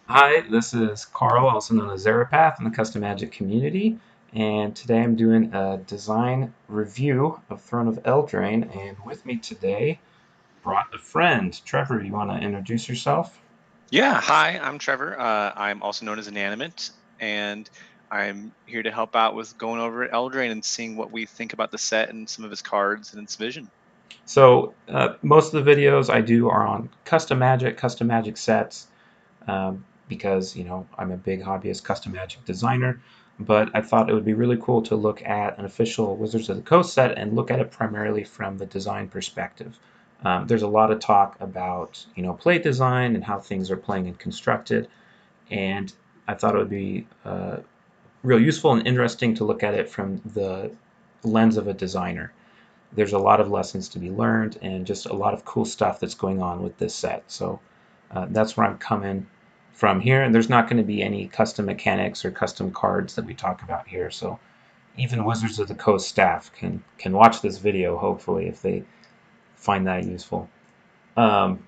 Hi, this is Carl, also known as Zarepath in the Custom Magic community, and today I'm doing a design review of Throne of Eldraine, and with me today brought a friend. Trevor, you want to introduce yourself? Yeah, hi, I'm Trevor. I'm also known as Inanimate, and I'm here to help out with going over Eldraine and seeing what we think about the set and some of his cards and its vision. Most of the videos I do are on custom magic sets, because I'm a big hobbyist custom magic designer. But I thought it would be really cool to look at an official Wizards of the Coast set and look at it primarily from the design perspective. There's a lot of talk about play design and how things are playing and constructed, and I thought it would be real useful and interesting to look at it from the lens of a designer. There's a lot of lessons to be learned and just a lot of cool stuff that's going on with this set. So that's where I'm coming from here. And there's not going to be any custom mechanics or custom cards that we talk about here. So even Wizards of the Coast staff can watch this video, hopefully, if they find that useful. Um,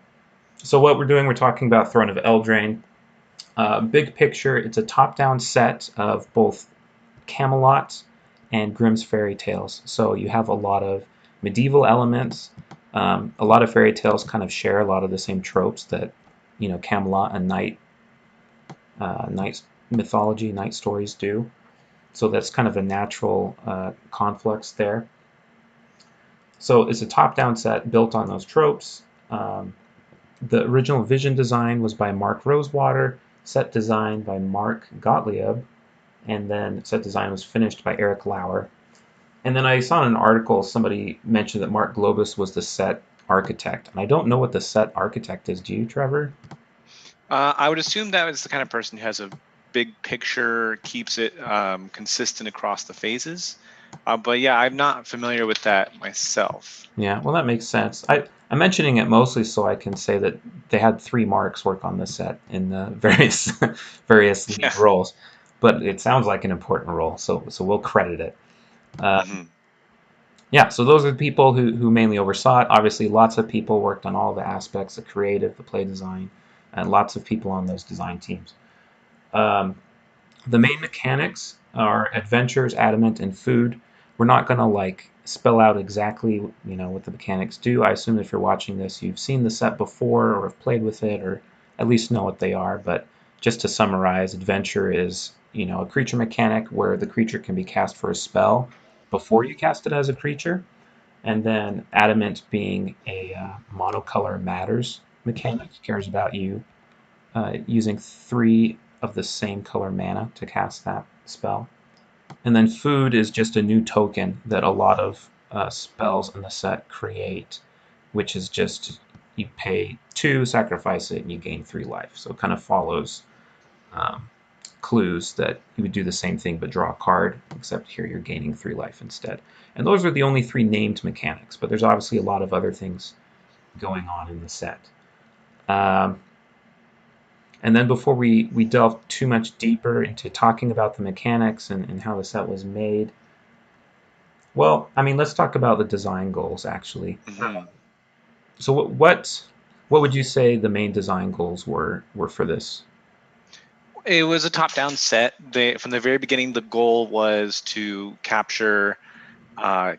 so what we're doing, we're talking about Throne of Eldraine. Big picture, it's a top-down set of both Camelot and Grimm's fairy tales. So you have a lot of medieval elements. A lot of fairy tales kind of share a lot of the same tropes that Camelot and knight mythology, knight stories do. So that's kind of a natural conflicts there. So it's a top-down set built on those tropes. The original vision design was by Mark Rosewater, set design by Mark Gottlieb, and then set design was finished by Eric Lauer. And then I saw in an article somebody mentioned that Mark Globus was the set architect. And I don't know what the set architect is. Do you, Trevor? I would assume that is the kind of person who has a big picture, keeps it consistent across the phases. But yeah, I'm not familiar with that myself. Yeah, well, that makes sense. I'm mentioning it mostly so I can say that they had three Marks work on the set in the various various Yeah. lead roles, but it sounds like an important role, so we'll credit it. Uh, hmm yeah, so those are the people who mainly oversaw it. Obviously, lots of people worked on all the aspects, the creative, the play design, and lots of people on those design teams. Um, the main mechanics are adventures, adamant, and food. We're not going to like spell out exactly what the mechanics do. I assume if you're watching this, you've seen the set before or have played with it or at least know what they are. But just to summarize, adventure is a creature mechanic where the creature can be cast for a spell before you cast it as a creature, and then adamant being a monocolor matters mechanic, cares about you using three of the same color mana to cast that spell. And then food is just a new token that a lot of spells in the set create, which is just you pay two, sacrifice it, and you gain three life. So it kind of follows um, clues that you would do the same thing but draw a card, except here you're gaining three life instead. And those are the only three named mechanics, but there's obviously a lot of other things going on in the set. Um, And then before we delve too much deeper into talking about the mechanics and how the set was made, well, I mean, let's talk about the design goals actually. hmm So what would you say the main design goals were for this? It was a top-down set. From the very beginning, the goal was to capture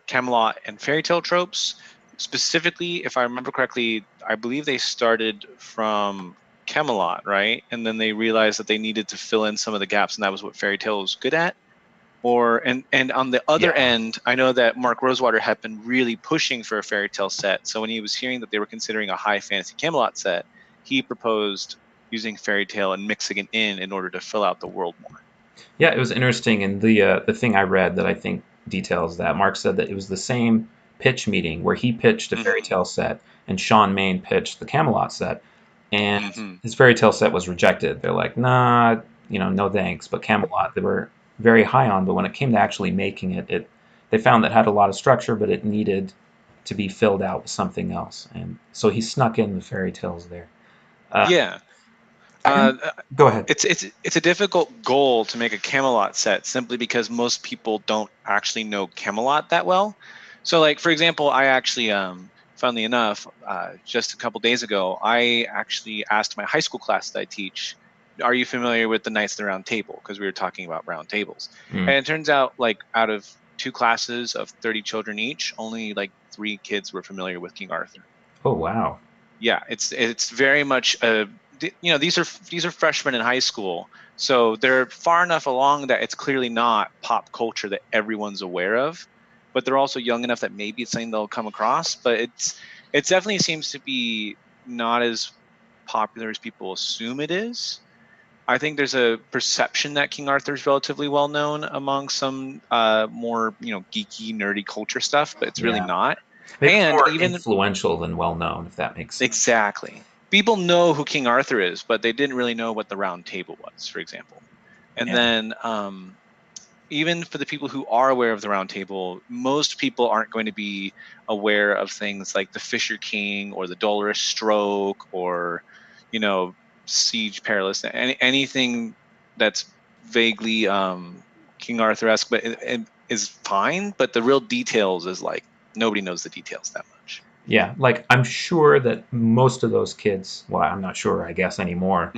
Camelot and fairy tale tropes. Specifically, if I remember correctly, I believe they started from Camelot, right? And then they realized that they needed to fill in some of the gaps, and that was what fairy tale was good at. And on the other Yeah. end, I know that Mark Rosewater had been really pushing for a fairy tale set. So when he was hearing that they were considering a high fantasy Camelot set, he proposed using fairy tale and mixing it in order to fill out the world more. Yeah, it was interesting, and the thing I read that I think details that Mark said that it was the same pitch meeting where he pitched a fairy hmm tale set and Sean Main pitched the Camelot set, and hmm his fairy tale set was rejected. They're like, nah, no thanks. But Camelot, they were very high on, but when it came to actually making it, they found that it had a lot of structure, but it needed to be filled out with something else, and so he snuck in the fairy tales there. Uh, Yeah. I Uh, am. Go ahead. it's a difficult goal to make a Camelot set simply because most people don't actually know Camelot that well. So, like for example, I actually, funnily enough, just a couple days ago, I actually asked my high school class that I teach are you familiar with the Knights of the Round Table? Because we were talking about round tables. Mm. And it turns out, like, out of 2 classes of 30 children each, only like 3 kids were familiar with King Arthur. Oh, wow. Yeah, it's very much these are freshmen in high school, so they're far enough along that it's clearly not pop culture that everyone's aware of, but they're also young enough that maybe it's something they'll come across. But it definitely seems to be not as popular as people assume it is. I think there's a perception that King Arthur is relatively well known among some more geeky, nerdy culture stuff, but it's really Yeah. not. Maybe And more even influential than well known, if that makes sense. exactly. People know who King Arthur is, but they didn't really know what the Round Table was, for example. And Yeah. then even for the people who are aware of the Round Table, most people aren't going to be aware of things like the Fisher King or the Dolorous Stroke or, Siege Perilous, anything that's vaguely King Arthur-esque, but it is fine. But the real details is like nobody knows the details that much. Yeah, like I'm sure that most of those kids, well, I'm not sure, I guess anymore,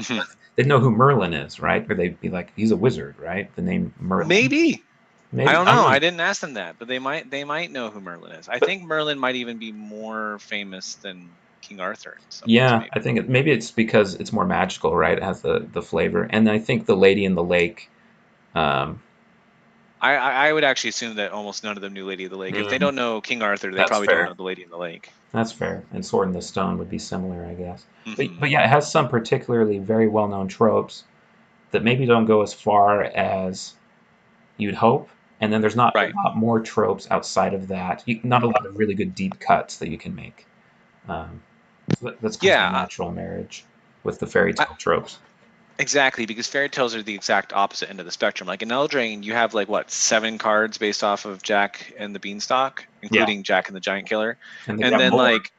they'd know who Merlin is, right? Or they'd be like, he's a wizard, right? The name Merlin. Maybe. I Maybe. don't I know. don't I know. didn't ask them that, but they might know who Merlin is. I But think Merlin might even be more famous than King Arthur in some ways, yeah, maybe. I think maybe it's because it's more magical, right? It has the flavor. And I think the Lady in the Lake, um, I would actually assume that almost none of them knew Lady of the Lake. If they mm, don't know King Arthur, they that's probably don't fair. know the Lady in the Lake. That's fair. And Sword in the Stone would be similar, I guess. But Hmm. yeah, it has some particularly very well known tropes that maybe don't go as far as you'd hope. And then there's not a Right. lot more tropes outside of that. Not a lot of really good deep cuts that you can make. Um, so that's kind of a Yeah, natural marriage with the fairy I, tale tropes. exactly. Because fairy tales are the exact opposite end of the spectrum. Like in Eldraine, you have like what 7 cards based off of Jack and the Beanstalk, Yeah, including Jack and the Giant Killer, and they and got then more. like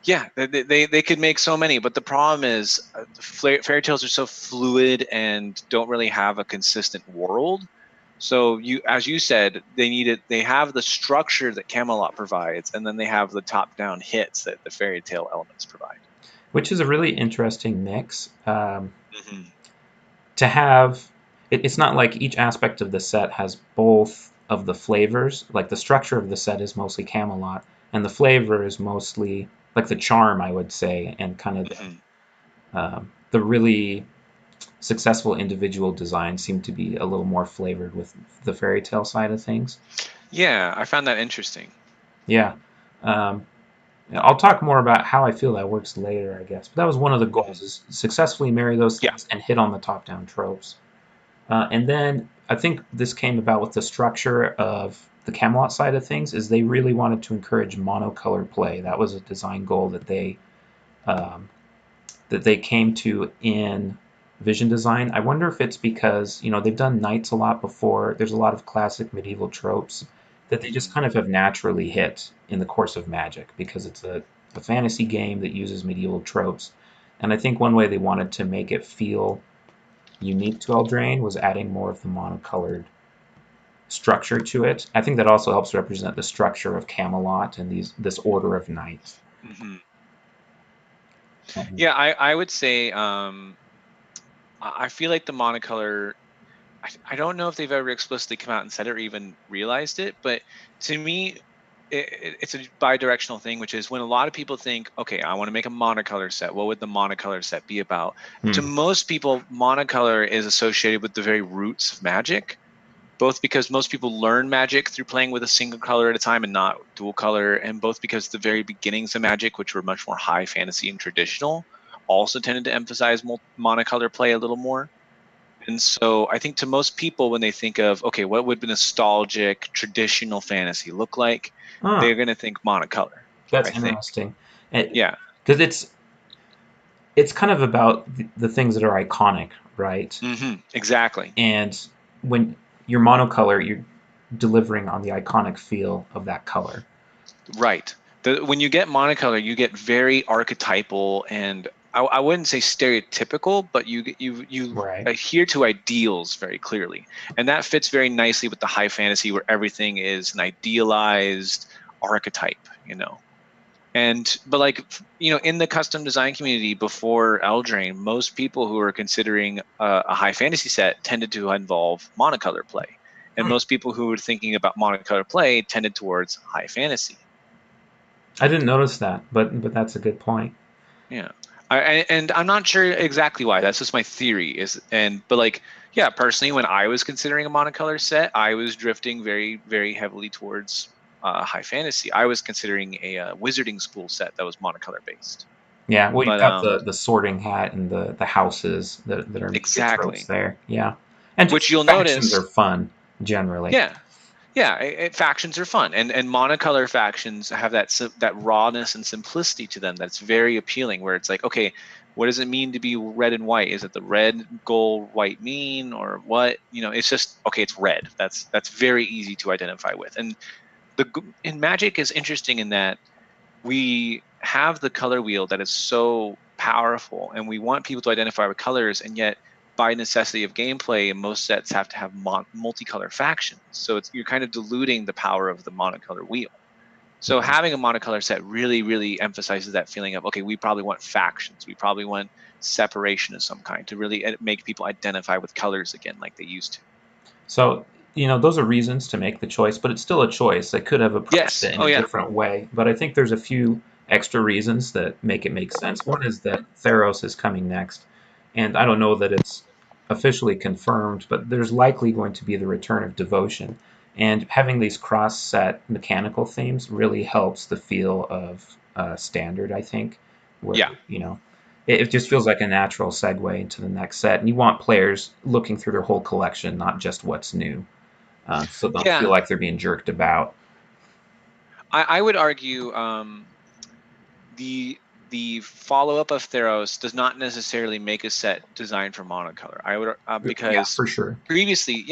yeah, they could make so many, but the problem is fairy tales are so fluid and don't really have a consistent world. So as you said, they have the structure that Camelot provides, and then they have the top-down hits that the fairy tale elements provide. Which is a really interesting mix. Hmm. To have it's not like each aspect of the set has both of the flavors. Like the structure of the set is mostly Camelot, and the flavor is mostly like the charm, I would say, and kind of Hmm. the really successful individual designs seem to be a little more flavored with the fairy tale side of things. Yeah, I found that interesting. Yeah. Um, I'll talk more about how I feel that works later, I guess. But that was one of the Hmm. goals: is successfully marry those Yeah. things and hit on the top-down tropes. And then I think this came about with the structure of the Camelot side of things. Is they really wanted to encourage monocolored play. That was a design goal um, that they came to in vision design. I wonder if it's because they've done knights a lot before. There's a lot of classic medieval tropes that they just Hmm. kind of have naturally hit in the course of Magic because it's a fantasy game that uses medieval tropes. And I think one way they wanted to make it feel unique to Eldraine was adding more of the monocolored structure to it. I think that also helps represent the structure of Camelot and this order of knights. Hmm. Um, Yeah, I would say I feel like the monocolor. I don't know if they've ever explicitly come out and said it or even realized it, but to me, it's a bi-directional thing, which is when a lot of people think, okay, I want to make a monocolor set. What would the monocolor set be about? To hmm. most people, monocolor is associated with the very roots of Magic, both because most people learn Magic through playing with a single color at a time and not dual color, and both because the very beginnings of Magic, which were much more high fantasy and traditional, also tended to emphasize monocolor play a little more. And so I think to most people, when they think of, okay, what would nostalgic traditional fantasy look like? Ah, They're going to think monocolor, that's I think. interesting. Yeah. Because it's kind of about the things that are iconic, right? Exactly. And when you're monocolor, you're delivering on the iconic feel of that color. Right. When you get monocolor, you get very archetypal and I wouldn't say stereotypical, but you Right. adhere to ideals very clearly. And that fits very nicely with the high fantasy where everything is an idealized archetype, you know. But like, in the custom design community before Eldraine, most people who were considering a high fantasy set tended to involve monocolor play, and most people who were thinking about monocolor play tended towards high fantasy. I didn't notice that, but that's a good point. Yeah. And I'm not sure exactly why. That's just my theory. But like, yeah, personally, when I was considering a monocolor set, I was drifting very, very heavily towards high fantasy. I was considering a wizarding school set that was monocolor based. Yeah, well, you've But got the sorting hat and the houses that are major tropes exactly, there. Yeah, and which just you'll factions are notice, fun generally. yeah, yeah, factions are fun, and monocolor factions have that rawness and simplicity to them that's very appealing. Where it's like, okay, what does it mean to be red and white? Is it the red, gold, white mean, or what? It's just okay. It's red. That's very easy to identify with. And Magic is interesting in that we have the color wheel that is so powerful, and we want people to identify with colors, and yet by necessity of gameplay, most sets have to have multicolor factions. So you're kind of diluting the power of the monocolor wheel. So Yeah. having a monocolor set really, really emphasizes that feeling of, okay, we probably want factions. We probably want separation of some kind to really make people identify with colors again like they used to. So, those are reasons to make the choice, but it's still a choice. They could have approached Yes. it in Oh a yeah. different way, but I think there's a few extra reasons that make it make sense. One is that Theros is coming next, and I don't know that it's officially confirmed, but there's likely going to be the return of Devotion. And having these cross-set mechanical themes really helps the feel of Standard, I think, where, Yeah. it just feels like a natural segue into the next set. And you want players looking through their whole collection, not just what's new, so don't feel Yeah. like they're being jerked about. I would argue the the follow up of Theros does not necessarily make a set designed for monocolor. I would Yeah, because for sure. previously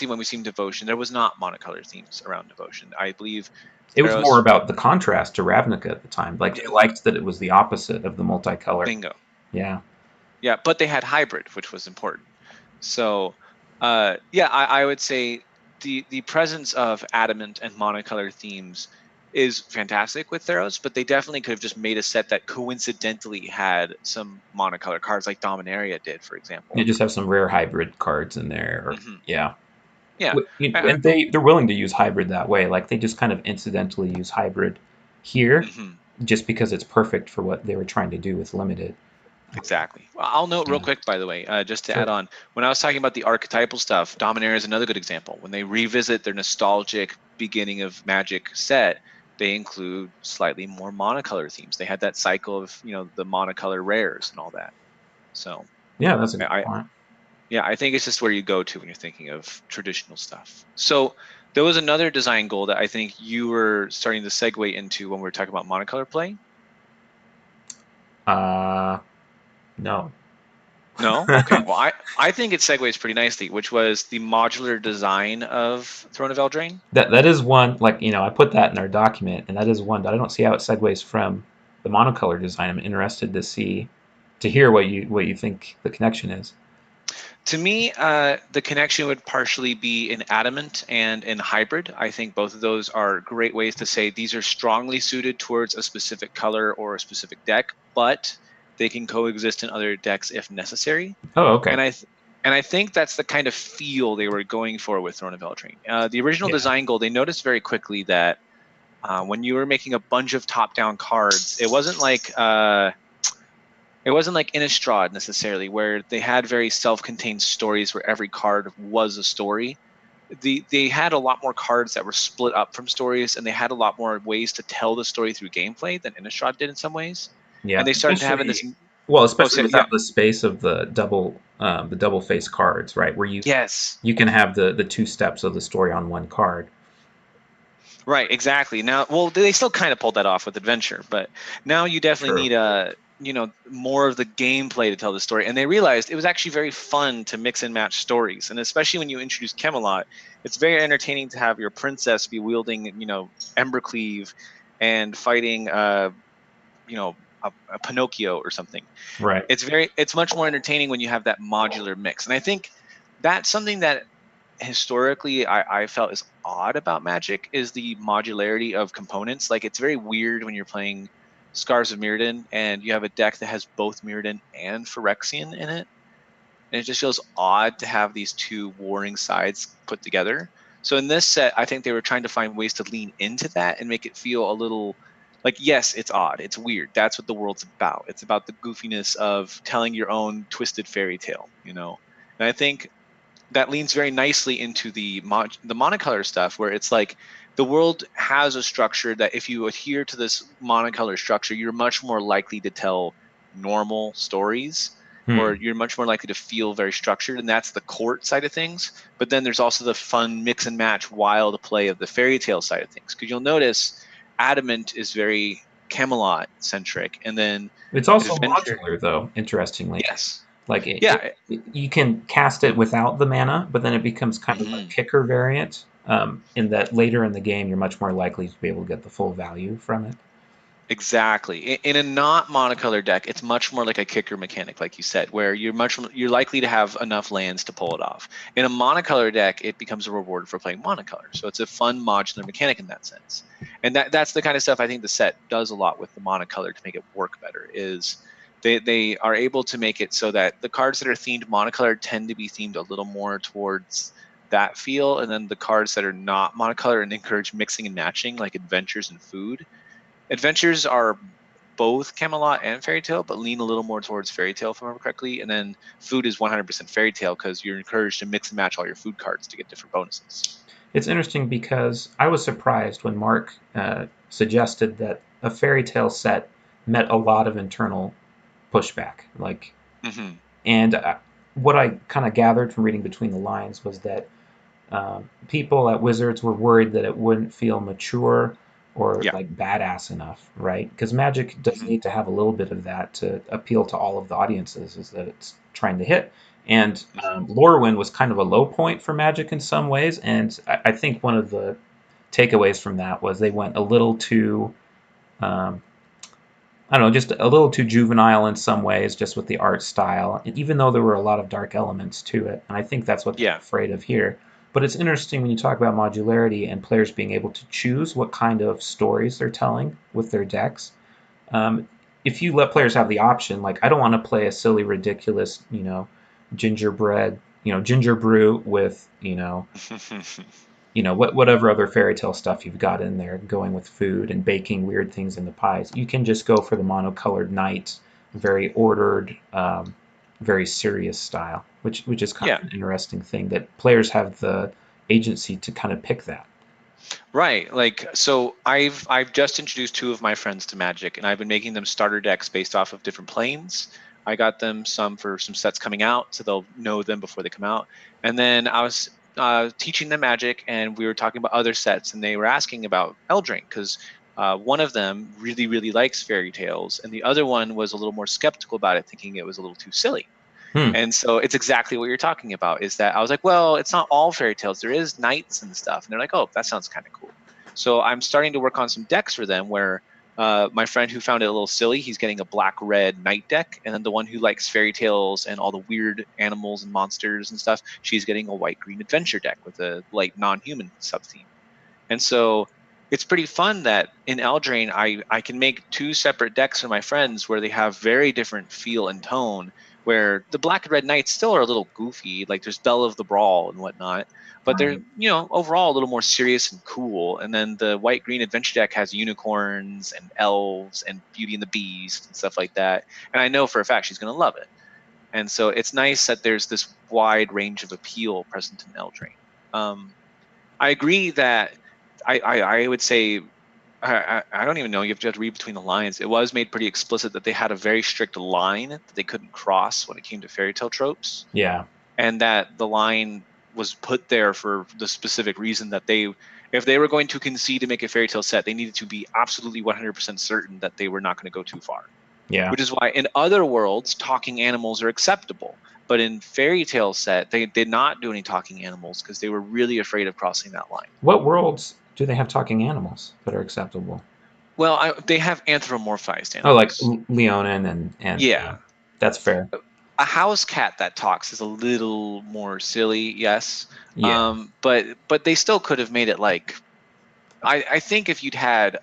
when we've seen Devotion, there was not monocolor themes around Devotion. I believe It was more Theros. about the contrast to Ravnica at the time. Like they liked that it was the opposite of the multicolor. Bingo. Yeah. Yeah, but they had hybrid, which was important. So, yeah, I would say the presence of Adamant and monocolor themes is fantastic with Theros, but they definitely could have just made a set that coincidentally had some monocolor cards, like Dominaria did, for You example. just have some rare hybrid cards in there. Or, Hmm. yeah. Yeah, I, And they're willing to use hybrid that way. Like they just kind of incidentally use hybrid here mhm. just because it's perfect for what they were trying to do with limited. Exactly. Well, I'll note real Yeah. quick, by the way, just to Sure. add on, when I was talking about the archetypal stuff, Dominaria is another good example. When they revisit their nostalgic beginning of Magic set, they include slightly more monocolor themes. They had that cycle of, the monocolor rares and all that. So Yeah, that's a good I point. yeah, I think it's just where you go to when you're thinking of traditional stuff. So there was another design goal that I think you were starting to segue into when we were talking about monocolor play. Uh, no. No? Okay. Well, I think it segues pretty nicely, which was the modular design of Throne of Eldraine. That is one, like, I put that in our document, and that is one, but I don't see how it segues from the monocolor design. I'm interested to hear what you think the connection is. To me, the connection would partially be in Adamant and in Hybrid. I think both of those are great ways to say these are strongly suited towards a specific color or a specific deck, but they can coexist in other decks if necessary. Oh, okay. And I think that's the kind of feel they were going for with Throne of Eldraine. The original Yeah. design goal, they noticed very quickly that when you were making a bunch of top-down cards, it wasn't like Innistrad necessarily, where they had very self-contained stories where every card was a story. They had a lot more cards that were split up from stories, and they had a lot more ways to tell the story through gameplay than Innistrad did in some ways. Yeah, And they started having this. Oh, especially yeah, without the space of the double face cards, right? Where yes, you can have the two steps of the story on one card. right, exactly. Now, well, they still kind of pulled that off with Adventure, but now you definitely True. need more of the gameplay to tell the story. And they realized it was actually very fun to mix and match stories, and especially when you introduce Camelot, it's very entertaining to have your princess be wielding, Embercleave and fighting, a Pinocchio or something. Right. It's much more entertaining when you have that modular mix, and I think that's something that historically I felt is odd about Magic is the modularity of components. Like it's very weird when you're playing Scars of Mirrodin, and you have a deck that has both Mirrodin and Phyrexian in it. And it just feels odd to have these two warring sides put together. So in this set, I think they were trying to find ways to lean into that and make it feel a little like, yes, it's odd, it's weird. That's what the world's about. It's about the goofiness of telling your own twisted fairy tale, you know. And I think that leans very nicely into the monocolor stuff, where it's like the world has a structure that if you adhere to this monocolor structure, you're much more likely to tell normal stories, or Hmm. you're much more likely to feel very structured, and that's the court side of things. But then there's also the fun mix and match wild play of the fairy tale side of things, because you'll notice Adamant is very Camelot centric, and then It's also Adventure, modular, though. Interestingly, yes, like yeah. you can cast it without the mana, but then it becomes kind of a Mhm. kicker variant. In that later in the game, you're much more likely to be able to get the full value from it. Exactly. In a not monocolor deck, it's much more like a kicker mechanic, like you said, where you're likely to have enough lands to pull it off. In a monocolor deck, it becomes a reward for playing monocolor. So it's a fun modular mechanic in that sense. And that's the kind of stuff I think the set does a lot with the monocolor to make it work better. Is they are able to make it so that the cards that are themed monocolor tend to be themed a little more towards that feel, and then the cards that are not monocolor and encourage mixing and matching, like adventures and food. Adventures are both Camelot and Fairy Tale, but lean a little more towards Fairy Tale, if I remember correctly. And then food is 100% Fairy Tale because you're encouraged to mix and match all your food cards to get different bonuses. It's interesting because I was surprised when Mark suggested that a fairy tale set met a lot of internal pushback. Like, Hmm. and what I kind of gathered from reading between the lines was that people at Wizards were worried that it wouldn't feel mature or Yeah. like badass enough, right? Because Magic does Hmm. need to have a little bit of that to appeal to all of the audiences, is that it's trying to hit. And Hmm. Lorwyn was kind of a low point for Magic in some ways, and I think one of the takeaways from that was they went a little too um, I don't know, just a little too juvenile in some ways, just with the art style, even though there were a lot of dark elements to it. And I think that's what they're Yeah. afraid of here. But it's interesting when you talk about modularity and players being able to choose what kind of stories they're telling with their decks. Um, if you let players have the option, like I don't want to play a silly, ridiculous, gingerbread, ginger brew with, whatever other fairy tale stuff you've got in there, going with food and baking weird things in the pies. You can just go for the monocolored knight, very ordered, very serious style, which is kind Yeah. of an interesting thing that players have the agency to kind of pick that. Right. Like, so I've just introduced two of my friends to Magic, and I've been making them starter decks based off of different planes. I got them some for some sets coming out, so they'll know them before they come out. And then I was teaching them Magic, and we were talking about other sets, and they were asking about Eldraine because one of them really, really likes fairy tales, and the other one was a little more skeptical about it, thinking it was a little too silly. Hmm. And so it's exactly what you're talking about, is that I was like, well, it's not all fairy tales. There is knights and stuff. And they're like, oh, that sounds kind of cool. So I'm starting to work on some decks for them where my friend who found it a little silly, he's getting a black red knight deck. And then the one who likes fairy tales and all the weird animals and monsters and stuff, she's getting a white green adventure deck with a light non human sub theme. And so it's pretty fun that in Eldraine, I can make two separate decks for my friends where they have very different feel and tone. Where the Black and Red Knights still are a little goofy, like there's Bell of the Brawl and whatnot, but they're, Right. overall a little more serious and cool. And then the White Green Adventure deck has unicorns and elves and Beauty and the Beast and stuff like that. And I know for a fact she's going to love it. And so it's nice that there's this wide range of appeal present in Eldraine. I agree that I would say I don't even know. You have to read between the lines. It was made pretty explicit that they had a very strict line that they couldn't cross when it came to fairy tale tropes, Yeah. and that the line was put there for the specific reason that if they were going to concede to make a fairy tale set, they needed to be absolutely 100% certain that they were not going to go too far. Yeah. Which is why in other worlds, talking animals are acceptable. But in fairy tale set, they did not do any talking animals because they were really afraid of crossing that line. What worlds do they have talking animals that are acceptable? Well, they have anthropomorphized Oh, like animals. Leonin and yeah, Yeah. that's fair. A house cat that talks is a little more silly, yes. Yeah. But they still could have made it like I think if you'd had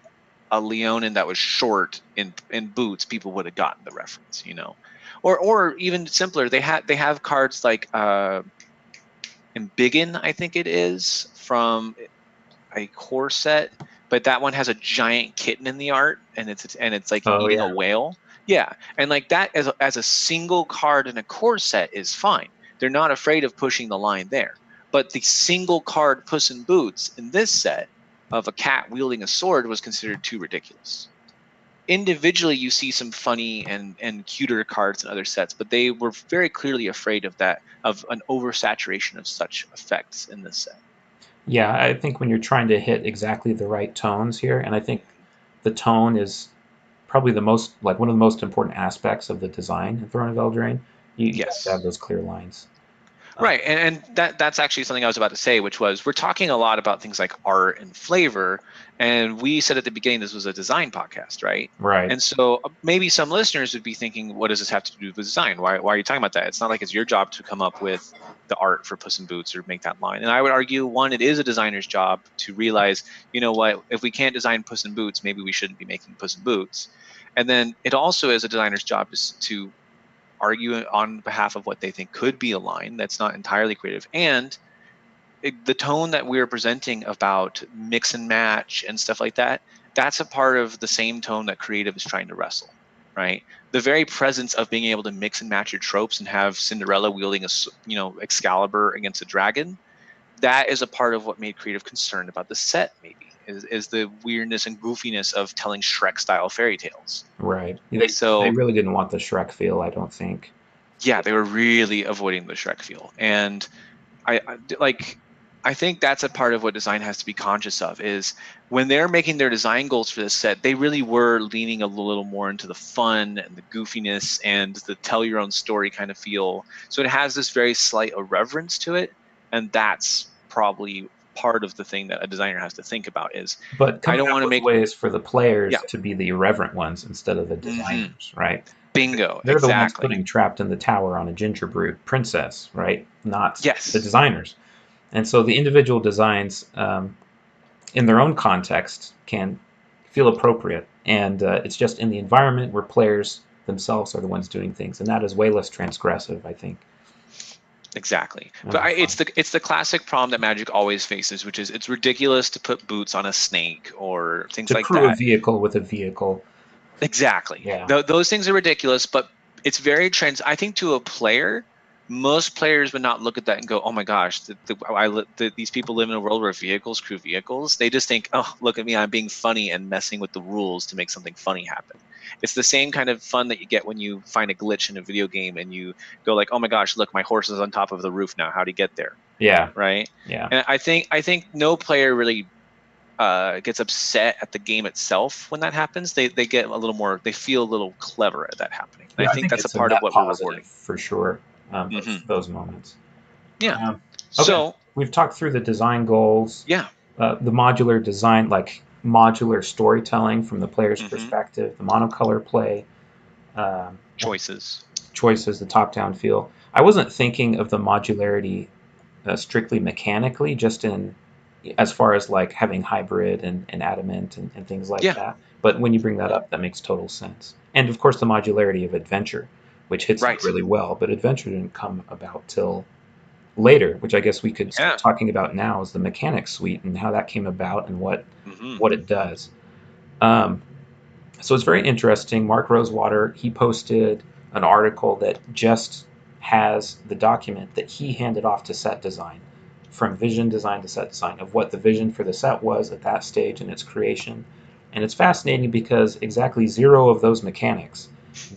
a Leonin that was short in boots, people would have gotten the reference, you know. Or even simpler, they have cards like Embiggen, I think it is, from a core set, but that one has a giant kitten in the art, and it's like Oh eating yeah. a whale. Yeah, and like that as a single card in a core set is fine. They're not afraid of pushing the line there. But the single card Puss in Boots in this set of a cat wielding a sword was considered too ridiculous. Individually, you see some funny and cuter cards in other sets, but they were very clearly afraid of that, of an oversaturation of such effects in this set. Yeah, I think when you're trying to hit exactly the right tones here, and I think the tone is probably the most like one of the most important aspects of the design in Throne of Eldraine. You have to have Yes. those clear lines. Right, and that's actually something I was about to say, which was we're talking a lot about things like art and flavor, and we said at the beginning this was a design podcast, right? Right. And so maybe some listeners would be thinking, what does this have to do with design? Why are you talking about that? It's not like it's your job to come up with the art for Puss in Boots or make that line. And I would argue, one, it is a designer's job to realize, you know what, if we can't design Puss in Boots, maybe we shouldn't be making Puss in Boots. And then it also is a designer's job to argue on behalf of what they think could be a line that's not entirely creative. And the tone that we're presenting about mix and match and stuff like that, that's a part of the same tone that creative is trying to wrestle, right? The very presence of being able to mix and match your tropes and have Cinderella wielding Excalibur against a dragon, that is a part of what made creative concerned about the set, maybe, is the weirdness and goofiness of telling Shrek style fairy tales. Right. They So really didn't want the Shrek feel, I don't think. yeah, they were really avoiding the Shrek feel. And like I think that's a part of what design has to be conscious of is when they're making their design goals for this set, they really were leaning a little more into the fun and the goofiness and the tell your own story kind of feel. So it has this very slight irreverence to it, and that's probably part of the thing that a designer has to think about is But I coming don't up want to with make ways for the players yeah, to be the irreverent ones instead of the hmm designers, right? bingo, They're the ones exactly. putting trapped in the tower on a gingerbread princess, right? Not the Yes. designers. And so the individual designs, in their own context, can feel appropriate. And it's just in the environment where players themselves are the ones doing things. And that is way less transgressive, I think. Exactly, And but more fun. it's the classic problem that Magic always faces, which is it's ridiculous to put boots on a snake or things To like crew a that. vehicle with a vehicle. Exactly, Yeah. those things are ridiculous, but it's very trans. I think to a player, most players would not look at that and go, "Oh my gosh, these people live in a world where vehicles crew vehicles." They just think, "Oh, look at me, I'm being funny and messing with the rules to make something funny happen." It's the same kind of fun that you get when you find a glitch in a video game and you go like, "Oh my gosh, look, my horse is on top of the roof now. How'd he get there?" Yeah. Right? Yeah. And I think no player really gets upset at the game itself when that happens. They get a little more. They feel a little clever at that happening, and I Yeah, I think think that's a it's a part of net what we're positive rewarding. for sure. Hmm. Those moments. Yeah. Okay, So we've talked through the design goals, yeah. the modular design, like modular storytelling from the player's Hmm. perspective, the monocolor play, and Choices. choices, the top-down feel. I wasn't thinking of the modularity strictly mechanically, just in as far as like having hybrid and adamant and things like Yeah. that. But when you bring that up, that makes total sense. And of course, the modularity of adventure, which hits that Right. really well. But adventure didn't come about till later, which I guess we could start Yeah. talking about now, is the mechanics suite and how that came about and Hmm. what it does. Um, so it's very interesting. Mark Rosewater, he posted an article that just has the document that he handed off to set design, from vision design to set design, of what the vision for the set was at that stage in its creation. And it's fascinating because exactly zero of those mechanics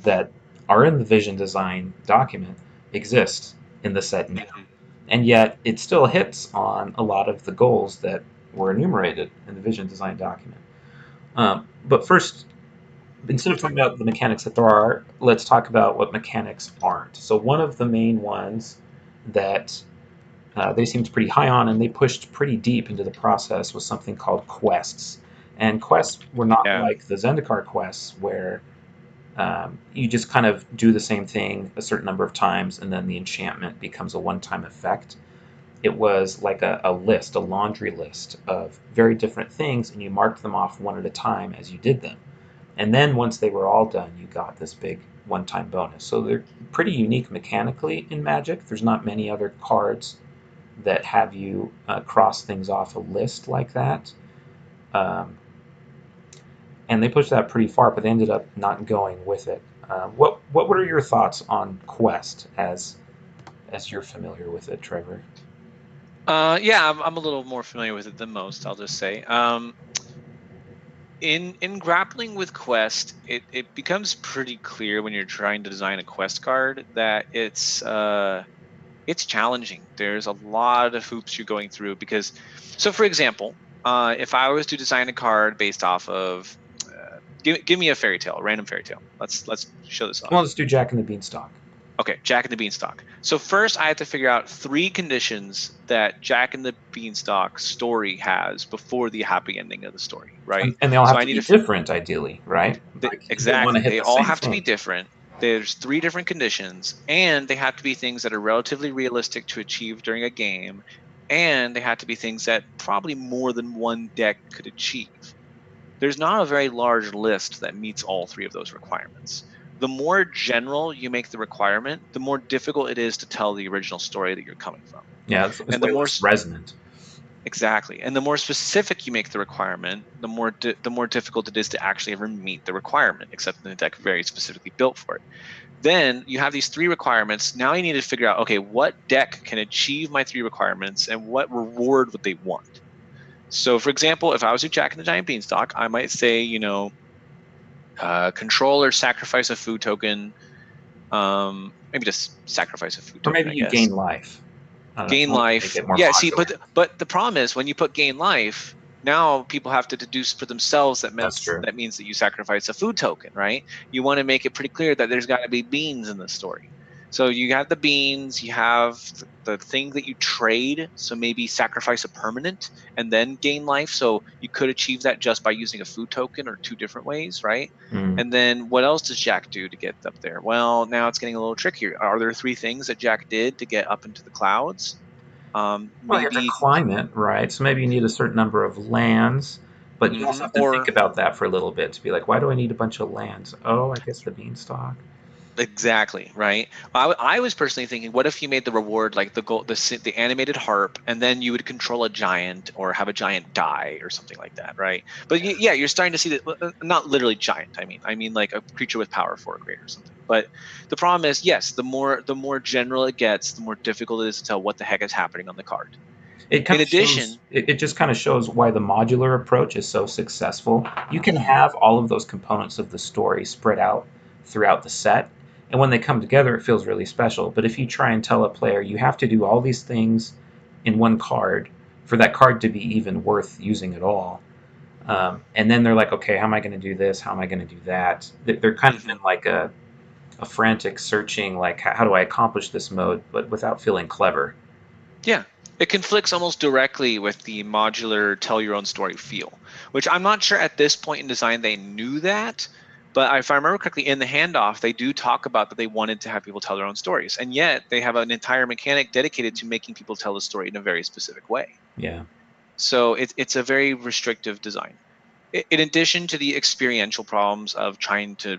that are in the vision design document exist in the set now. Hmm. And yet it still hits on a lot of the goals that were enumerated in the vision design document. But first, instead of talking about the mechanics that there are, let's talk about what mechanics aren't. So one of the main ones that they seemed pretty high on and they pushed pretty deep into the process was something called quests. And quests were not Yeah. like the Zendikar quests where you just kind of do the same thing a certain number of times and then the enchantment becomes a one-time effect. it was like a list, a laundry list of very different things, and you marked them off one at a time as you did them. And then once they were all done, you got this big one-time bonus. So they're pretty unique mechanically in Magic. There's not many other cards that have you cross things off a list like that. Um, and they pushed that pretty far, but they ended up not going with it. What were your thoughts on Quest as you're familiar with it, Trevor? Yeah, I'm a little more familiar with it than most, I'll just say. In grappling with Quest, it becomes pretty clear when you're trying to design a Quest card that it's challenging. There's a lot of hoops you're going through because, so for example, if I was to design a card based off of, give me a fairy tale, a random fairy tale. Let's show this Well, off. let's do Jack and the Beanstalk. Okay, Jack and the Beanstalk. So first, I have to figure out three conditions that Jack and the Beanstalk story has before the happy ending of the story, right? And they all So have I to need be to different, ideally, right? Like they want to exactly. hit They the all same have to be thing. different. There's three different conditions, and they have to be things that are relatively realistic to achieve during a game, and they have to be things that probably more than one deck could achieve. There's not a very large list that meets all three of those requirements. The more general you make the requirement, the more difficult it is to tell the original story that you're coming from. Yeah, it's And the way more less resonant. exactly, and the more specific you make the requirement, the more difficult it is to actually ever meet the requirement, except in a deck very specifically built for it. Then you have these three requirements. Now you need to figure out, okay, what deck can achieve my three requirements and what reward would they want? So, for example, if I was a Jack and the Giant Beanstalk, I might say, control or sacrifice a food token. Maybe just sacrifice a food Or token, maybe I you guess. gain life. I don't Gain know. Make life. it more Yeah, see, modular. but the problem is when you put gain life, now people have to deduce for themselves That's true. that means that you sacrifice a food token, right? You want to make it pretty clear that there's got to be beans in the story. So you have the beans, you have the thing that you trade, so maybe sacrifice a permanent and then gain life. So you could achieve that just by using a food token or two different ways, right? Mm. And then what else does Jack do to get up there? Well, now it's getting a little trickier. Are there three things that Jack did to get up into the clouds? Well, you have to Maybe, climb it, right? So maybe you need a certain number of lands, but you also have to think or about that for a little bit to be like, why do I need a bunch of lands? Oh, I guess the beanstalk. exactly right. I was personally thinking, what if you made the reward like the animated harp, and then you would control a giant or have a giant die or something like that, right? But yeah, you're starting to see that not literally giant. I mean like a creature with power 4 or greater or something. But the problem is, yes, the more general it gets, the more difficult it is to tell what the heck is happening on the card. It kind In of shows. addition, It just kind of shows why the modular approach is so successful. You can mhm, have all of those components of the story spread out throughout the set, and when they come together, it feels really special. But if you try and tell a player you have to do all these things in one card for that card to be even worth using at all, and then they're like, okay, how am I going to do this? How am I going to do that? They're kind of in mhm. like a frantic searching, like, how do I accomplish this mode, but without feeling clever. Yeah, it conflicts almost directly with the modular tell your own story feel, which I'm not sure at this point in design they knew that. But if I remember correctly, in the handoff, they do talk about that they wanted to have people tell their own stories. And yet they have an entire mechanic dedicated to making people tell the story in a very specific way. Yeah. So it's a very restrictive design. In addition to the experiential problems of trying to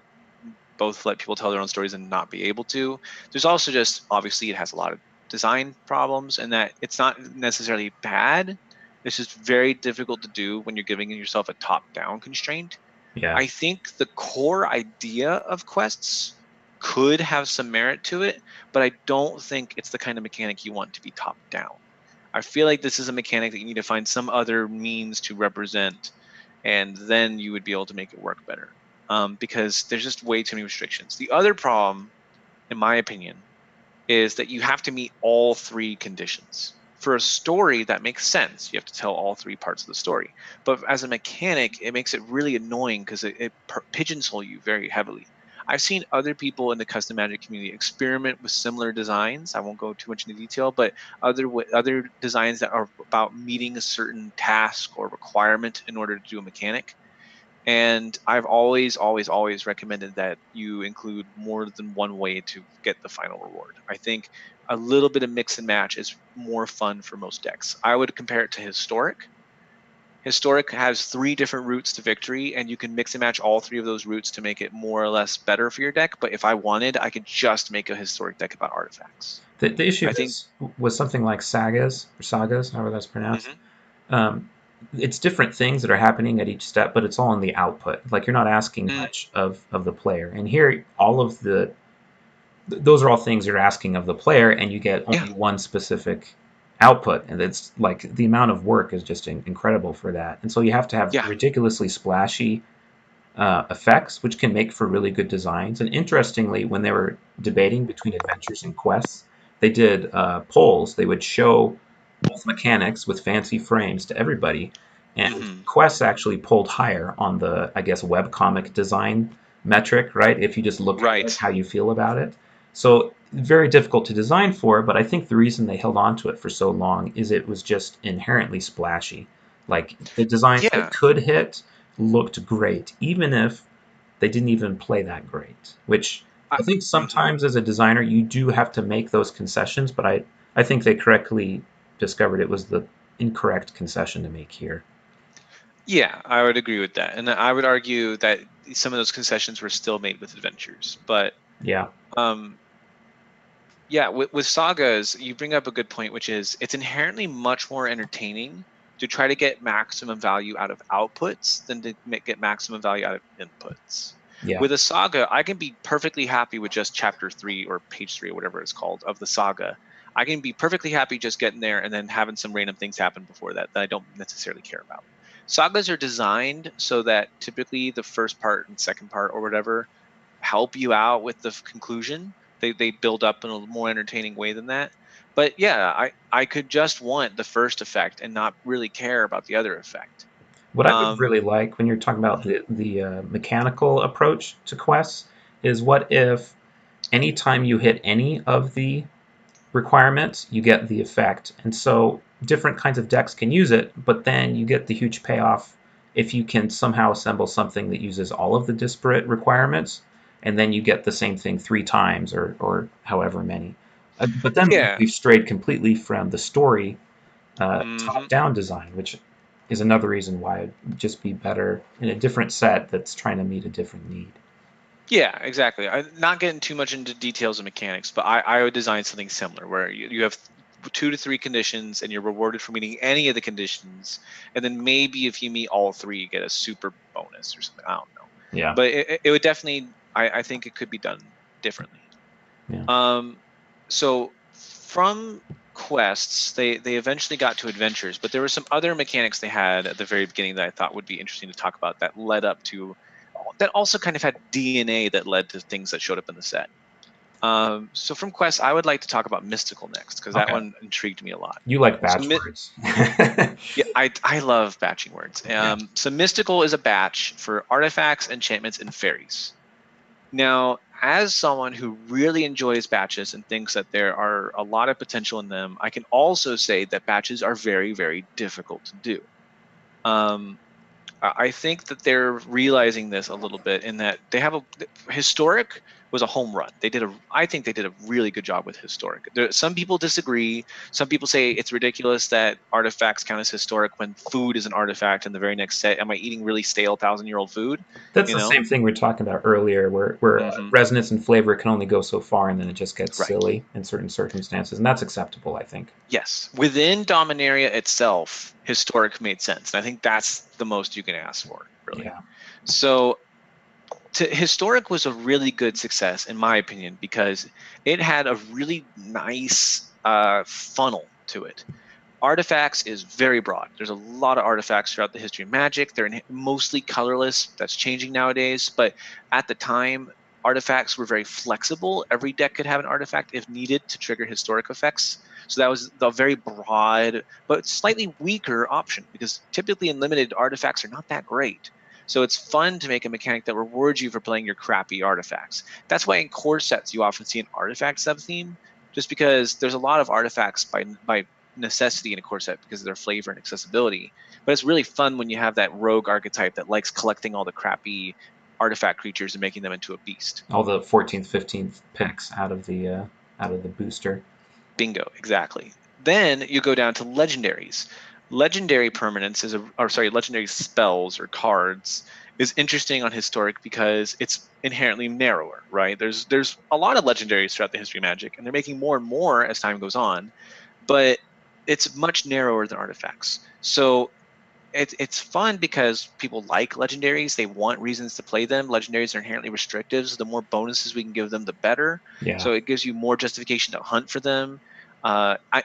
both let people tell their own stories and not be able to. There's also just obviously it has a lot of design problems and that it's not necessarily bad. It's just very difficult to do when you're giving yourself a top-down constraint. Yeah. I think the core idea of quests could have some merit to it, but I don't think it's the kind of mechanic you want to be top down. I feel like this is a mechanic that you need to find some other means to represent, and then you would be able to make it work better. Because there's just way too many restrictions. The other problem, in my opinion, is that you have to meet all three conditions. For a story, that makes sense. You have to tell all three parts of the story. But as a mechanic, it makes it really annoying because it pigeonholes you very heavily. I've seen other people in the custom magic community experiment with similar designs. I won't go too much into detail, but other designs that are about meeting a certain task or requirement in order to do a mechanic. And I've always recommended that you include more than one way to get the final reward. I think a little bit of mix and match is more fun for most decks. I would compare it to Historic. Historic has 3 different routes to victory, and you can mix and match all 3 of those routes to make it more or less better for your deck. But if I wanted, I could just make a Historic deck about artifacts. The issue I think. is with something like sagas, however that's pronounced. Mhm. Um, it's different things that are happening at each step, but it's all in the output. Like you're not asking Mm, much of the player. And here, all of those are all things you're asking of the player, and you get yeah, only one specific output, and it's like the amount of work is just incredible for that. And so you have to have yeah. ridiculously splashy effects, which can make for really good designs. And interestingly, when they were debating between adventures and quests, they did polls. They would show both mechanics with fancy frames to everybody, and Hmm. quests actually pulled higher on the, I guess, webcomic design metric, right? If you just look at like Right. how you feel about it. So very difficult to design for, but I think the reason they held on to it for so long is it was just inherently splashy. Like the designs that Yeah. could hit looked great, even if they didn't even play that great. Which I, I think mhm. sometimes as a designer you do have to make those concessions, but I think they correctly discovered it was the incorrect concession to make here. Yeah, I would agree with that, and I would argue that some of those concessions were still made with adventures. But Yeah. um, yeah, with sagas, you bring up a good point, which is it's inherently much more entertaining to try to get maximum value out of outputs than to get maximum value out of inputs. Yeah. With a saga, I can be perfectly happy with just chapter 3 or page 3 or whatever it's called of the saga. I can be perfectly happy just getting there and then having some random things happen before that I don't necessarily care about. Sagas are designed so that typically the first part and second part or whatever help you out with the conclusion. They build up in a more entertaining way than that. But yeah, I could just want the first effect and not really care about the other effect. What I would Um, really like when you're talking about mhm. the mechanical approach to quests is what if anytime you hit any of the requirements, you get the effect. And so different kinds of decks can use it, but then you get the huge payoff if you can somehow assemble something that uses all of the disparate requirements, and then you get the same thing 3 times or however many. But then Yeah. we've strayed completely from the story Hmm. top-down design, which is another reason why it'd just be better in a different set that's trying to meet a different need. Yeah, exactly. Not getting too much into details of mechanics, but I would design something similar where you have 2 to 3 conditions and you're rewarded for meeting any of the conditions. And then maybe if you meet all 3, you get a super bonus or something. I don't know. Yeah, But it would definitely, I think it could be done differently. yeah. Um, so from quests, they eventually got to adventures, but there were some other mechanics they had at the very beginning that I thought would be interesting to talk about that led up to that also kind of had DNA that led to things that showed up in the set. So from quests, I would like to talk about mystical next because that Okay. one intrigued me a lot. You like So batch words. yeah, I love batching words. Yeah. So mystical is a batch for artifacts, enchantments, and fairies. Now, as someone who really enjoys batches and thinks that there are a lot of potential in them, I can also say that batches are very, very difficult to do. Um, I think that they're realizing this a little bit in that they have a historic was a home run. I think they did a really good job with historic. Some people disagree. Some people say it's ridiculous that artifacts count as historic when food is an artifact in the very next set. Am I eating really stale 1,000-year-old food? That's You the know? same thing we were talking about earlier, where Hmm. resonance and flavor can only go so far, and then it just gets Right. silly in certain circumstances, and that's acceptable, I think. Yes. Within Dominaria itself, historic made sense. And I think that's the most you can ask for, really. Yeah. So historic was a really good success in my opinion because it had a really nice funnel to it. Artifacts is very broad. There's a lot of artifacts throughout the history of Magic. They're mostly colorless. That's changing nowadays, but at the time artifacts were very flexible. Every deck could have an artifact if needed to trigger historic effects. So that was the very broad but slightly weaker option because typically in limited artifacts are not that great. So it's fun to make a mechanic that rewards you for playing your crappy artifacts. That's why in core sets you often see an artifact sub theme, just because there's a lot of artifacts by necessity in a core set because of their flavor and accessibility. But it's really fun when you have that rogue archetype that likes collecting all the crappy artifact creatures and making them into a beast. All the 14th, 15th picks out of the booster. Bingo, exactly. Then you go down to legendaries. Legendary permanence legendary spells or cards is interesting on historic because it's inherently narrower, right? There's a lot of legendaries throughout the history of Magic, and they're making more and more as time goes on, but it's much narrower than artifacts. So it's fun because people like legendaries. They want reasons to play them. Legendaries are inherently restrictive, so the more bonuses we can give them, the better. Yeah. So it gives you more justification to hunt for them.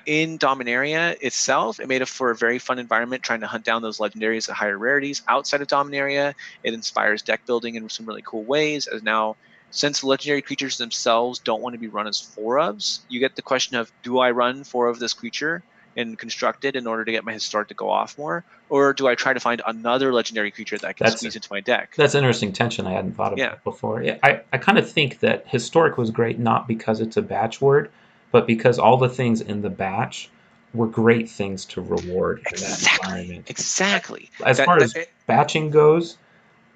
In Dominaria itself, it made it for a very fun environment trying to hunt down those legendaries at higher rarities. Outside of Dominaria, it inspires deck building in some really cool ways. As now, since legendary creatures themselves don't want to be run as 4-ofs, you get the question of, do I run 4 of this creature and construct it in order to get my historic to go off more? Or do I try to find another legendary creature that I can That's squeeze into my deck? That's an interesting tension I hadn't thought Yeah, about before. Yeah, I kind of think that historic was great not because it's a batch word, but because all the things in the batch were great things to reward in that exactly, environment. exactly. As That far that as batching goes,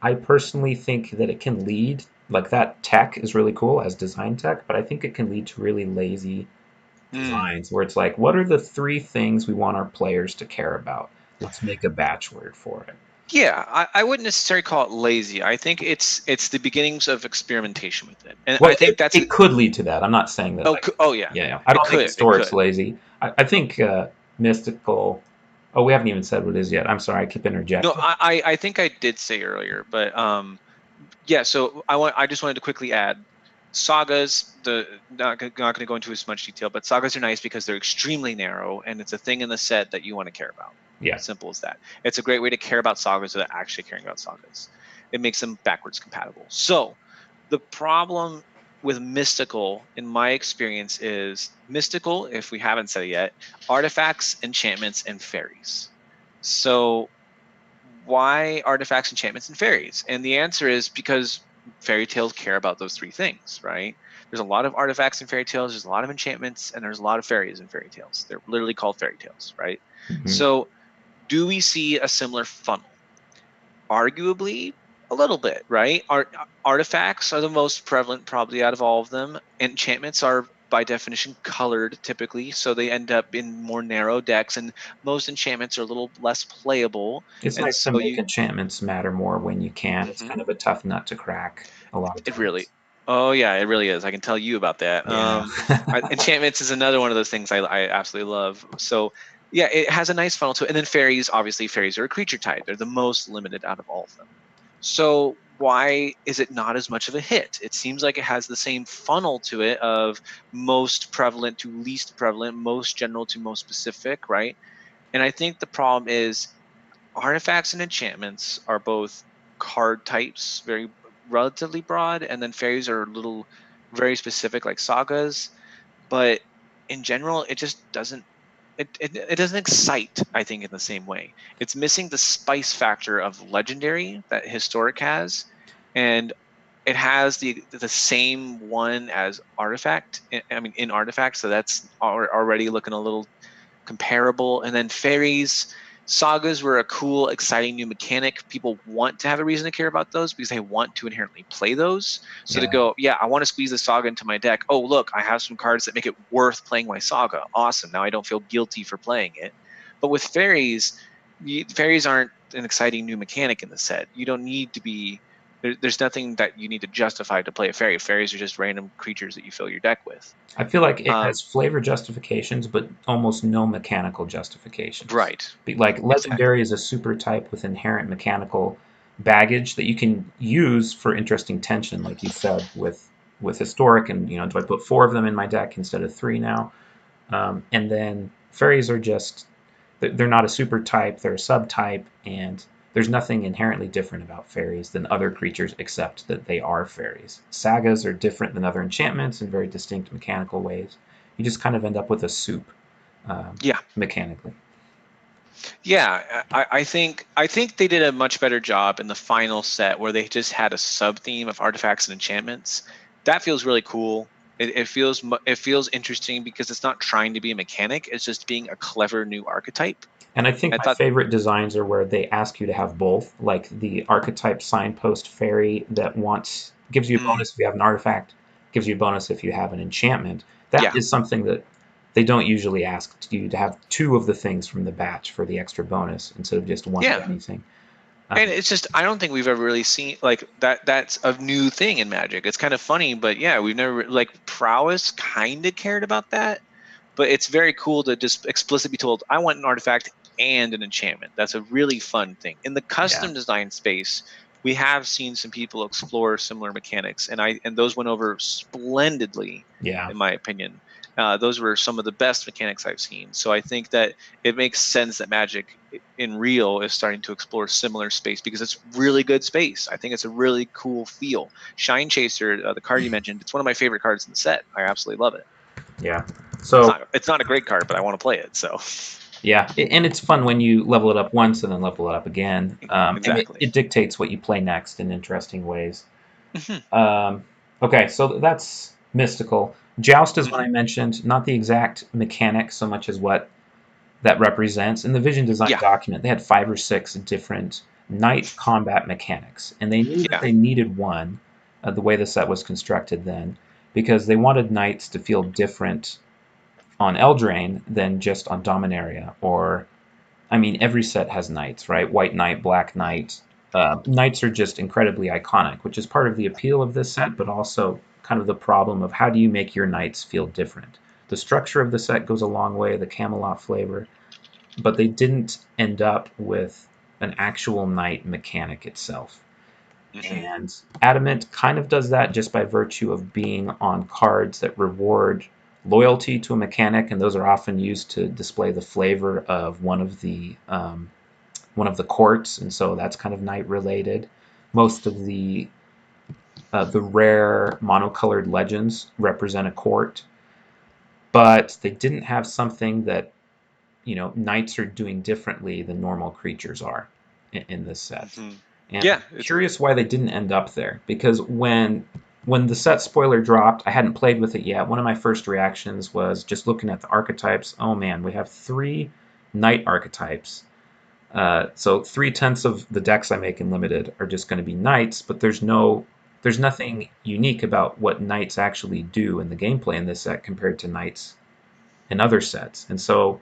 I personally think that it can lead, like that tech is really cool as design tech, but I think it can lead to really lazy mm, designs where it's like, what are the 3 things we want our players to care about? Let's make a batch word for it. yeah, I wouldn't necessarily call it lazy. I think it's the beginnings of experimentation with it, and Well, I think that's it could lead to that. I'm not saying that, like, oh yeah, yeah, yeah. I it don't think could, it historic's could. lazy. I think mystical. Oh, we haven't even said what it is yet. I'm sorry, I keep No, interjecting. I think I did say earlier, but yeah. So I just wanted to quickly add sagas. Not going to go into as much detail, but sagas are nice because they're extremely narrow and it's a thing in the set that you want to care about. Yeah, Simple as that. It's a great way to care about sagas without actually caring about sagas. It makes them backwards compatible. So the problem with mystical, in my experience, is mystical, if we haven't said it yet, artifacts, enchantments, and fairies. So why artifacts, enchantments, and fairies? And the answer is because fairy tales care about those 3 things, right? There's a lot of artifacts in fairy tales, there's a lot of enchantments, and there's a lot of fairies in fairy tales. They're literally called fairy tales, right? hmm So, do we see a similar funnel? Arguably, a little bit, right? Artifacts are the most prevalent, probably out of all of them. Enchantments are, by definition, colored typically, so they end up in more narrow decks, and most enchantments are a little less playable. it's And nice to so make you enchantments matter more when you can. It's Mhm. kind of a tough nut to crack a lot of It really, times. oh yeah, it really is. I can tell you about that. Yeah. Enchantments is another one of those things I absolutely love. So yeah, it has a nice funnel to it. And then fairies, obviously, fairies are a creature type. They're the most limited out of all of them. So why is it not as much of a hit? It seems like it has the same funnel to it of most prevalent to least prevalent, most general to most specific, right? And I think the problem is artifacts and enchantments are both card types, very relatively broad, and then fairies are a little very specific, like sagas. But in general, it just doesn't. It doesn't excite, I think, in the same way. It's missing the spice factor of legendary that historic has, and it has the same one as artifact. I mean, in artifact, so that's already looking a little comparable. And then fairies, sagas were a cool, exciting new mechanic. People want to have a reason to care about those because they want to inherently play those. So to Yeah. go, yeah, I want to squeeze the saga into my deck. Oh, look, I have some cards that make it worth playing my saga. Awesome. Now I don't feel guilty for playing it. But with fairies, fairies aren't an exciting new mechanic in the set. You don't need to be. There's nothing that you need to justify to play a fairy. Fairies are just random creatures that you fill your deck with. I feel like it Um, has flavor justifications, but almost no mechanical justifications. right. Like Exactly. legendary is a super type with inherent mechanical baggage that you can use for interesting tension, like you said with historic. And do I put 4 of them in my deck instead of 3 now? And then fairies are just they're not a super type; they're a subtype, and there's nothing inherently different about fairies than other creatures except that they are fairies. Sagas are different than other enchantments in very distinct mechanical ways. You just kind of end up with a soup Yeah. mechanically. Yeah, I think they did a much better job in the final set where they just had a sub theme of artifacts and enchantments. That feels really cool. It feels interesting because it's not trying to be a mechanic; it's just being a clever new archetype. And I think I my thought, favorite designs are where they ask you to have both, like the archetype signpost fairy that gives you a mm, bonus if you have an artifact, gives you a bonus if you have an enchantment. That yeah, is something that they don't usually ask you to have two of the things from the batch for the extra bonus instead of just one of yeah. anything. And it's just I don't think we've ever really seen like that. That's a new thing in Magic. It's kind of funny, but yeah, we've never like prowess kind of cared about that. But it's very cool to just explicitly be told, I want an artifact and an enchantment. That's a really fun thing. In the Yeah, custom design space, we have seen some people explore similar mechanics, and those went over splendidly, yeah, in my opinion. Those were some of the best mechanics I've seen. So I think that it makes sense that Magic in real is starting to explore similar space because it's really good space. I think it's a really cool feel. Shine Chaser, the card you mentioned, it's one of my favorite cards in the set. I absolutely love it. yeah. So It's not a great card, but I want to play it. So yeah, and it's fun when you level it up once and then level it up again, and exactly. it dictates what you play next in interesting ways. Hmm. Um, okay, so that's mystical. Joust is one Hmm. I mentioned, not the exact mechanic so much as what that represents. In the vision design Yeah, document, they had 5 or 6 different knight combat mechanics, and they knew that yeah. they needed one, the way the set was constructed then, because they wanted knights to feel different on Eldraine than just on Dominaria. Or, I mean, every set has knights, right? White knight, black knight. Knights are just incredibly iconic, which is part of the appeal of this set, but also kind of the problem of how do you make your knights feel different. The structure of the set goes a long way, the Camelot flavor, but they didn't end up with an actual knight mechanic itself. Hmm. And Adamant kind of does that just by virtue of being on cards that reward loyalty to a mechanic, and those are often used to display the flavor of one of the courts, and so that's kind of knight related. Most of the rare monocolored legends represent a court, but they didn't have something that knights are doing differently than normal creatures are in this set. Hmm. And Yeah, I'm it's curious why they didn't end up there. Because when the set spoiler dropped, I hadn't played with it yet. One of my first reactions was just looking at the archetypes. Oh man, we have 3 knight archetypes. So 3/10 of the decks I make in limited are just going to be knights, but there's nothing unique about what knights actually do in the gameplay in this set compared to knights in other sets. And so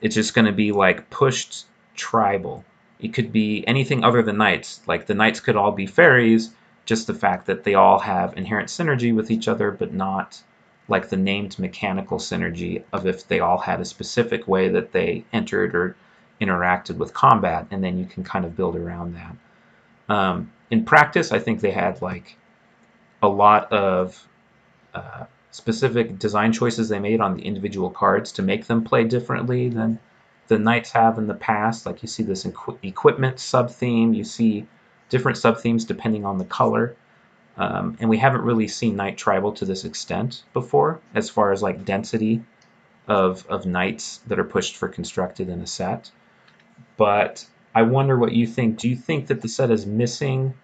it's just going to be like pushed tribal. It could be anything other than knights. Like the knights could all be fairies, just the fact that they all have inherent synergy with each other, but not like the named mechanical synergy of if they all had a specific way that they entered or interacted with combat, and then you can kind of build around that. In practice, I think they had like a lot of specific design choices they made on the individual cards to make them play differently than the knights have in the past. Like you see this equipment sub theme, you see different sub themes depending on the color. And we haven't really seen Knight Tribal to this extent before, as far as like density of knights that are pushed for constructed in a set. But I wonder what you think. Do you think that the set is missing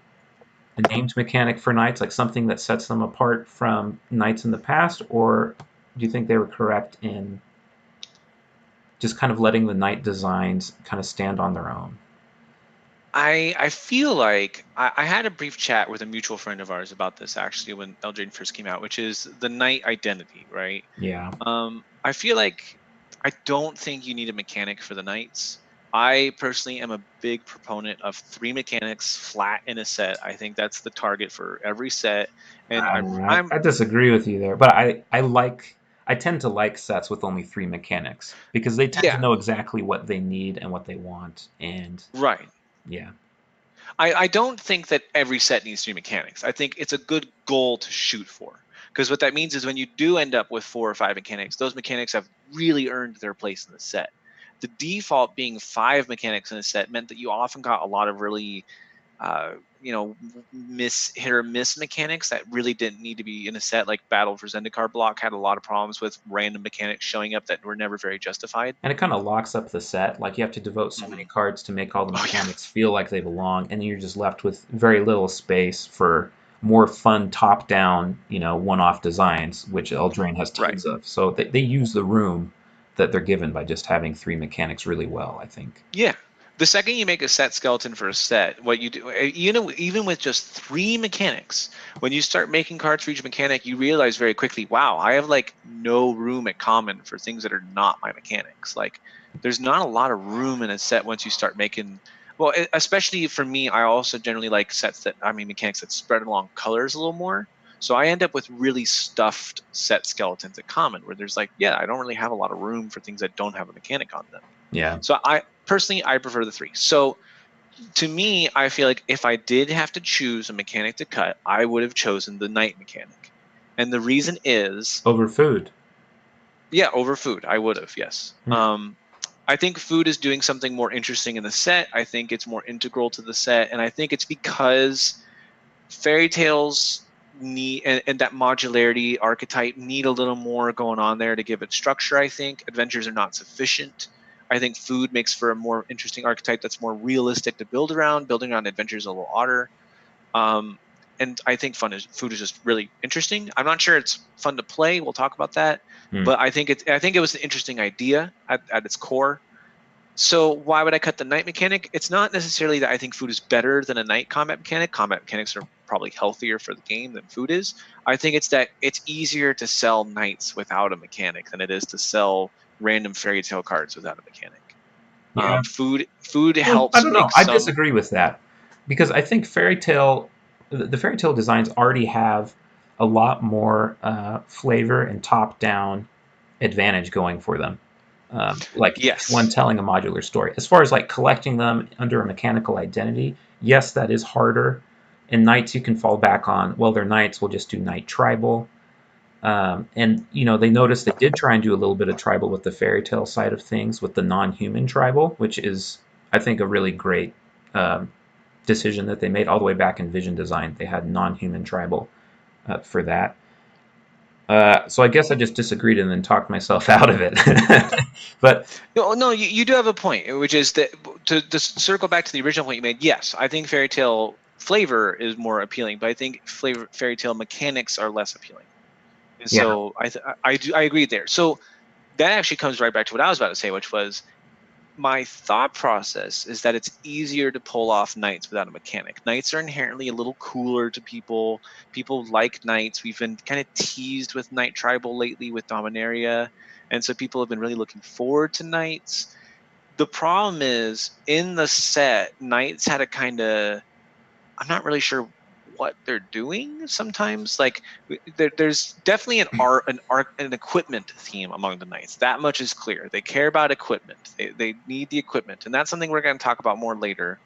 a named mechanic for knights, like something that sets them apart from knights in the past, or do you think they were correct in just kind of letting the knight designs kind of stand on their own? I feel like I had a brief chat with a mutual friend of ours about this actually when Eldraine first came out, which is the knight identity, right? Yeah, I feel like I don't think you need a mechanic for the knights. I personally am a big proponent of 3 mechanics flat in a set. I think that's the target for every set, and I'm I disagree with you there, but I tend to like sets with only 3 mechanics because they tend to yeah, know exactly what they need and what they want, and right. yeah, I don't think that every set needs 3 mechanics. I think it's a good goal to shoot for. Because what that means is when you do end up with 4 or 5 mechanics, those mechanics have really earned their place in the set. The default being 5 mechanics in a set meant that you often got a lot of really miss hit or miss mechanics that really didn't need to be in a set. Like Battle for Zendikar block had a lot of problems with random mechanics showing up that were never very justified. and it kind of locks up the set. Like you have to devote so many Hmm. cards to make all the Oh yeah. mechanics feel like they belong, and then you're just left with very little space for more fun top-down, one-off designs, which Eldraine has Right. tons of. So they use the room that they're given by just having three mechanics really well, I think. Yeah. The second you make a set skeleton for a set, what you do, even with just 3 mechanics, when you start making cards for each mechanic, you realize very quickly, wow, I have like no room at common for things that are not my mechanics. Like, there's not a lot of room in a set once you start making. Well, especially for me, I also generally like mechanics that spread along colors a little more. So I end up with really stuffed set skeletons at common, where there's like, yeah, I don't really have a lot of room for things that don't have a mechanic on them. Yeah. So I prefer the 3. So to me, I feel like if I did have to choose a mechanic to cut, I would have chosen the night mechanic. And the reason is, Over food. yeah, over food. I would have, yes. Hmm. I think food is doing something more interesting in the set. I think it's more integral to the set. And I think it's because fairy tales need and that modularity archetype need a little more going on there to give it structure. I think adventures are not sufficient. I think food makes for a more interesting archetype that's more realistic to build around. Building around adventures a little odder. um, and I think food is just really interesting. I'm not sure it's fun to play, we'll talk about that, Hmm. but I think it was an interesting idea at its core. So why would I cut the night mechanic? It's not necessarily that I think food is better than a night combat mechanic. Combat mechanics are probably healthier for the game than food is. I think it's that it's easier to sell knights without a mechanic than it is to sell random fairy tale cards without a mechanic. Yeah. Food Well, I helps don't know. make I some. disagree with that because I think the fairy tale designs already have a lot more flavor and top-down advantage going for them. Like each one Yes, telling a modular story. As far as like collecting them under a mechanical identity, yes, that is harder. In knights, you can fall back on, well, they're knights, we'll just do knight tribal. And they noticed they did try and do a little bit of tribal with the fairy tale side of things with the non-human tribal, which is, I think, a really great um, decision that they made all the way back in Vision Design. They had non-human tribal for that. So I guess I just disagreed and then talked myself out of it. But no, you do have a point, which is that to circle back to the original point you made. Yes, I think fairy tale flavor is more appealing, but I think fairy tale mechanics are less appealing. And yeah, so I agree there. So that actually comes right back to what I was about to say, which was my thought process is that it's easier to pull off knights without a mechanic. Knights are inherently a little cooler to people. People like knights. We've been kind of teased with knight tribal lately with Dominaria, and so people have been really looking forward to knights. The problem is in the set, knights had a kind of, I'm not really sure what they're doing sometimes. Like there's definitely an equipment theme among the knights. That much is clear. They care about equipment. They need the equipment, and that's something we're going to talk about more later.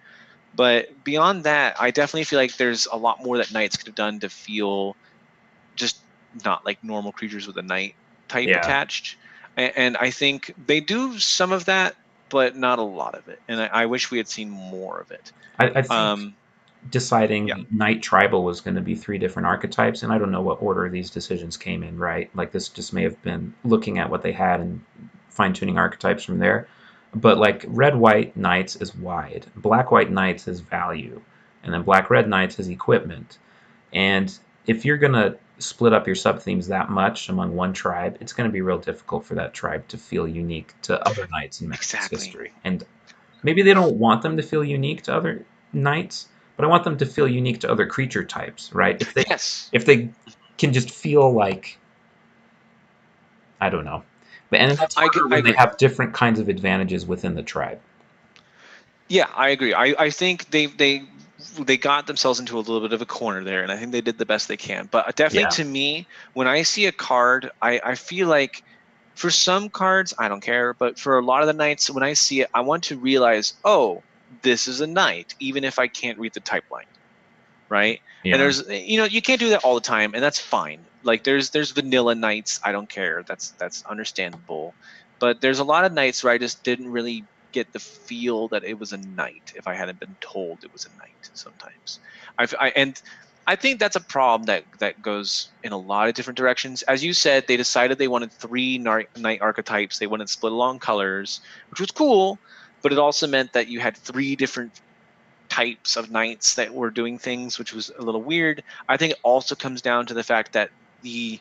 But beyond that, I definitely feel like there's a lot more that knights could have done to feel just not like normal creatures with a knight type yeah. attached. And I think they do some of that, but not a lot of it. And I wish we had seen more of it. I think Um, yeah. deciding Knight Tribal was going to be three different archetypes, and I don't know what order these decisions came in, right? Like this just may have been looking at what they had and fine tuning archetypes from there. But like Red White Knights is wide, Black White Knights is value, and then Black Red Knights is equipment. And if you're going to split up your sub themes that much among one tribe, it's going to be real difficult for that tribe to feel unique to other knights in Magic's Exactly. history. And maybe they don't want them to feel unique to other knights, but I want them to feel unique to other creature types, right? Yes. If they can just feel like, I don't know, and that's harder I when they agree. have different kinds of advantages within the tribe. Yeah, I agree. I think they got themselves into a little bit of a corner there, and I think they did the best they can. But definitely Yeah, to me, when I see a card, I feel like for some cards, I don't care, but for a lot of the knights, when I see it, I want to realize, oh, this is a knight, even if I can't read the type line, right? And yeah, there's, you can't do that all the time, and that's fine. Like there's vanilla knights, I don't care. That's understandable. But there's a lot of knights where I just didn't really get the feel that it was a knight if I hadn't been told it was a knight sometimes. And I think that's a problem that goes in a lot of different directions. As you said, they decided they wanted 3 knight archetypes. They wanted split along colors, which was cool, but it also meant that you had 3 different types of knights that were doing things, which was a little weird. I think it also comes down to the fact that the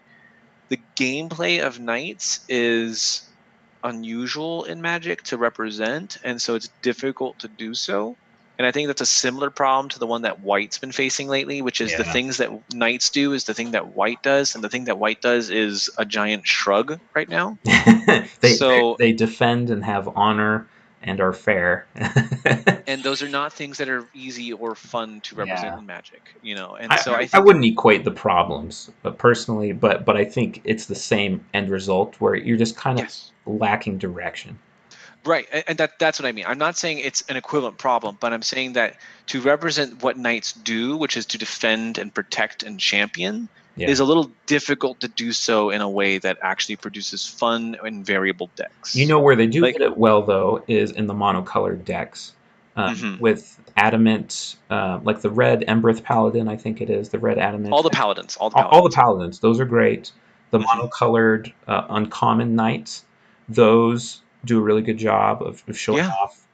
gameplay of knights is unusual in Magic to represent, and so it's difficult to do so. And I think that's a similar problem to the one that White's been facing lately, which is the Yeah. things that Knights do is the thing that White does, and the thing that White does is a giant shrug right now. they So, they defend and have honor and are fair. and those are not things that are easy or fun to represent Yeah. in Magic, you know. And so I, I I think wouldn't equate the problems, but personally, but I think it's the same end result where you're just kind of yes. lacking direction. Right, and that's what I mean. I'm not saying it's an equivalent problem, but I'm saying that to represent what knights do, which is to defend and protect and champion, is Yeah. a little difficult to do so in a way that actually produces fun and variable You decks. know where they do Like, hit it well though is in the monocolored decks. mhm. With Adamant, like the red Embereth Paladin, I think it is the red Adamant. All the All the paladins, yeah. paladins, those are great. The Hmm. monocolored uncommon knights, those do a really good job of showing Yeah, off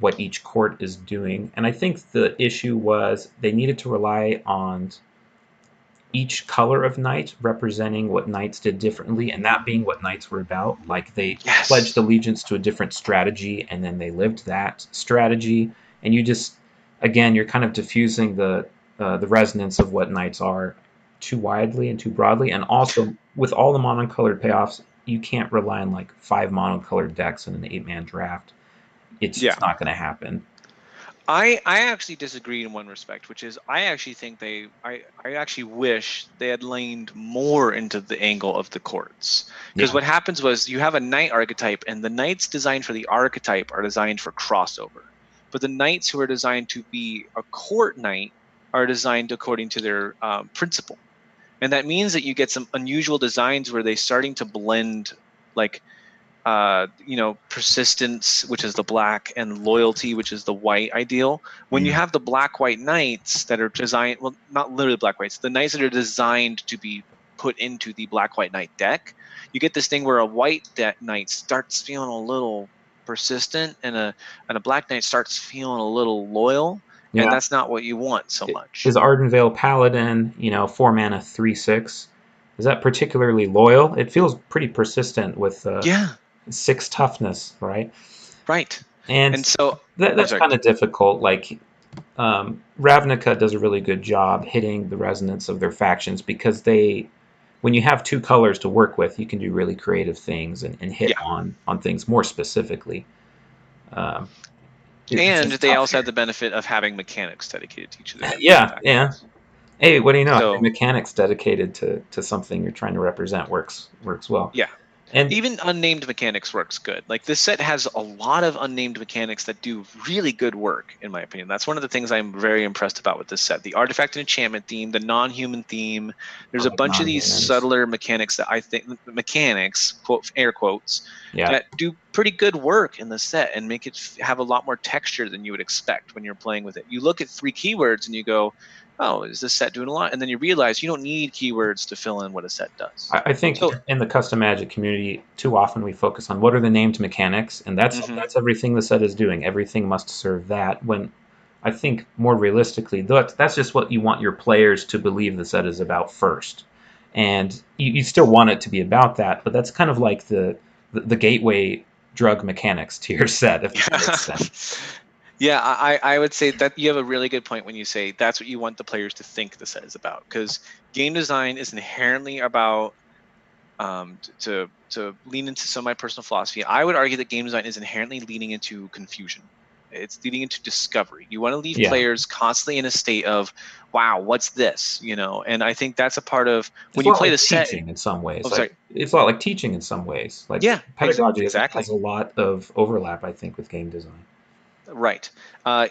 what each court is doing. And I think the issue was they needed to rely on each color of knight representing what knights did differently, and that being what knights were about. Like they pledged yes, allegiance to a different strategy, and then they lived that strategy. And you just, again, you're kind of diffusing the resonance of what knights are too widely and too broadly. And also, with all the monocolored payoffs, you can't rely on like 5 monocolored decks in an 8-man draft. It's yeah. just not going to happen. I actually disagree in one respect, which is I actually think I actually wish they had leaned more into the angle of the courts. Because Yeah. what happens was you have a knight archetype, and the knights designed for the archetype are designed for crossover. But the knights who are designed to be a court knight are designed according to their principle. And that means that you get some unusual designs where they're starting to blend like persistence, which is the black, and loyalty, which is the white ideal. When you Mm. have the black white knights that are designed, well, not literally black whites, the knights that are designed to be put into the black white knight deck, you get this thing where a white knight starts feeling a little persistent, and a black knight starts feeling a little loyal, and Yeah. that's not what you want so much. Is Ardenvale Paladin, 4 mana 3/6? Is that particularly loyal? It feels pretty persistent with Yeah, 6 toughness, right? right. And And so, I'm that's sorry. kind of difficult. Like Ravnica does a really good job hitting the resonance of their factions because when you have 2 colors to work with, you can do really creative things and hit Yeah. on things more specifically. Um, it's And just they tough also have here. the benefit of having mechanics dedicated to each of their Yeah, yeah. factions. Hey, what do you know? Having So mechanics dedicated to something you're trying to represent works well. yeah, And even unnamed mechanics works good. Like this set has a lot of unnamed mechanics that do really good work, in my opinion. That's one of the things I'm very impressed about with this set. The artifact and enchantment theme, the non-human theme. I There's a like bunch of these non-humans. subtler mechanics that I think mechanics, quote air quotes, Yeah, that do pretty good work in the set and make it have a lot more texture than you would expect when you're playing with it. You look at 3 keywords and you go, oh, is this set doing a lot? And then you realize you don't need keywords to fill in what a set does. I think So, in the custom magic community, too often we focus on what are the named mechanics, and mhm. that's everything the set is doing. Everything must serve that. When I think more realistically, that's just what you want your players to believe the set is about first, and you still want it to be about that. But that's kind of like the gateway drug mechanics to your set, if that makes sense. Yeah, I would say that you have a really good point when you say that's what you want the players to think the set is about. Because game design is inherently about to lean into some of my personal philosophy. I would argue that game design is inherently leaning into confusion. It's leading into discovery. You want to leave Yeah, players constantly in a state of, wow, what's this? You know, and I think that's a part of it's when a you lot play like the set. teaching in some Oh, ways. sorry. Like it's a lot like teaching in some ways. Like Yeah, pedagogy has exactly. a lot of overlap, I think, with game design. Right.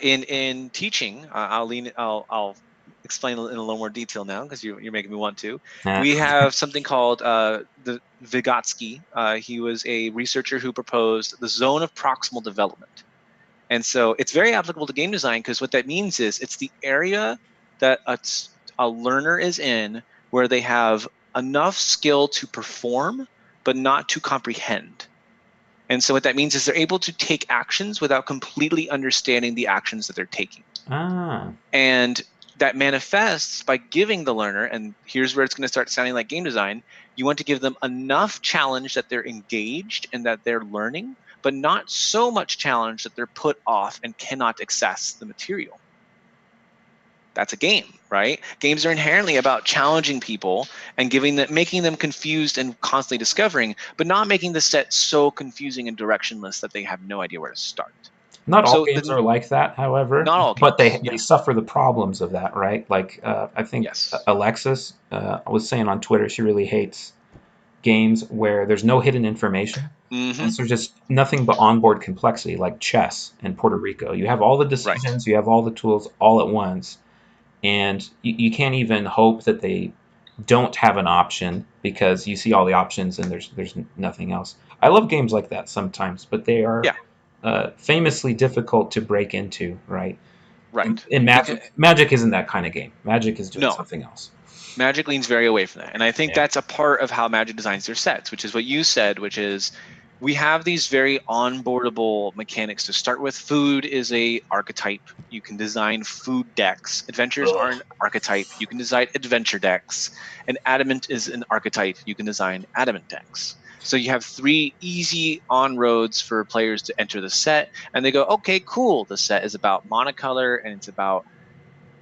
In teaching, I'll explain in a little more detail now because you're making me want to. Eh, We have something called the Vygotsky. He was a researcher who proposed the zone of proximal development, and so it's very applicable to game design because what that means is it's the area that a learner is in where they have enough skill to perform but not to comprehend. And so what that means is they're able to take actions without completely understanding the actions that they're taking. Ah. And that manifests by giving the learner, and here's where it's going to start sounding like game design, you want to give them enough challenge that they're engaged and that they're learning, but not so much challenge that they're put off and cannot access the material. That's a game, right? Games are inherently about challenging people and making them confused and constantly discovering, but not making the set so confusing and directionless that they have no idea where to start. Not all So games are like that, however, not all but games. they Yeah. suffer the problems of that, right? Like I think Yes. Alexis was saying on Twitter she really hates games where there's no hidden information. Mm-hmm. And so just nothing but onboard complexity, like chess and Puerto Rico. You have all the Right. decisions, you have all the tools all at once, and you can't even hope that they don't have an option because you see all the options and there's nothing else. I love games like that sometimes, but they are Yeah. famously difficult to break into, right? Right. And Because Magic isn't that kind of game. Magic is doing no, something else. Magic leans very away from that. And I think Yeah. that's a part of how Magic designs their sets, which is what you said, which is we have these very onboardable mechanics to start with. Food is a archetype. You can design food decks. Adventures are an archetype. You can design adventure decks. And Adamant is an archetype. You can design Adamant decks. So you have 3 easy on roads for players to enter the set, and they go, okay, cool. The set is about monocolor and it's about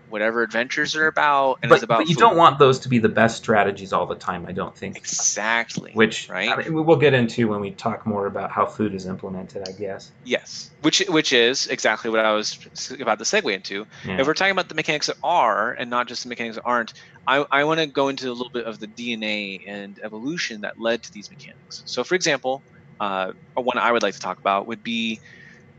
whatever adventures are about, and it's But about you food. don't want those to be the best strategies all the time, I don't think. Exactly. Which I Right. mean, we'll get into when we talk more about how food is implemented, I guess. Yes. Which is exactly what I was about to segue into. If Yeah. we're talking about the mechanics that are, and not just the mechanics that aren't, I want to go into a little bit of the DNA and evolution that led to these mechanics. So, for example, one I would like to talk about would be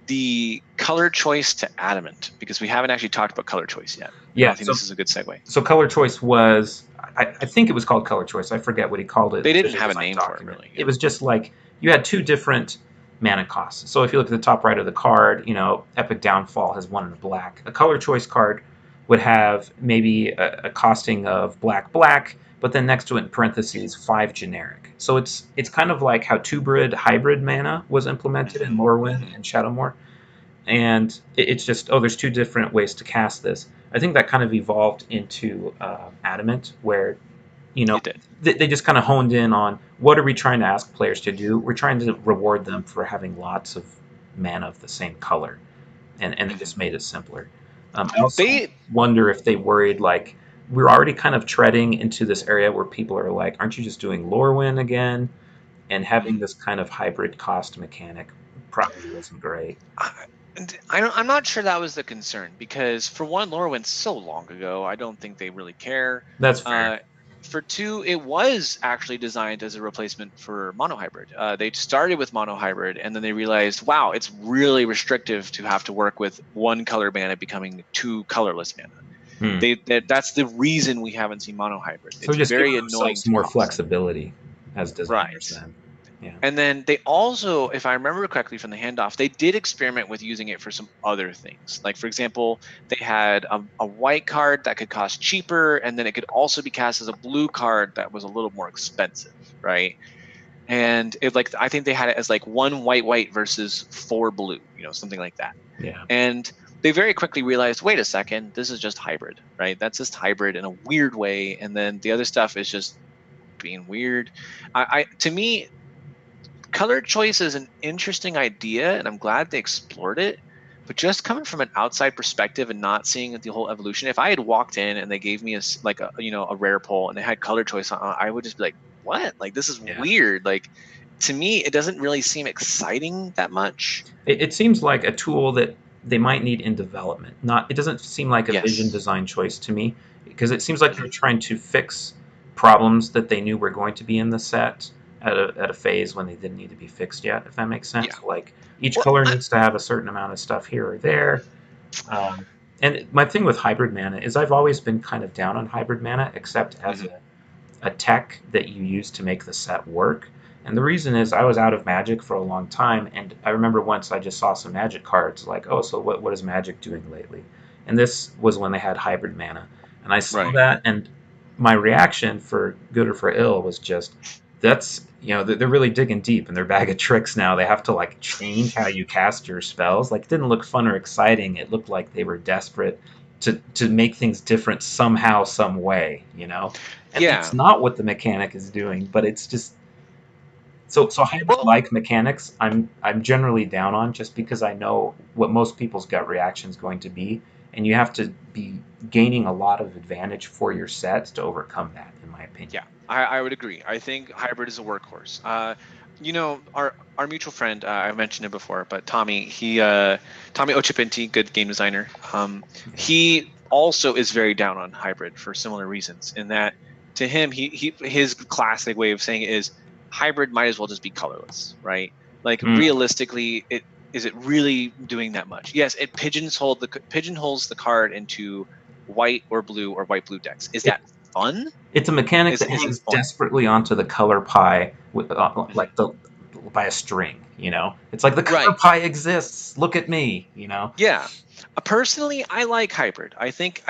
the color choice to Adamant, because we haven't actually talked about color choice yet. And Yeah. I think this is a good segue. So color choice was, I think it was called color choice. I forget what he called it in They the didn't visual have a design name for it, document. really. It Yeah. was just like you had 2 different mana costs. So if you look at the top right of the card, Epic Downfall has 1 in black. A color choice card would have maybe a costing of black black, but then next to it in parentheses 5 generic. So it's kind of like how Two-Brid hybrid mana was implemented in Lorwyn and Shadowmoor, and it's just, there's 2 different ways to cast this. I think that kind of evolved into Adamant, where It did. they just kind of honed in on what are we trying to ask players to do. We're trying to reward them for having lots of mana of the same color, and they Mhm. just made it simpler. I also They wonder if they worried, like, we're already kind of treading into this area where people are like, aren't you just doing Lorwyn again? And having this kind of hybrid cost mechanic probably wasn't great. I'm not sure that was the concern, because for one, Laura went so long ago. I don't think they really care. That's fair. Uh, for two, it was actually designed as a replacement for monohybrid. They started with monohybrid, and then they realized, wow, it's really restrictive to have to work with 1 color mana becoming 2 colorless mana. Hmm. That's the reason we haven't seen monohybrid. So It's just giving very annoying themselves to more cost. flexibility as designers Right. then. Yeah. And then they also, if I remember correctly from the handoff, they did experiment with using it for some other things. Like, for example, they had a white card that could cost cheaper, and then it could also be cast as a blue card that was a little more expensive, right? And I think they had it as like 1 white versus 4 blue, something like that. Yeah. And they very quickly realized, wait a second, this is just hybrid, right? That's just hybrid in a weird way, and then the other stuff is just being weird. To me, color choice is an interesting idea, and I'm glad they explored it. But just coming from an outside perspective and not seeing the whole evolution, if I had walked in and they gave me a rare pull and they had color choice on, I would just be like, what? Like, this is Yeah. weird. Like, to me, it doesn't really seem exciting that much. It seems like a tool that they might need in development. Not. It doesn't seem like a vision Yes. design choice to me, because it seems like they're Mhm. trying to fix problems that they knew were going to be in the set at a phase when they didn't need to be fixed yet. If that makes Yeah. sense. Like each Well, color needs to have a certain amount of stuff here or there. And my thing with hybrid mana is I've always been kind of down on hybrid mana, except as mhm. a tech that you use to make the set work. And the reason is I was out of Magic for a long time, and I remember once I just saw some Magic cards, like, oh, so what is Magic doing lately? And this was when they had hybrid mana. And I saw Right. that, and my reaction, for good or for ill, was just, that's they're really digging deep in their bag of tricks now. They have to like change how you cast your spells. Like it didn't look fun or exciting. It looked like they were desperate to make things different somehow, some way. And that's Yeah. not what the mechanic is doing. But it's just so hybrid Well, like mechanics. I'm generally down on just because I know what most people's gut reaction is going to be, and you have to be gaining a lot of advantage for your sets to overcome that, in my opinion. yeah, I would agree. I think hybrid is a workhorse. Our mutual friend, I mentioned it before, but Tommy Ochipinti, good game designer. He also is very down on hybrid for similar reasons. In that, to him, his classic way of saying it is hybrid might as well just be colorless, right? Like Mm. realistically, is it really doing that much? Yes, it pigeonholes the card into white or blue or white blue decks. Is It, that fun? It's a mechanic that Is the hangs point? desperately onto the color pie with Mhm. like the by a string. It's like the color Right. pie exists. Look at me. Yeah. Personally, I like hybrid. I think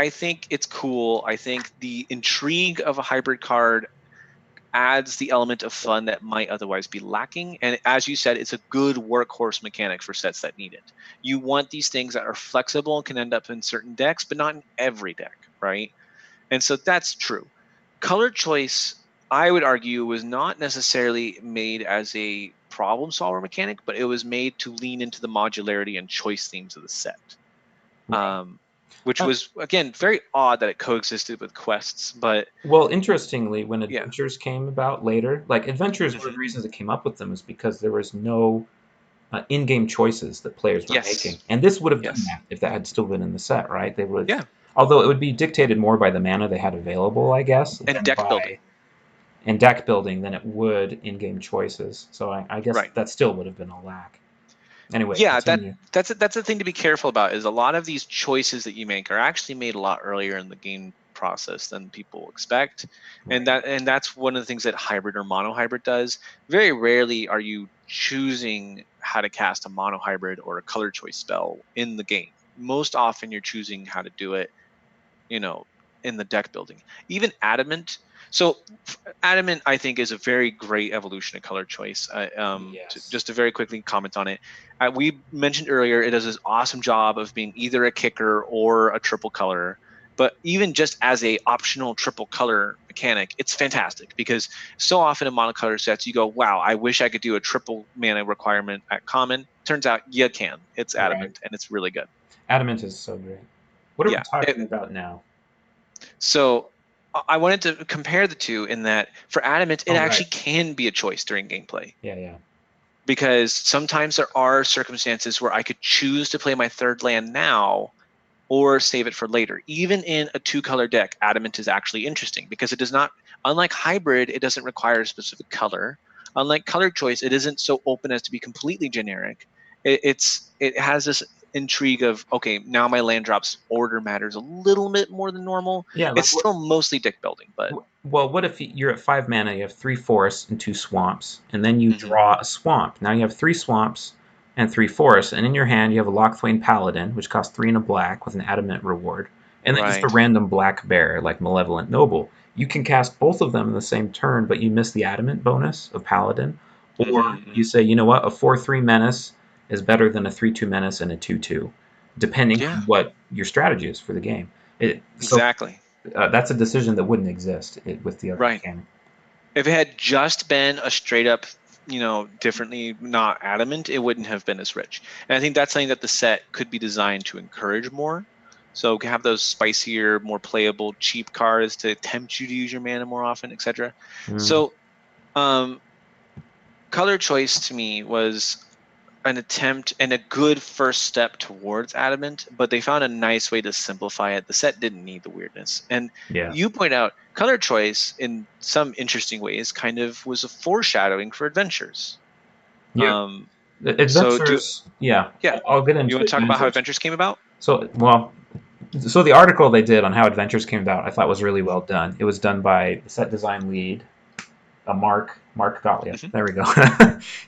it's cool. I think the intrigue of a hybrid card adds the element of fun that might otherwise be lacking. And as you said, it's a good workhorse mechanic for sets that need it. You want these things that are flexible and can end up in certain decks, but not in every deck, right? And so that's true. Color choice, I would argue, was not necessarily made as a problem solver mechanic, but it was made to lean into the modularity and choice themes of the set. Right. Um, which Uh, was again very odd that it coexisted with quests, but well, interestingly, when yeah. adventures came about later, like adventures, one of Hmm. the reasons it came up with them is because there was no in-game choices that players were making, Yes. and this would have done Yes. that if that had still been in the set, right? They would, Yeah. although it would be dictated more by the mana they had available, I guess, And than deck building. by and deck building than it would in-game choices. So I guess Right. that still would have been a lack. Anyway, Yeah, continue. that's a thing to be careful about is a lot of these choices that you make are actually made a lot earlier in the game process than people expect. And Right. that's one of the things that hybrid or mono hybrid does. Very rarely are you choosing how to cast a mono hybrid or a color choice spell in the game. Most often you're choosing how to do it, you know, in the deck building. Even Adamant. So Adamant, I think, is a very great evolution of color choice. Yes. Just to very quickly comment on it, we mentioned earlier it does this awesome job of being either a kicker or a triple color. But even just as a optional triple color mechanic, it's fantastic because so often in monocolor sets you go, "Wow, I wish I could do a triple mana requirement at common." Turns out you can. It's Right. Adamant, and it's really good. Adamant is so great. What are we Yeah, talking about now? so I wanted to compare the two in that for Adamant, it Oh, actually right. can be a choice during gameplay Yeah, yeah. because sometimes there are circumstances where I could choose to play my third land now or save it for later. Even in a two-color deck, Adamant is actually interesting because it does not, unlike Hybrid, it doesn't require a specific color. Unlike Color Choice, it isn't so open as to be completely generic. It has this intrigue of, okay, now my land drops order matters a little bit more than normal. Yeah, It's like what? still mostly deck building, but Well, what if you're at 5 mana? You have 3 forests and 2 swamps, and then you mhm, draw a swamp. Now you have 3 swamps and 3 forests, and in your hand you have a Lochthwain Paladin, which costs 3 and a black with an adamant reward, and then just a right. random black bear like Malevolent Noble. You can cast both of them in the same turn, but you miss the adamant bonus of Paladin, or Hmm. you say, you know what, a 4/3 menace is better than a 3/2 menace and a 2/2, depending on Yeah, what your strategy is for the game. So exactly. that's a decision that wouldn't exist with the other Right. mechanic. If it had just been a straight up, differently not adamant, it wouldn't have been as rich. And I think that's something that the set could be designed to encourage more. So have those spicier, more playable, cheap cards to tempt you to use your mana more often, etc. Mm. So um, color choice to me was an attempt and a good first step towards Adamant, but they found a nice way to simplify it. The set didn't need the weirdness. And Yeah. you point out color choice in some interesting ways kind of was a foreshadowing for adventures. Yeah. Um, so do Adventures. Yeah. yeah, I'll get you into want to talk about how adventures. adventures came about? So, well, so the article they did on how adventures came about, I thought was really well done. It was done by the set design lead, Mark Gottlieb. Hmm. There we go.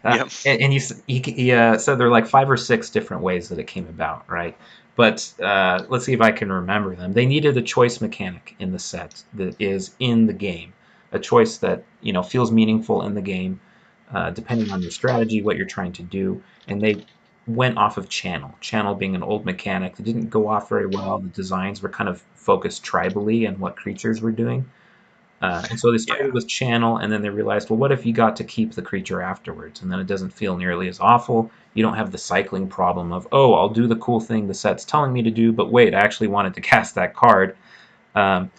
Yeah. And he said there are like 5 or 6 different ways that it came about, right? But let's see if I can remember them. They needed a choice mechanic in the set that is in the game. a choice that feels meaningful in the game, depending on your strategy, what you're trying to do. And they went off of channel being an old mechanic that didn't go off very well. The designs were kind of focused tribally and what creatures were doing. And so they Yeah. started with channel, and then they realized, well, what if you got to keep the creature afterwards? And then it doesn't feel nearly as awful. You don't have the cycling problem of, oh, I'll do the cool thing the set's telling me to do, but wait, I actually wanted to cast that card. Um,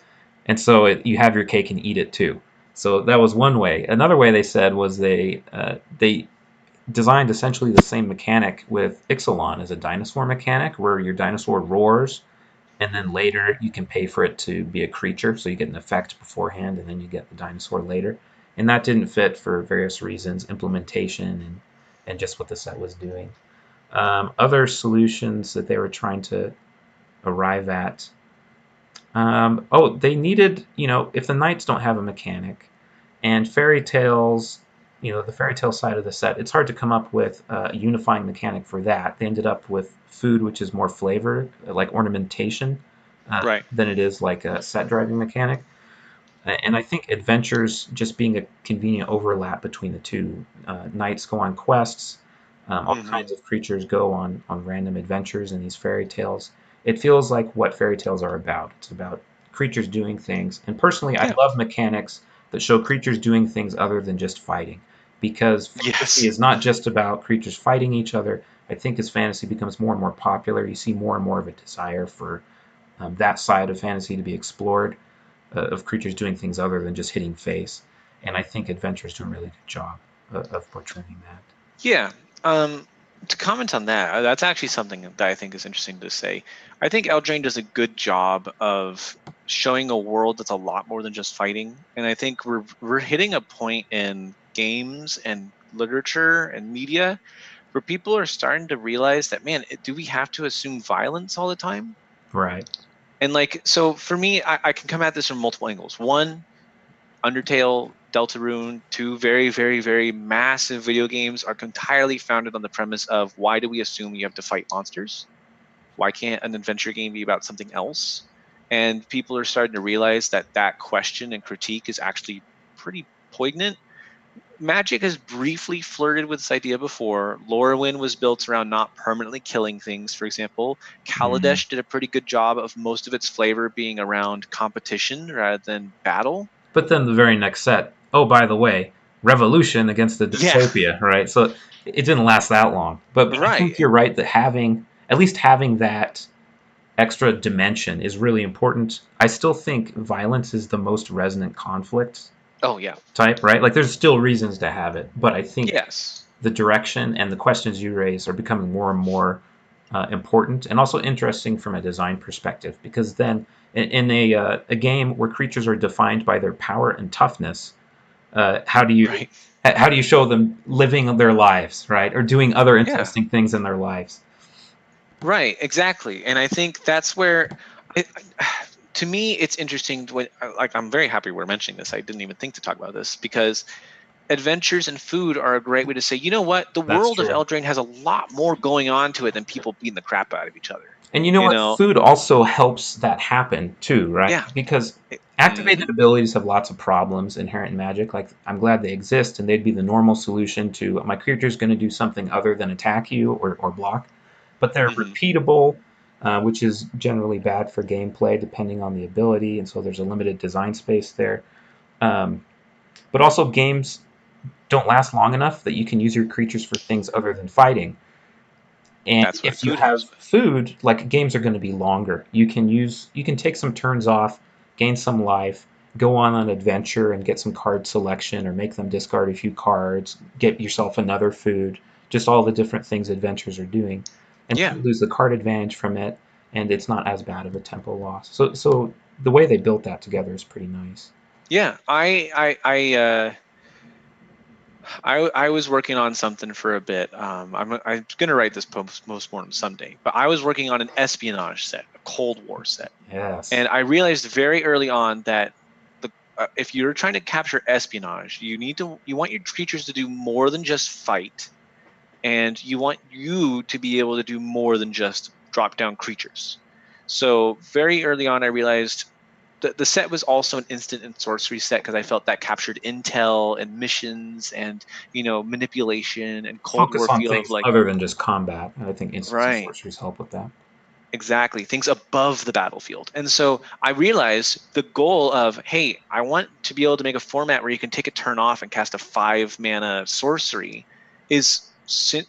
and so you have your cake and eat it too. So that was one way. Another way they said was they designed essentially the same mechanic with Ixalan as a dinosaur mechanic, where your dinosaur roars, and then later you can pay for it to be a creature, so you get an effect beforehand, and then you get the dinosaur later. And that didn't fit for various reasons, implementation and just what the set was doing. Other solutions that they were trying to arrive at. They needed, if the knights don't have a mechanic, and fairy tales, the fairy tale side of the set, it's hard to come up with a unifying mechanic for that. They ended up with food, which is more flavor, like ornamentation, Right. than it is like a set driving mechanic. And I think adventures just being a convenient overlap between the two. Knights go on quests. All Hmm. kinds of creatures go on random adventures in these fairy tales. It feels like what fairy tales are about. It's about creatures doing things. And personally, I Yeah. love mechanics that show creatures doing things other than just fighting. Because fantasy Yes. is not just about creatures fighting each other. I think as fantasy becomes more and more popular, you see more and more of a desire for that side of fantasy to be explored, of creatures doing things other than just hitting face. And I think adventures do a really good job of portraying that. Yeah. To comment on that, that's actually something that I think is interesting to say. I think Eldraine does a good job of showing a world that's a lot more than just fighting, and I think we're hitting a point in games and literature and media where people are starting to realize that, man, do we have to assume violence all the time? Right. And like, so for me, I can come at this from multiple angles. One, Undertale, Deltarune, two very, very, very massive video games are entirely founded on the premise of why do we assume you have to fight monsters? Why can't an adventure game be about something else? And people are starting to realize that that question and critique is actually pretty poignant. Magic has briefly flirted with this idea before. Lorwyn was built around not permanently killing things, for example. Mm. Kaladesh did a pretty good job of most of its flavor being around competition rather than battle. But then the very next set, oh, by the way, revolution against the Yeah, dystopia, right? So it didn't last that long. But I think right. you're right that at least having that extra dimension is really important. I still think violence is the most resonant conflict Oh, yeah. type, right? Like there's still reasons to have it, but I think Yes. the direction and the questions you raise are becoming more and more important and also interesting from a design perspective, because then in a game where creatures are defined by their power and toughness, how do you Right. show them living their lives, right, or doing other Yeah. interesting things in their lives? Right. Exactly. And I think that's where, it, to me, it's interesting. When like, I'm very happy we're mentioning this. I didn't even think to talk about this because adventures and food are a great way to say, you know what, the That's world of true. Eldraine has a lot more going on to it than people beating the crap out of each other. And you know You what? know? Food also helps that happen too, right? Yeah. Because Mm-hmm. activated abilities have lots of problems inherent in Magic. Like, I'm glad they exist, and they'd be the normal solution to my creature's going to do something other than attack you or block. But they're Mm-hmm. repeatable, which is generally bad for gameplay depending on the ability, and so there's a limited design space there. Um, but also, games don't last long enough that you can use your creatures for things other than fighting. And That's why if you food helps. have food, like games are going to be longer. You can take some turns off, gain some life, go on an adventure and get some card selection or make them discard a few cards, get yourself another food, just all the different things adventures are doing. And then Yeah. you lose the card advantage from it, and it's not as bad of a tempo loss. So the way they built that together is pretty nice. Yeah. I was working on something for a bit. I'm gonna write this post mortem someday, but I was working on an espionage set, a Cold War set, Yes. and I realized very early on that the if you're trying to capture espionage, you want your creatures to do more than just fight, and you want you to be able to do more than just drop down creatures. So very early on, I realized the set was also an instant and sorcery set because I felt that captured intel and missions and manipulation and Cold Focus War on feel of things like other than just combat. And I think instants and right. sorceries help with that. Exactly, things above the battlefield. And so I realized the goal of, hey, I want to be able to make a format where you can take a turn off and cast a 5 mana sorcery is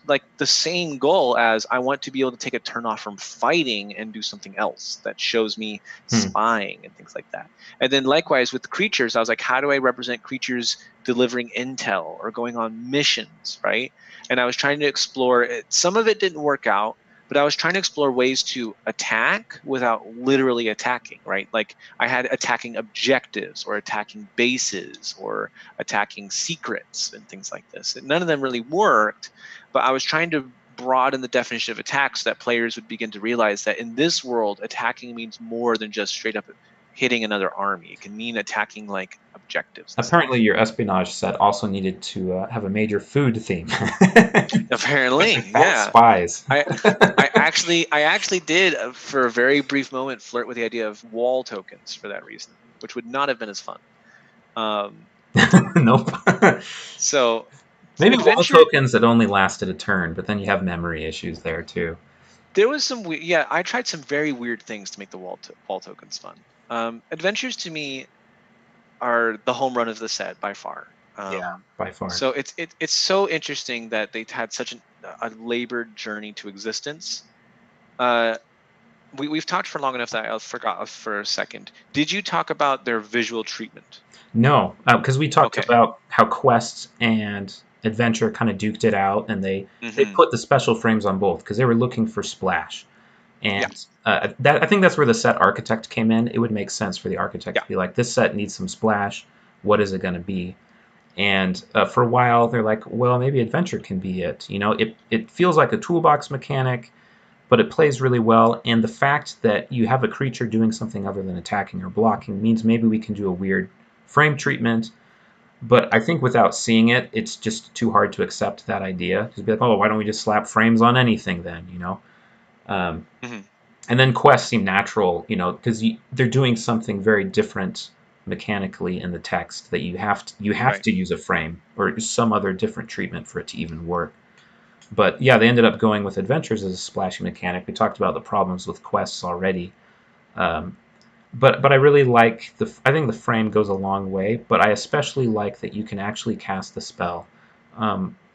like the same goal as I want to be able to take a turn off from fighting and do something else that shows me Hmm. spying and things like that. And then likewise with the creatures, I was like, how do I represent creatures delivering intel or going on missions, right? And I was trying to explore it. Some of it didn't work out, but I was trying to explore ways to attack without literally attacking, right? Like I had attacking objectives or attacking bases or attacking secrets and things like this. And none of them really worked, but I was trying to broaden the definition of attack so that players would begin to realize that in this world, attacking means more than just straight up hitting another army. It can mean attacking like objectives and Apparently, stuff. your espionage set also needed to have a major food theme, Apparently, especially fat yeah. spies. I actually did for a very brief moment flirt with the idea of wall tokens for that reason, which would not have been as fun. Um, Nope. so Maybe wall adventure, tokens that only lasted a turn, but then you have memory issues there too. there was some yeah. I tried some very weird things to make the wall tokens fun. Adventures to me are the home run of the set by far. Yeah, by far. So it's so interesting that they had such a labored journey to existence. Uh, we've talked for long enough that I forgot for a second. Did you talk about their visual treatment? No, because we talked Okay. about how quests and adventure kind of duked it out, and they Hmm. put the special frames on both because they were looking for splash. Yeah. And that I think that's where the set architect came in. It would make sense for the architect Yeah. to be like, this set needs some splash. What is it going to be? And for a while, they're like, well, maybe adventure can be it. It feels like a toolbox mechanic, but it plays really well. And the fact that you have a creature doing something other than attacking or blocking means maybe we can do a weird frame treatment. But I think without seeing it, it's just too hard to accept that idea. Just be like, oh, why don't we just slap frames on anything then? Um, Hmm. and then quests seem natural, because they're doing something very different mechanically in the text that you have Right. to use a frame or some other different treatment for it to even work. But yeah, they ended up going with adventures as a splashy mechanic. We talked about the problems with quests already. Um, but I really like I think the frame goes a long way, but I especially like that you can actually cast the spell.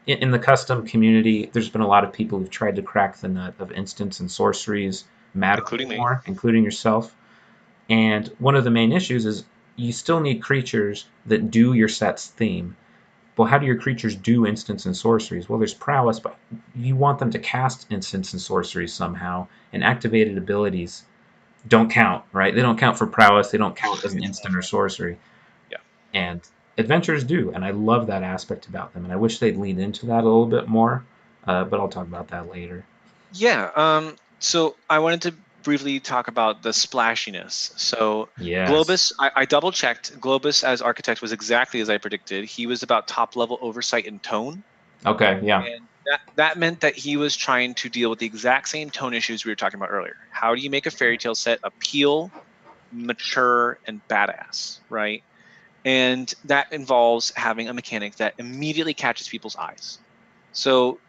In the custom community, there's been a lot of people who've tried to crack the nut of instants and sorceries matter Including me. more, including yourself. And one of the main issues is you still need creatures that do your set's theme. Well, how do your creatures do instants and sorceries? Well, there's prowess, but you want them to cast instants and sorceries somehow, and activated abilities don't count, right? They don't count for prowess. They don't count as an instant or sorcery. Yeah. And adventures do, and I love that aspect about them. And I wish they'd lean into that a little bit more, but I'll talk about that later. Yeah. So I wanted to briefly talk about the splashiness. So Yes. Globus, I double checked. Globus as architect was exactly as I predicted. He was about top level oversight and tone. Okay. Yeah. And that meant that he was trying to deal with the exact same tone issues we were talking about earlier. How do you make a fairy tale set appeal, mature, and badass, right? And that involves having a mechanic that immediately catches people's eyes. So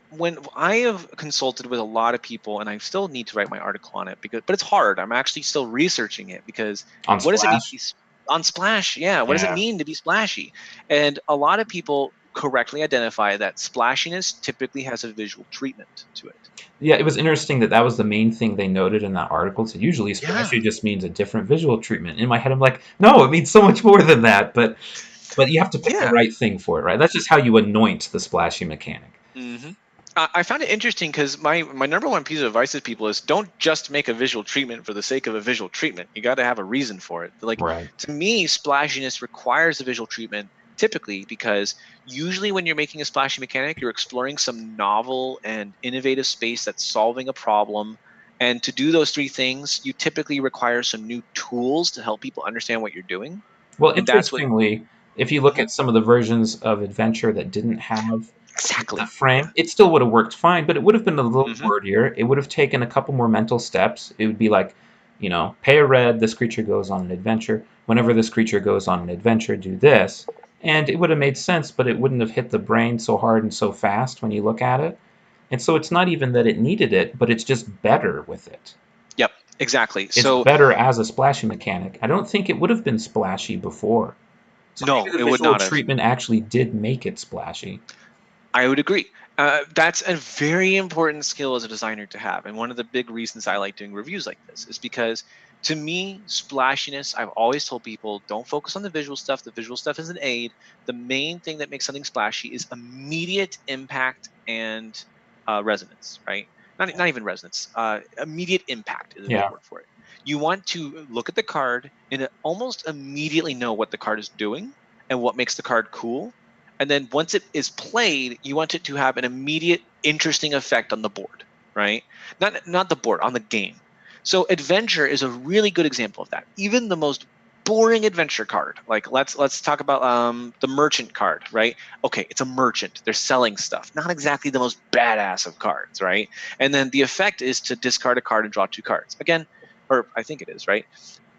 when I have consulted with a lot of people, and I still need to write my article on it but it's hard. I'm actually still researching it because On what does it mean to Splash. be on splash? Yeah, what does it Yeah. mean to be splashy? And a lot of people correctly identify that splashiness typically has a visual treatment to it. Yeah, it was interesting that was the main thing they noted in that article. So usually Yeah, splashy just means a different visual treatment. In my head, I'm like, no, it means so much more than that. But you have to pick the yeah. right thing for it, right? That's just how you anoint the splashy mechanic. Hmm. I found it interesting because my number one piece of advice to people is don't just make a visual treatment for the sake of a visual treatment. You got to have a reason for it. Like Right. to me, splashiness requires a visual treatment typically because usually when you're making a splashy mechanic, you're exploring some novel and innovative space that's solving a problem. And to do those three things, you typically require some new tools to help people understand what you're doing. Well, And that's what. interestingly, if you look Mhm. at some of the versions of Adventure that didn't have the Exactly. Yeah. frame, it still would have worked fine, but it would have been a little Hmm. wordier. It would have taken a couple more mental steps. It would be like, pay a red, this creature goes on an adventure. Whenever this creature goes on an adventure, do this. And it would have made sense, but it wouldn't have hit the brain so hard and so fast when you look at it. And so it's not even that it needed it, but it's just better with it. Yep, exactly. It's So better as a splashy mechanic. I don't think it would have been splashy before. So maybe no, the it would visual not have. treatment actually did make it splashy. I would agree. That's a very important skill as a designer to have. And one of the big reasons I like doing reviews like this is because to me, splashiness, I've always told people don't focus on the visual stuff. The visual stuff is an aid. The main thing that makes something splashy is immediate impact and resonance, right? Not even resonance. Immediate impact is a good Yeah. word for it. You want to look at the card and almost immediately know what the card is doing and what makes the card cool, and then once it is played, you want it to have an immediate interesting effect on the board, right? Not the board, on the game. So adventure is a really good example of that. Even the most boring adventure card, like let's talk about the merchant card, right? Okay, it's a merchant, they're selling stuff, not exactly the most badass of cards, right? And then the effect is to discard a card and draw two cards again, or I think it is, right?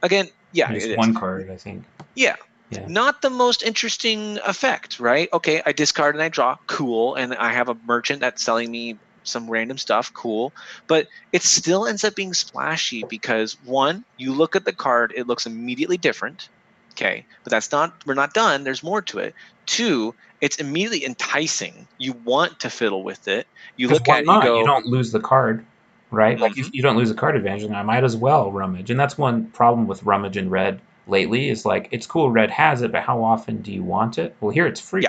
Again, yeah, Just it is. one card, I think. Yeah, Yeah. not the most interesting effect, right? Okay, I discard and I draw, cool, and I have a merchant that's selling me some random stuff, cool, but it still ends up being splashy because one, you look at the card, it looks immediately different, okay, but we're not done, there's more to it. Two, it's immediately enticing. You want to fiddle with it. You Because look why at it, you not? You go, don't lose the card, right? Like mm-hmm, you don't lose a card advantage, and I might as well rummage. And that's one problem with rummage in red lately is like it's cool red has it, but how often do you want it? Well, here it's yeah, free.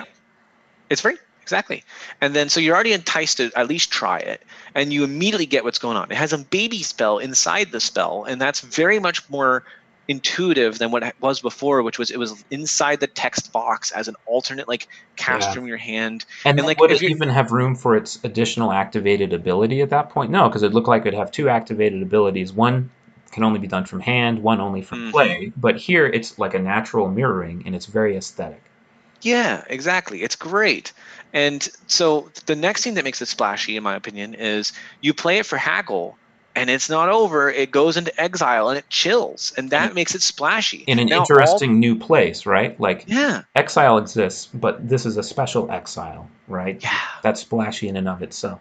it's free, exactly. And then so you're already enticed to at least try it, and you immediately get what's going on. It has a baby spell inside the spell, and that's very much more intuitive than what it was before, which was it was inside the text box as an alternate, like cast Yeah. from your hand. And And then like would if it you're even have room for its additional activated ability at that point? No, because it looked like it'd have two activated abilities. One can only be done from hand, one only from Mhm. play. But here it's like a natural mirroring, and it's very aesthetic. Yeah, exactly. It's great. And so the next thing that makes it splashy, in my opinion, is you play it for haggle and it's not over. It goes into exile and it chills, and And that makes it splashy. in an Now, all, interesting new place, right? Like yeah, exile exists, but this is a special exile, right? yeah, That's splashy in and of itself.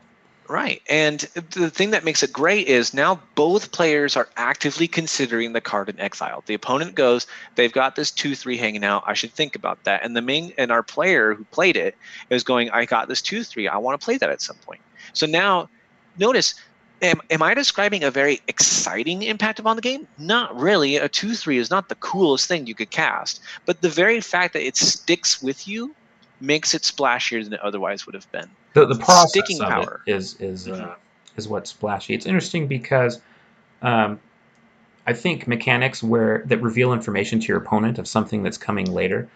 right. And the thing that makes it great is now both players are actively considering the card in exile. The opponent goes, they've got this 2/3 hanging out. I should think about that. And our player who played it is going, I got this 2/3. I want to play that at some point. So now notice, am I describing a very exciting impact upon the game? Not really. A 2/3 is not the coolest thing you could cast, but the very fact that it sticks with you makes it splashier than it otherwise would have been. The process Sticking of it power. is Mhm. is what's splashy. It's interesting because um, I think mechanics where that reveal information to your opponent of something that's coming later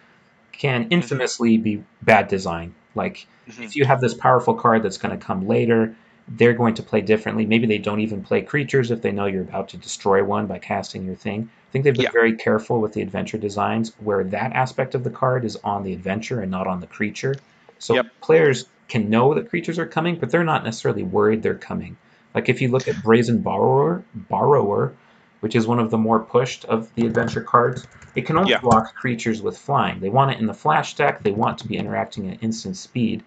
can Mhm. infamously be bad design. Like Mhm. if you have this powerful card that's going to come later, they're going to play differently. Maybe they don't even play creatures if they know you're about to destroy one by casting your thing. I think they've been Yeah. very careful with the adventure designs where that aspect of the card is on the adventure and not on the creature. So Yep. players can know that creatures are coming, but they're not necessarily worried they're coming. Like if you look at Borrower, which is one of the more pushed of the adventure cards, it can only Yeah. block creatures with flying. They want it in the flash deck. They want to be interacting at instant speed.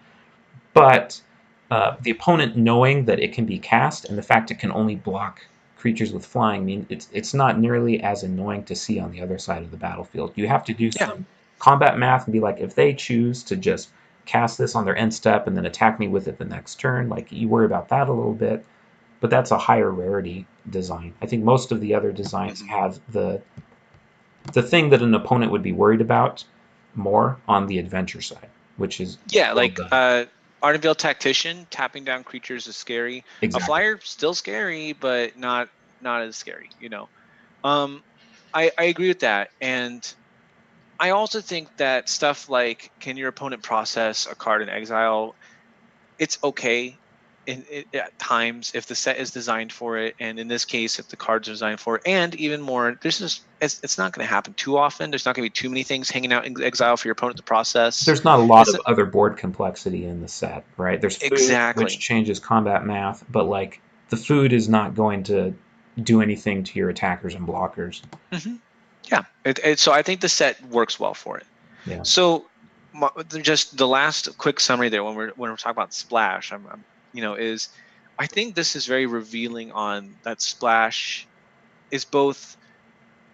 But the opponent knowing that it can be cast and the fact it can only block creatures with flying mean it's not nearly as annoying to see on the other side of the battlefield. You have to do Yeah. some combat math and be like, if they choose to just cast this on their end step and then attack me with it the next turn, like you worry about that a little bit. But that's a higher rarity design. I think most of the other designs Mhm. have the thing that an opponent would be worried about more on the adventure side, which is Yeah. well Like done. Ardenvale Tactician, tapping down creatures is scary. A Exactly. flyer still scary, but not as scary. Um, I agree with that, and I also think that stuff like can your opponent process a card in exile? It's okay at times if the set is designed for it, and in this case if the cards are designed for it, and even more, it's not going to happen too often. There's not going to be too many things hanging out in exile for your opponent to process. There's not a lot It's of other board complexity in the set, right? There's food, which exactly. changes combat math, but like the food is not going to do anything to your attackers and blockers. Hmm. Yeah. So I think the set works well for it. Yeah. So just the last quick summary there when we're talking about splash, is I think this is very revealing on that splash is both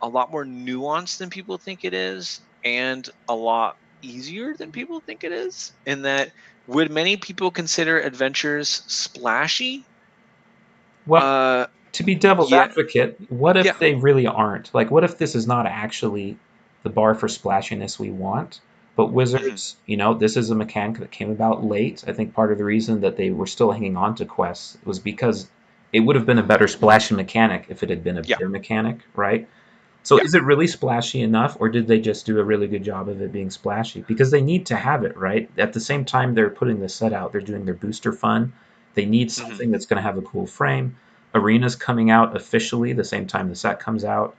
a lot more nuanced than people think it is and a lot easier than people think it is. In that, would many people consider adventures splashy? Well, Uh, to be devil's yeah, advocate, what if yeah. they really aren't? Like, what if this is not actually the bar for splashiness we want? But Hmm. Wizards, this is a mechanic that came about late. I think part of the reason that they were still hanging on to quests was because it would have been a better splashing mechanic if it had been a Yeah, better mechanic, right? So yeah. is it really splashy enough, or did they just do a really good job of it being splashy? Because they need to have it, right? At the same time they're putting the set out, they're doing their booster fun. They need Hmm. something that's going to have a cool frame. Arena's coming out officially the same time the set comes out.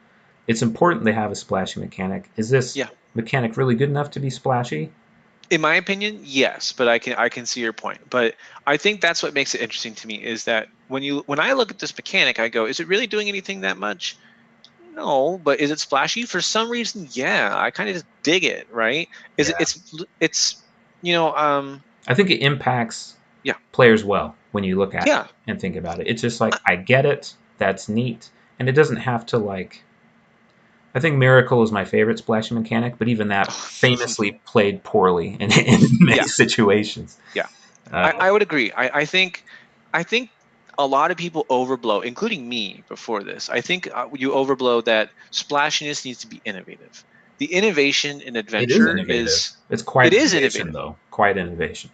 It's important they have a splashy mechanic. Is this Yeah. mechanic really good enough to be splashy? In my opinion, yes, but I can see your point. But I think that's what makes it interesting to me is that when I look at this mechanic, I go, is it really doing anything that much? No, but is it splashy? For some reason, yeah. I kind of just dig it, right? Is it Yeah. it's you know, I think it impacts yeah. players well when you look at it Yeah. and think about it. It's just like I get it, that's neat, and it doesn't have to like I think Miracle is my favorite splashing mechanic, but even that famously played poorly in many Yeah. situations. Yeah. Uh, I would agree. I think a lot of people overblow, including me before this. I think you overblow that splashiness needs to be innovative. The innovation in it is adventure innovative. is It's it quite is innovation, innovative. though. Quite innovation.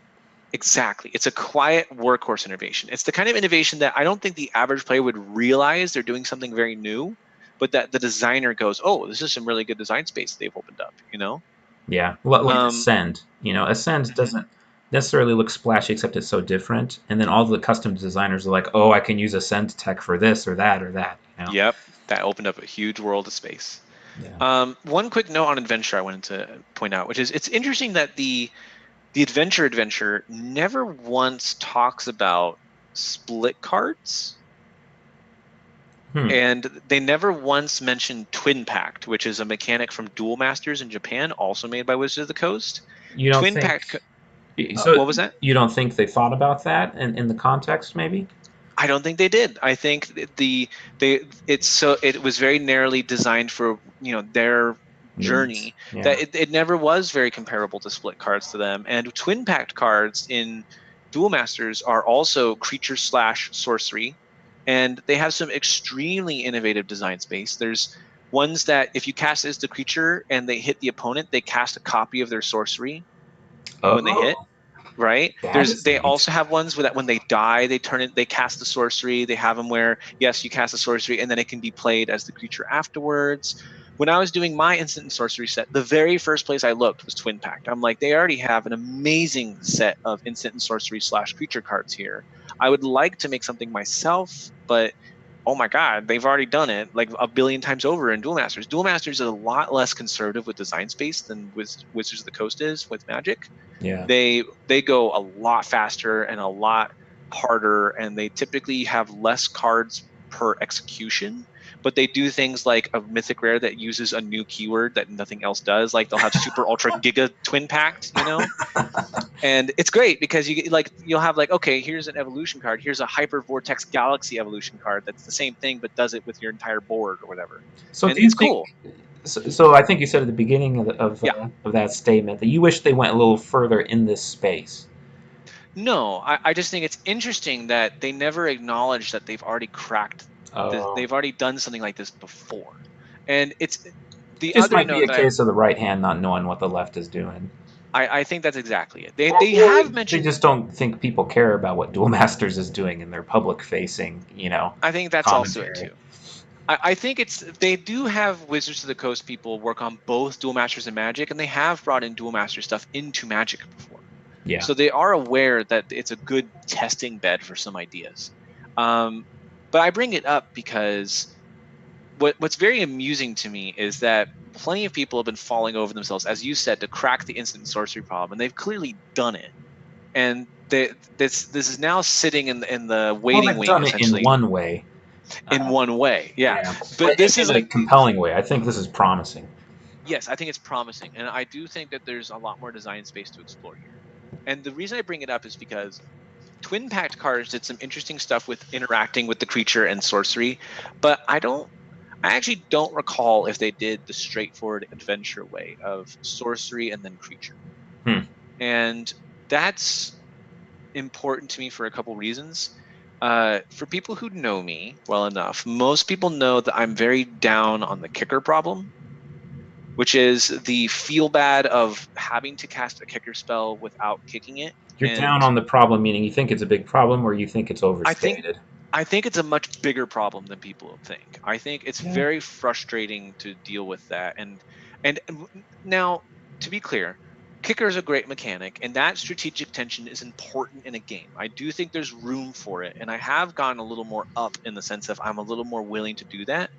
Exactly. It's a quiet workhorse innovation. It's the kind of innovation that I don't think the average player would realize they're doing something very new, but that the designer goes, "Oh, this is some really good design space they've opened up," you know? Yeah, like Um, Ascend. Ascend mhm. doesn't necessarily look splashy, except it's so different. And then all the custom designers are like, "Oh, I can use Ascend tech for this or that or that." Yep, that opened up a huge world of space. Yeah. One quick note on adventure I wanted to point out, which is it's interesting that the adventure never once talks about split cards, Hmm. and they never once mentioned Twin Pact, which is a mechanic from Duel Masters in Japan, also made by Wizards of the Coast. You don't Twin think Pact. so? What was that? You don't think they thought about that in the context, maybe? I don't think they did. I think it was very narrowly designed for their Needs. journey that Yeah. it never was very comparable to split cards to them. And twin pact cards in Duel Masters are also creature slash sorcery, and they have some extremely innovative design space. There's ones that if you cast it as the creature and they hit the opponent, they cast a copy of their sorcery when they hit, Oh, right? that There's is they neat. also have ones where that when they die, they cast the sorcery. They have them where yes, you cast the sorcery and then it can be played as the creature afterwards. When I was doing my instant and sorcery set, the very first place I looked was Twin Pact. I'm like, they already have an amazing set of instant and sorcery slash creature cards here. I would like to make something myself, but oh my god, they've already done it like a billion times over in Duel Masters. Duel Masters is a lot less conservative with design space than Wizards of the Coast is with Magic. Yeah. They go a lot faster and a lot harder, and they typically have less cards per execution, but they do things like a mythic rare that uses a new keyword that nothing else does, like they'll have super ultra giga twin pact, and it's great because you'll have like, okay, here's an evolution card, here's a hyper vortex galaxy evolution card that's the same thing but does it with your entire board or whatever, So and do you it's think? cool. So I think you said at the beginning Yeah. of that statement that you wish they went a little further in this space. No, I just think it's interesting that they never acknowledge that they've already cracked this, Oh, they've already done something like this before. And it's the just other might be note a that I case of the right hand not knowing what the left is doing. I, I think that's exactly it. They Or, they or have they mentioned, just don't think people care about what Duel Masters is doing in their public facing, I think that's also it commentary. too. I think it's they do have Wizards of the Coast people work on both Duel Masters and Magic, and they have brought in Duel Master stuff into Magic before. Yeah. So they are aware that it's a good testing bed for some ideas. Um, but I bring it up because what's very amusing to me is that plenty of people have been falling over themselves, as you said, to crack the instant sorcery problem, and they've clearly done it. And this is now sitting in the Well, waiting they've wing done it in essentially. one way. in one way. Yeah, Yeah, but this in is a like, compelling way. I think this is promising. yes, I think it's promising, and I do think that there's a lot more design space to explore here. And the reason I bring it up is because Twin Pact cards did some interesting stuff with interacting with the creature and sorcery, but I actually don't recall if they did the straightforward adventure way of sorcery and then creature. Hmm. And that's important to me for a couple reasons. For people who know me well enough, most people know that I'm very down on the kicker problem, which is the feel bad of having to cast a kicker spell without kicking it. You're down And on the problem, meaning you think it's a big problem, or you think it's I think overstated. I think it's a much bigger problem than people think. I think it's Yeah. very frustrating to deal with that. And now, to be clear, kicker is a great mechanic, and that strategic tension is important in a game. I do think there's room for it, and I have gone a little more up in the sense of I'm a little more willing to do that.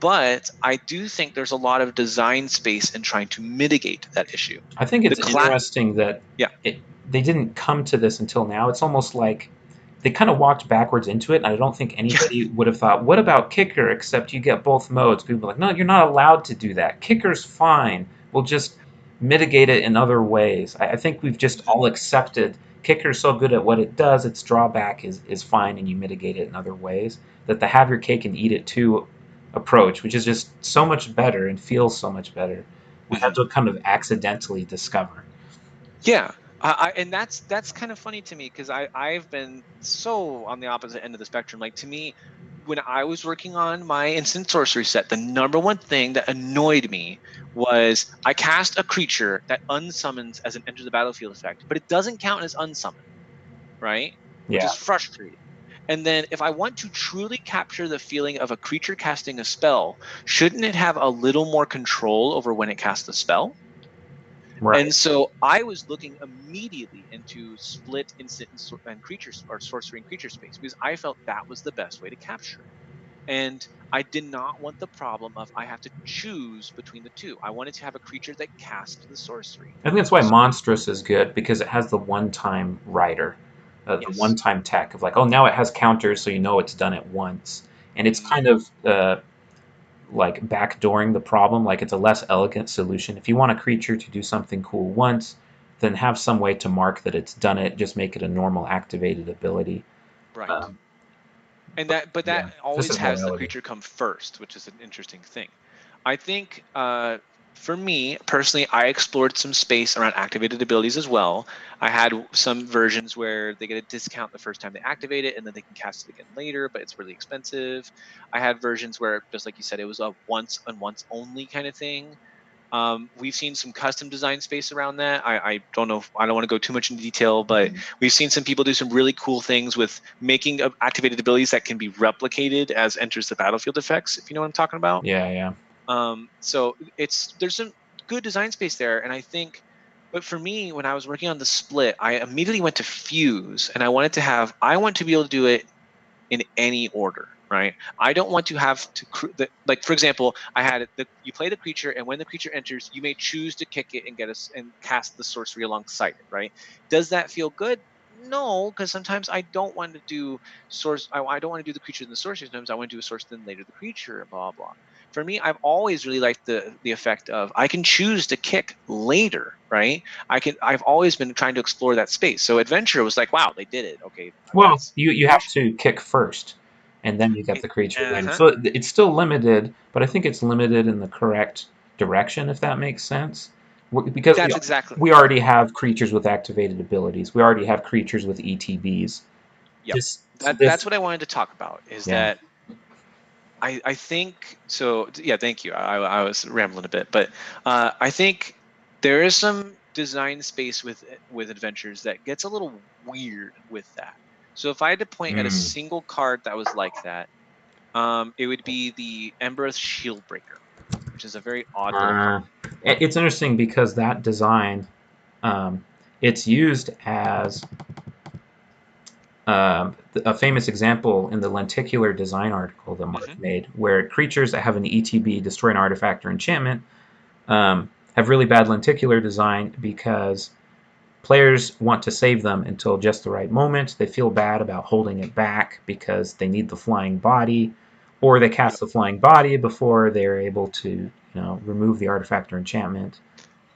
But I do think there's a lot of design space in trying to mitigate that issue. I think The it's class, interesting that yeah, they didn't come to this until now. It's almost like they kind of walked backwards into it, and I don't think yeah, anybody would have thought, "What about kicker?" Except you get both modes. People are like, "No, you're not allowed to do that. Kicker's fine. We'll just mitigate it in other ways." I think we've just mhm, all accepted kicker's so good at what it does. Its drawback is fine, and you mitigate it in other ways. That the have your cake and eat it too approach, which is just so much better and feels so much better, we had mhm. to kind of accidentally discover. Yeah, and that's kind of funny to me because I've been so on the opposite end of the spectrum. Like to me, when I was working on my instant sorcery set, the number one thing that annoyed me was I cast a creature that unsummons as an enter the battlefield effect, but it doesn't count as unsummon, right? Which Yeah, is frustrating. And then if I want to truly capture the feeling of a creature casting a spell, shouldn't it have a little more control over when it casts the spell? right. And so I was looking immediately into split instant and creatures or sorcery and creature space because I felt that was the best way to capture it. And I did not want the problem of I have to choose between the two. I wanted to have a creature that cast the sorcery. I think that's why So Monstrous is good because it has the one-time rider, the yes. one-time tech of like, oh, now it has counters, so you know it's done it once, and it's Mm, kind of like backdooring the problem. Like it's a less elegant solution. If you want a creature to do something cool once, then have some way to mark that it's done it. Just make it a normal activated ability. right. Um, And but that yeah, this always is more has the elegant. creature come first, which is an interesting thing. I think for me personally, I explored some space around activated abilities as well. I had some versions where they get a discount the first time they activate it, and then they can cast it again later, but it's really expensive. I had versions where, just like you said, it was a once and once only kind of thing. We've seen some custom design space around that. I don't know. I don't want to go too much into detail, but we've seen some people do some really cool things with making activated abilities that can be replicated as enters the battlefield effects. If you know what I'm talking about. Yeah, yeah. So there's some good design space there, and I think. But for me, when I was working on the split, I immediately went to fuse, and I want to be able to do it in any order, right? I don't want to have to like for example, I had you play the creature, and when the creature enters, you may choose to kick it and get us and cast the sorcery alongside it, right? Does that feel good? No, because sometimes I don't want to do source. I don't want to do the creature and the sorcery. Sometimes I want to do a source then later the creature and blah blah. For me, I've always really liked the effect of I can choose to kick later, right? I've always been trying to explore that space. So adventure was like, wow, they did it. Okay, Well, that's you have appreciate to kick first, and then you get it. the creature later. Uh-huh. So it's still limited, but I think it's limited in the correct direction, if that makes sense. Because That's exactly. we already have creatures with activated abilities. We already have creatures with ETBs. Yep. This That's what I wanted to talk about. Is yeah. that I think so. Yeah. Thank you. I was rambling a bit, but I think there is some design space with adventures that gets a little weird with that. So if I had to point at a Mm. single card that was like that, it would be the Embereth Shieldbreaker, which is a very odd little card. Uh, it's interesting because that design, um, it's used as a famous example in the lenticular design article that Mark Hmm. made, where creatures that have an ETB, destroy an artifact or enchantment, have really bad lenticular design because players want to save them until just the right moment. They feel bad about holding it back because they need the flying body. or they cast Yep. the flying body before they're able to remove the artifact or enchantment.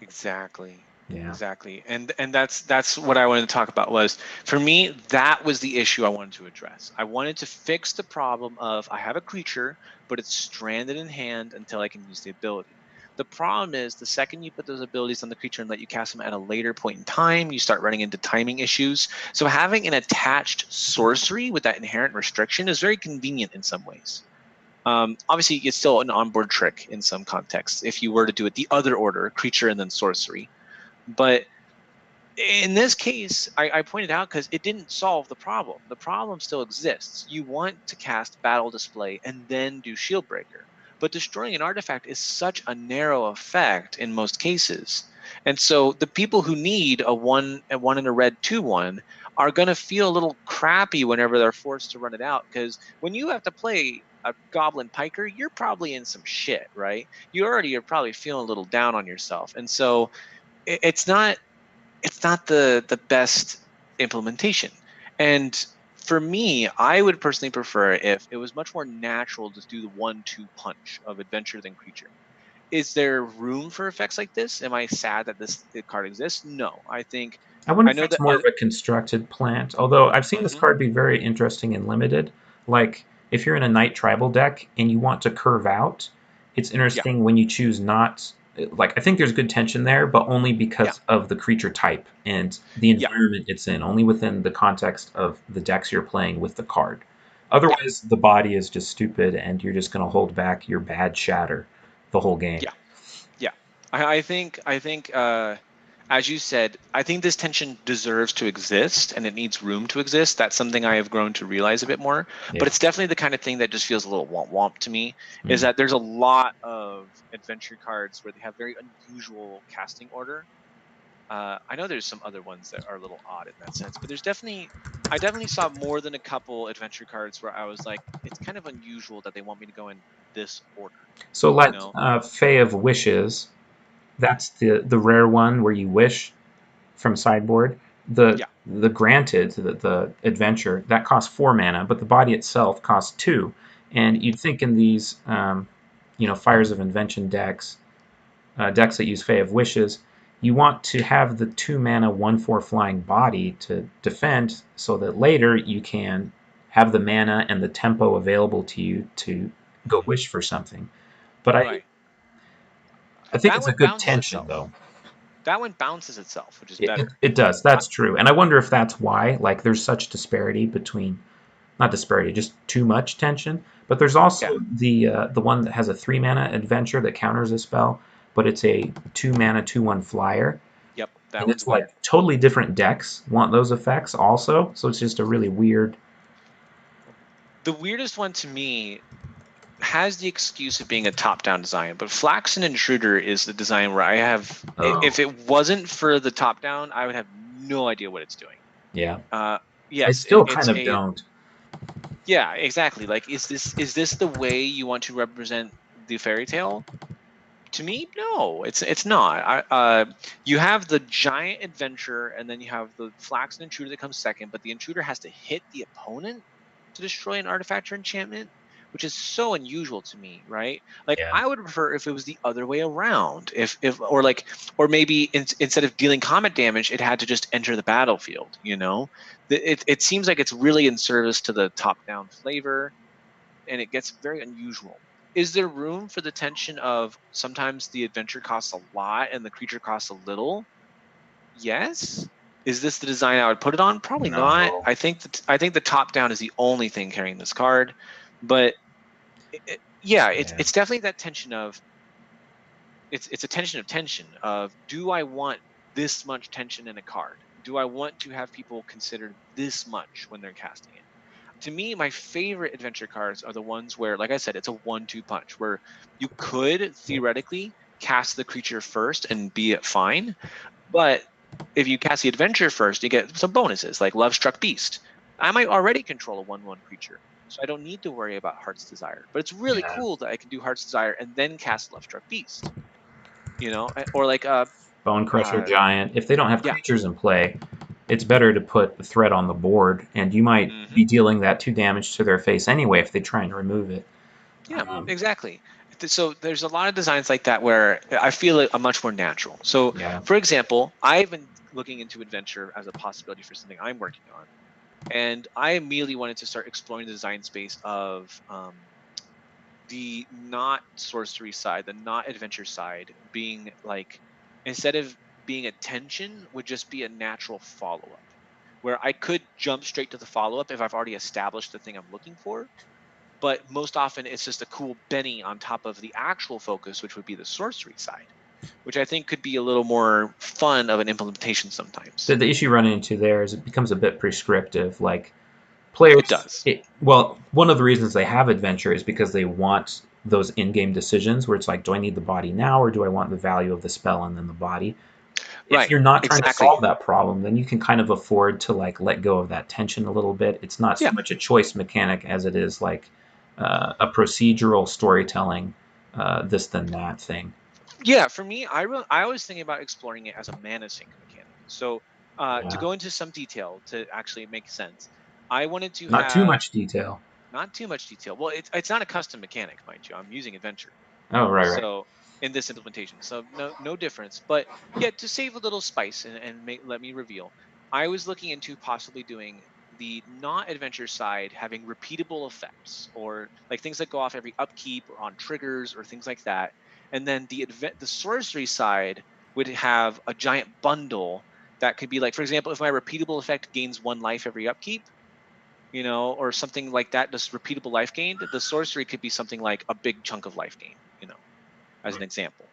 Exactly. Yeah. Exactly. And that's what I wanted to talk about was for me, that was the issue I wanted to address. I wanted to fix the problem of I have a creature, but it's stranded in hand until I can use the ability. The problem is the second you put those abilities on the creature and let you cast them at a later point in time, you start running into timing issues. So having an attached sorcery with that inherent restriction is very convenient in some ways. Obviously, it's still an onboard trick in some contexts if you were to do it the other order, creature and then sorcery. But in this case, I pointed out because it didn't solve the problem. The problem still exists. You want to cast Battle Display and then do Shield Breaker. But destroying an artifact is such a narrow effect in most cases. And so the people who need a one and a red 2/1 are going to feel a little crappy whenever they're forced to run it out. Because when you have to play a Goblin Piker, you're probably in some shit, right? You already are probably feeling a little down on yourself. And so it's not the best implementation. And for me, I would personally prefer if it was much more natural to do the 1-2 punch of adventure than creature. Is there room for effects like this? Am I sad that this card exists? No. I wonder I if know it's that more of a constructed plant. Although I've seen this mhm, card be very interesting and limited. Like if you're in a Knight Tribal deck and you want to curve out, it's yeah, interesting when you choose not. Like I think there's good tension there, but only yeah, because of the creature type and the yeah, environment it's in. Only within the context of the decks you're playing with the card. yeah, Otherwise, the body is just stupid, and you're just going to hold back your bad shatter the whole game. yeah. Yeah, I think as you said, I think this tension deserves to exist and it needs room to exist. That's something I have grown to realize a bit more. But Yeah. it's definitely the kind of thing that just feels a little womp womp to me. Is Mm. that there's a lot of adventure cards where they have very unusual casting order. I know there's some other ones that are a little odd in that sense, but I definitely saw more than a couple adventure cards where I was like, it's kind of unusual that they want me to go in this order, So, you like know? Fae of Wishes, that's the rare one where you wish from sideboard. Yeah. The granted the adventure that costs 4 mana, but the body itself costs 2. And you'd think in these Fires of Invention decks, decks that use Fae of Wishes, you want to have the 2 mana 1/4 flying body to defend, so that later you can have the mana and the tempo available to you to go Mhm. wish for something. But I Right. I think That it's a one good bounces tension itself. though. That one bounces itself, which is It, it, better. it does. I, That's true. And I wonder if that's why, like, there's such disparity between, not disparity, just too much tension. But there's yeah. also the one that has a 3 mana adventure that counters a spell, but it's a 2 mana 2/1 flyer, Yep. That and one's it's like weird. totally different decks want those effects also. So it's just a really weird. The weirdest one to me has the excuse of being a top-down design, but Flaxen Intruder is the design where I have. If Oh, it wasn't for the top-down, I would have no idea what it's doing. yeah. Uh, I yes, still it's kind of a don't. yeah, exactly. Like, is this the way you want to represent the fairy tale? To me, no, it's not. You have the giant adventure, and then you have the flaxen intruder that comes second. But the intruder has to hit the opponent to destroy an artifact or enchantment, which is so unusual to me, right? Like Yeah. I would prefer if it was the other way around. If or like or maybe instead of dealing combat damage, it had to just enter the battlefield. It seems like it's really in service to the top-down flavor and it gets very unusual. Is there room for the tension of sometimes the adventure costs a lot and the creature costs a little? Yes. Is this the design I would put it on? Probably not. No. I think the top down is the only thing carrying this card, but yeah, it's Yeah. it's definitely that tension of it's a tension of tension of do I want this much tension in a card? Do I want to have people consider this much when they're casting it? To me, my favorite adventure cards are the ones where, like I said, it's a 1-2 punch where you could theoretically cast the creature first and be it fine. But if you cast the adventure first, you get some bonuses like Love Struck Beast. I might already control a 1/1 creature, so I don't need to worry about Heart's Desire. But it's really Yeah. cool that I can do Heart's Desire and then cast Love Struck Beast. Or like Bone Crusher uh Giant. If they don't have yeah. creatures in play, it's better to put the threat on the board, and you might Hmm. be dealing that 2 damage to their face anyway if they try and remove it. Yeah, exactly. So there's a lot of designs like that where I feel it a much more natural. So, Yeah. for example, I've been looking into adventure as a possibility for something I'm working on, and I immediately wanted to start exploring the design space of the not sorcery side, the not adventure side, being like instead of being a tension, would just be a natural follow up, where I could jump straight to the follow up if I've already established the thing I'm looking for, but most often it's just a cool Benny on top of the actual focus, which would be the sorcery side, which I think could be a little more fun of an implementation sometimes. The issue running into there is it becomes a bit prescriptive. Like It players, does. well, one of the reasons they have adventure is because they want those in-game decisions where it's like, do I need the body now or do I want the value of the spell and then the body? If Right. you're not trying to Exactly. solve that problem, then you can kind of afford to like let go of that tension a little bit. It's not so Yeah. much a choice mechanic as it is like a procedural storytelling, this then that thing. Yeah. For me, I was thinking about exploring it as a mana sink mechanic. So to Yeah. go into some detail to actually make sense, I wanted to Not too have much detail. not too much detail. Well, it's not a custom mechanic, mind you. I'm using adventure. Oh, right, right. So in this implementation, so no difference. But yeah, to save a little spice and let me reveal, I was looking into possibly doing the not adventure side having repeatable effects or like things that go off every upkeep or on triggers or things like that, and then the sorcery side would have a giant bundle that could be like, for example, if my repeatable effect gains 1 life every upkeep, or something like that, just repeatable life gained, the sorcery could be something like a big chunk of life gain, as an example.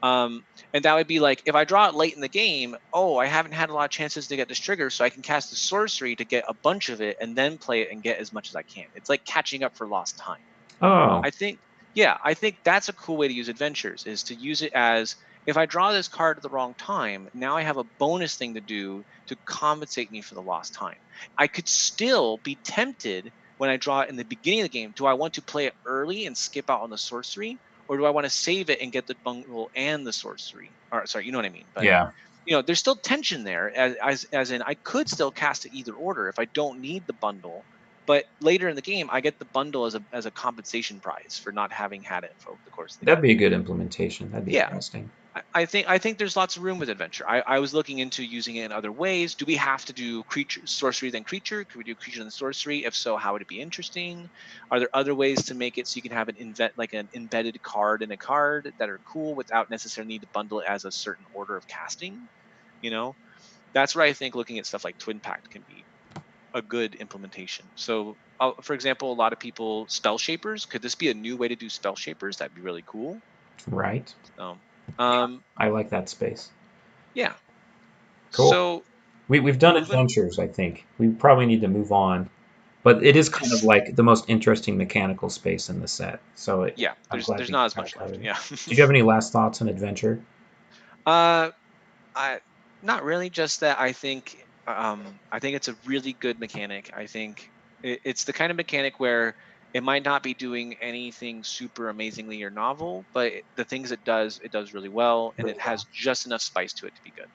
Um, and that would be like if I draw it late in the game, oh, I haven't had a lot of chances to get this trigger, so I can cast the sorcery to get a bunch of it and then play it and get as much as I can. It's like catching up for lost time. Oh, I think, yeah, I think that's a cool way to use adventures is to use it as if I draw this card at the wrong time, now I have a bonus thing to do to compensate me for the lost time. I could still be tempted when I draw it in the beginning of the game. Do I want to play it early and skip out on the sorcery? Or do I want to save it and get the bundle and the sorcery? Or sorry, you know what I mean? But yeah. there's still tension there, as in I could still cast it either order if I don't need the bundle, but later in the game I get the bundle as a compensation prize for not having had it for the course of the That'd game. be a good implementation. That'd be Yeah, interesting. I think there's lots of room with adventure. I was looking into using it in other ways. Do we have to do creature sorcery then creature? Could we do creature then sorcery? If so, how would it be interesting? Are there other ways to make it so you can have an embedded card in a card that are cool without necessarily need to bundle it as a certain order of casting? You know, that's where I think looking at stuff like Twin Pact can be a good implementation. So, for example, a lot of people spell shapers. Could this be a new way to do spell shapers? That'd be really cool. Right. So, Yeah. um, I like that space. yeah. Cool. So We've done moving, adventures, I think. We probably need to move on. But it is kind of yes, like the most interesting mechanical space in the set. So yeah. I'm There's glad there's we not as kind of much left. covered it. Yeah. Did you have any last thoughts on adventure? uh, I not really. Just that I think it's a really good mechanic. I think it's the kind of mechanic where it might not be doing anything super amazingly or novel, but the things it does really well, and Really it well. has just enough spice to it to be good.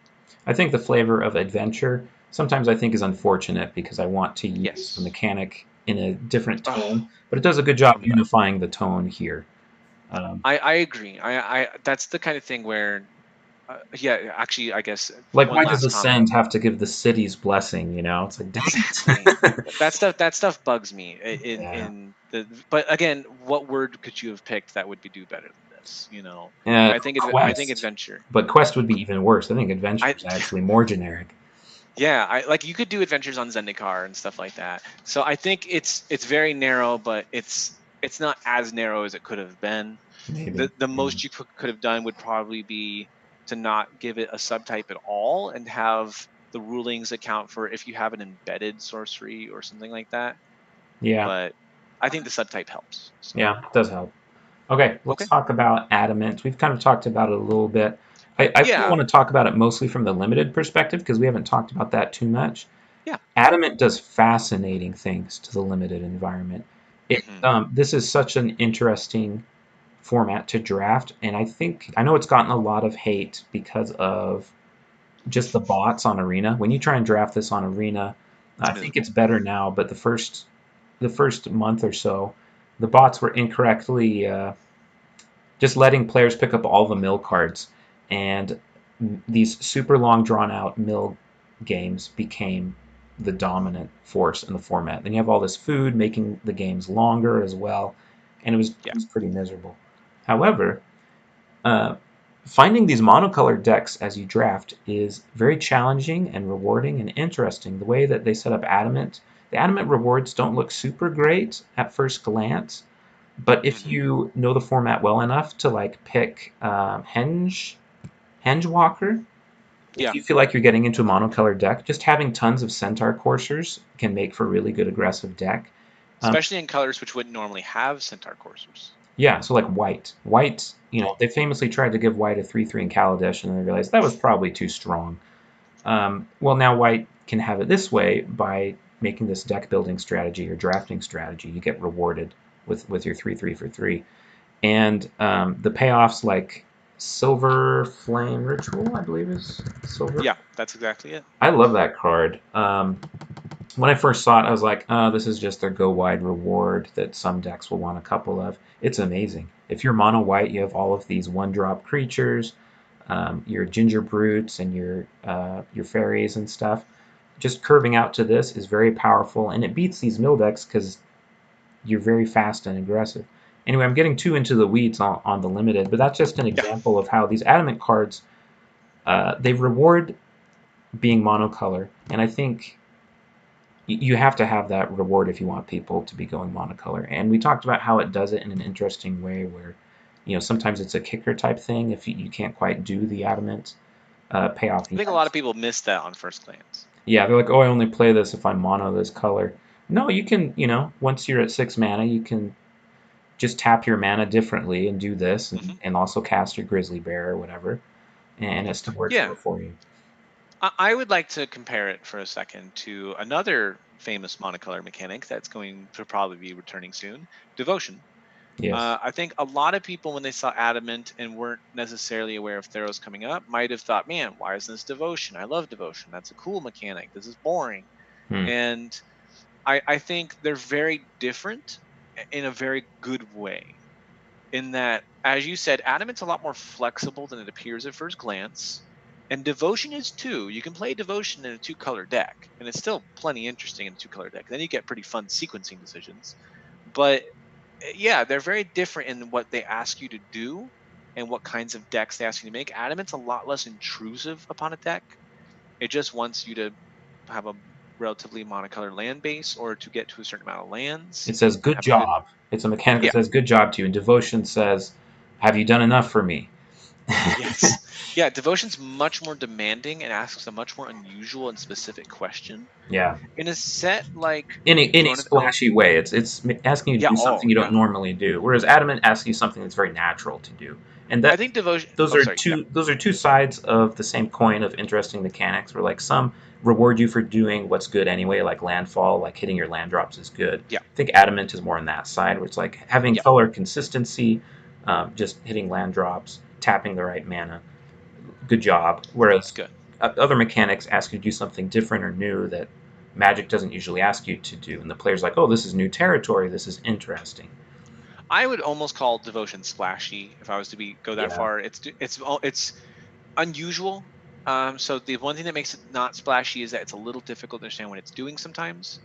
I think the flavor of adventure sometimes I think is unfortunate because I want to use the Yes. mechanic in a different Oh, tone, but it does a good job tell me about it. unifying the tone here. I agree. I that's the kind of thing where yeah, actually, I guess Like, one why does last the comment. send have to give the city's blessing? It's like, dang Exactly. it. That stuff bugs me in Yeah. but again, what word could you have picked that would be do better than this? I think Quest, adventure. but Quest would be even worse. I think Adventure I is actually more generic. yeah, I like you could do adventures on Zendikar and stuff like that. So I think it's very narrow, but it's not as narrow as it could have been. Maybe. The Yeah. most you could have done would probably be to not give it a subtype at all and have the rulings account for if you have an embedded sorcery or something like that. Yeah. But I think the subtype helps. So Yeah. It does help. Okay, let's okay, talk about Adamant. We've kind of talked about it a little bit. I still yeah, want to talk about it mostly from the limited perspective because we haven't talked about that too much. yeah, Adamant does fascinating things to the limited environment. hmm This is such an interesting format to draft, and I know it's gotten a lot of hate because of just the bots on Arena. When you try and draft this on Arena, it's I think it's miserable. better now, but the first month or so, the bots were incorrectly just letting players pick up all the mill cards, and these super long, drawn out mill games became the dominant force in the format. Then you have all this food making the games longer as well, and it Yeah. was pretty miserable. However, uh, finding these monocolored decks as you draft is very challenging and rewarding and interesting. The way that they set up Adamant, the Adamant rewards don't look super great at first glance, but if Hmm. you know the format well enough to like pick Henge Walker, if Yeah. you feel like you're getting into a monocolored deck, just having tons of Centaur coursers can make for a really good aggressive deck. Um, Especially in colors which wouldn't normally have centaur coursers. yeah, so like white. White, Yeah. they famously tried to give white a 3/3 in Kaladesh, and they realized that was probably too strong. Well, now white can have it this way by making this deck building strategy or drafting strategy. You get rewarded with your 3/3 for 3. And the payoffs like Silver Flame Ritual, I believe is Silver. Yeah, that's exactly it. I love that card. When I first saw it, I was like, oh, this is just their go wide reward that some decks will want a couple of. It's amazing. If you're mono white, you have all of these one drop creatures, your ginger brutes, and your fairies and stuff. Just curving out to this is very powerful, and it beats these mill decks because you're very fast and aggressive. Anyway, I'm getting too into the weeds on the limited, but that's just an Yeah. example of how these adamant cards they reward being monocolor, and I think you have to have that reward if you want people to be going monocolor. And we talked about how it does it in an interesting way, where sometimes it's a kicker type thing if you can't quite do the adamant payoff I think a yet. lot of people miss that on first glance. Yeah, they're like, oh, I only play this if I'm mono this color. No, you can, once you're at 6 mana, you can just tap your mana differently and do this, Hmm. and also cast your grizzly bear or whatever, and it still works Yeah. out for you. I would like to compare it for a second to another famous monocolor mechanic that's going to probably be returning soon, Devotion. Yes. I think a lot of people, when they saw Adamant and weren't necessarily aware of Theros coming up, might have thought, man, why isn't this Devotion? I love Devotion. That's a cool mechanic. This is boring. Hmm. And I think they're very different in a very good way. In that, as you said, Adamant's a lot more flexible than it appears at first glance. And Devotion is too. You can play Devotion in a two-color deck, and it's still plenty interesting in a two-color deck. Then you get pretty fun sequencing decisions. But yeah, they're very different in what they ask you to do and what kinds of decks they ask you to make. Adamant's a lot less intrusive upon a deck. It just wants you to have a relatively monocolored land base or to get to a certain amount of lands It says and good have a good. job. It's a mechanic that Yeah. says good job to you, and devotion says, have you done enough for me? Yes. Yeah, Devotion's much more demanding and asks a much more unusual and specific question. Yeah. In a set like In a Throne of El. splashy way. It's asking you to Yeah, do oh something you don't yeah. normally do, whereas adamant asks you something that's very natural to do. And I that think Devotion. those Oh, are sorry. Yeah. two sides of the same coin of interesting mechanics. Where like some reward you for doing what's good anyway, like landfall, like hitting your land drops is good. Yeah. I think adamant is more on that side, where it's like having Yeah. color consistency, just hitting land drops, tapping the right mana. Good job. It's Whereas good. other mechanics ask you to do something different or new that Magic doesn't usually ask you to do, and the player's like, "Oh, this is new territory. This is interesting." I would almost call Devotion splashy if I was to be go that Yeah. far. It's unusual. So the one thing that makes it not splashy is that it's a little difficult to understand what it's doing sometimes.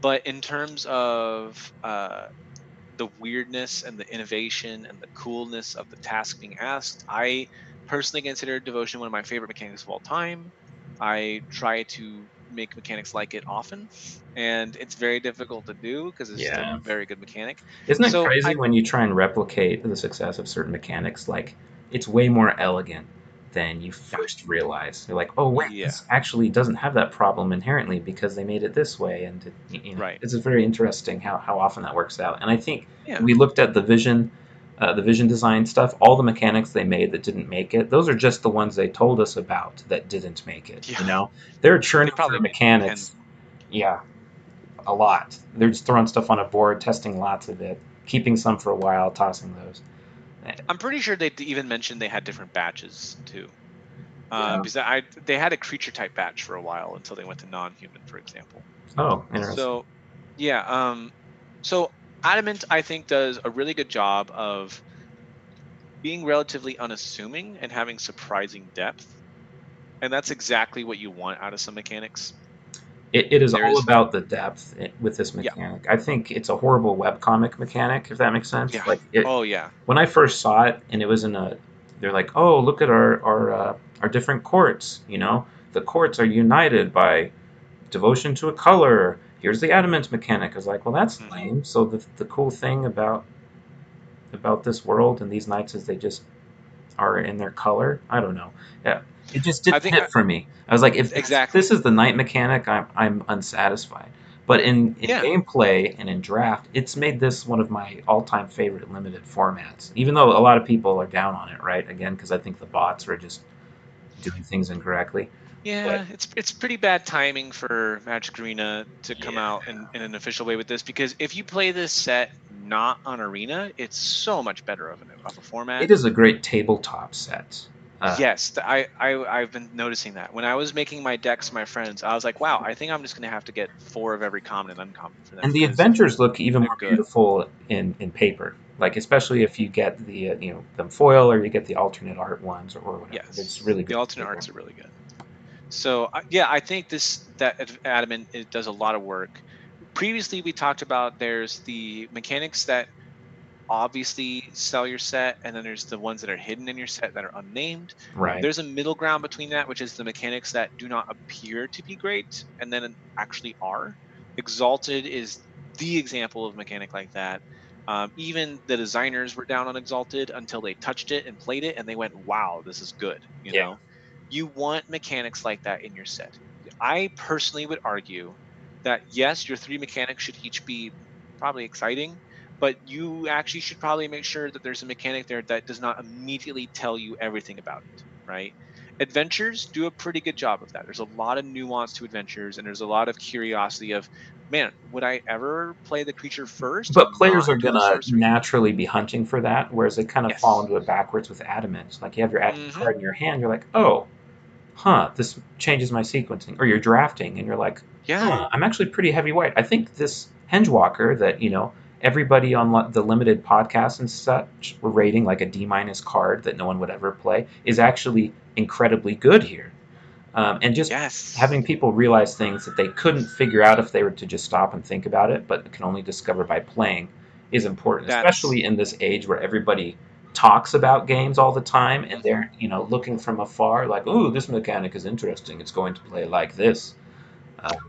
But in terms of the weirdness and the innovation and the coolness of the task being asked, I personally consider Devotion one of my favorite mechanics of all time. I try to make mechanics like it often, and it's very difficult to do because it's just a Yeah. very good mechanic. Isn't it So crazy I when you try and replicate the success of certain mechanics? Like, it's way more elegant than you yeah first realize. You're like, "Oh, wait, yeah this actually doesn't have that problem inherently because they made it this way." And right it's very interesting how often that works out. And I think yeah we looked at the vision design stuff. All the mechanics they made that didn't make it, those are just the ones they told us about that didn't make it. yeah. They're They churning probably through made tens. mechanics. Yeah, a lot. They're just throwing stuff on a board, testing lots of it, keeping some for a while, tossing those. I'm pretty sure they even mentioned they had different batches too. Yeah. Because they had a creature type batch for a while until they went to non-human, for example. Oh, interesting. So yeah, so Adamant, I think, does a really good job of being relatively unassuming and having surprising depth. And that's exactly what you want out of some mechanics. It is all There's, about the depth with this yeah, mechanic. I think it's a horrible webcomic mechanic, if that makes sense. yeah, Like it, oh yeah, when I first saw it, and it was in a, they're like, oh, look at our different courts. You know, the courts are united by devotion to a color. Here's the adamant mechanic. I was like, well, that's hmm lame. So the cool thing about this world and these knights is they just are in their color. I don't know. Yeah, it just I didn't think hit for me. I was like, if this exactly, is the knight mechanic, I'm unsatisfied. But in yeah. gameplay and in draft, it's made this one of my all time favorite limited formats. Even though a lot of people are down on it, right? Again, because I think the bots are just doing things incorrectly. But Yeah, it's pretty bad timing for Magic Arena to come yeah, out in an official way with this, because if you play this set not on Arena, it's so much better of a it format. is a great tabletop set. Yes, I've been noticing that. When I was making my decks for my friends, I was like, wow, I think I'm just gonna have to get 4 of every common and uncommon for them And the because adventures look even they're more good. beautiful in paper. Like especially if you get the them foil or you get the alternate art ones or whatever. It's Yes, really the good alternate paper. arts are really good. So yeah, I think Adamant, it does a lot of work. Previously, we talked about there's the mechanics that obviously sell your set, and then there's the ones that are hidden in your set that are unnamed. Right. There's a middle ground between that, which is the mechanics that do not appear to be great and then actually are. Exalted is the example of a mechanic like that. Even the designers were down on Exalted until they touched it and played it, and they went, "Wow, this is good." Yeah. You want mechanics like that in your set. I personally would argue that yes, your 3 mechanics should each be probably exciting, but you actually should probably make sure that there's a mechanic there that does not immediately tell you everything about it, right? Adventures do a pretty good job of that. There's a lot of nuance to adventures, and there's a lot of curiosity of, man, would I ever play the creature first But and players not are do a gonna sorcery? naturally be hunting for that, whereas they kind of fall Yes. into it backwards with adamant. Like you have your adamant Hmm. card in your hand, you're like, oh, huh, this changes my sequencing. Or you're drafting and you're like, Yeah. huh, I'm actually pretty heavy white. I think this Hengewalker that, everybody on the limited podcast and such were rating like a D minus card that no one would ever play is actually incredibly good here. And just Yes. having people realize things that they couldn't figure out if they were to just stop and think about it, but can only discover by playing is important, That's especially in this age where everybody talks about games all the time and mhm. they're looking from afar like, "Ooh, this mechanic is interesting. It's going to play like this."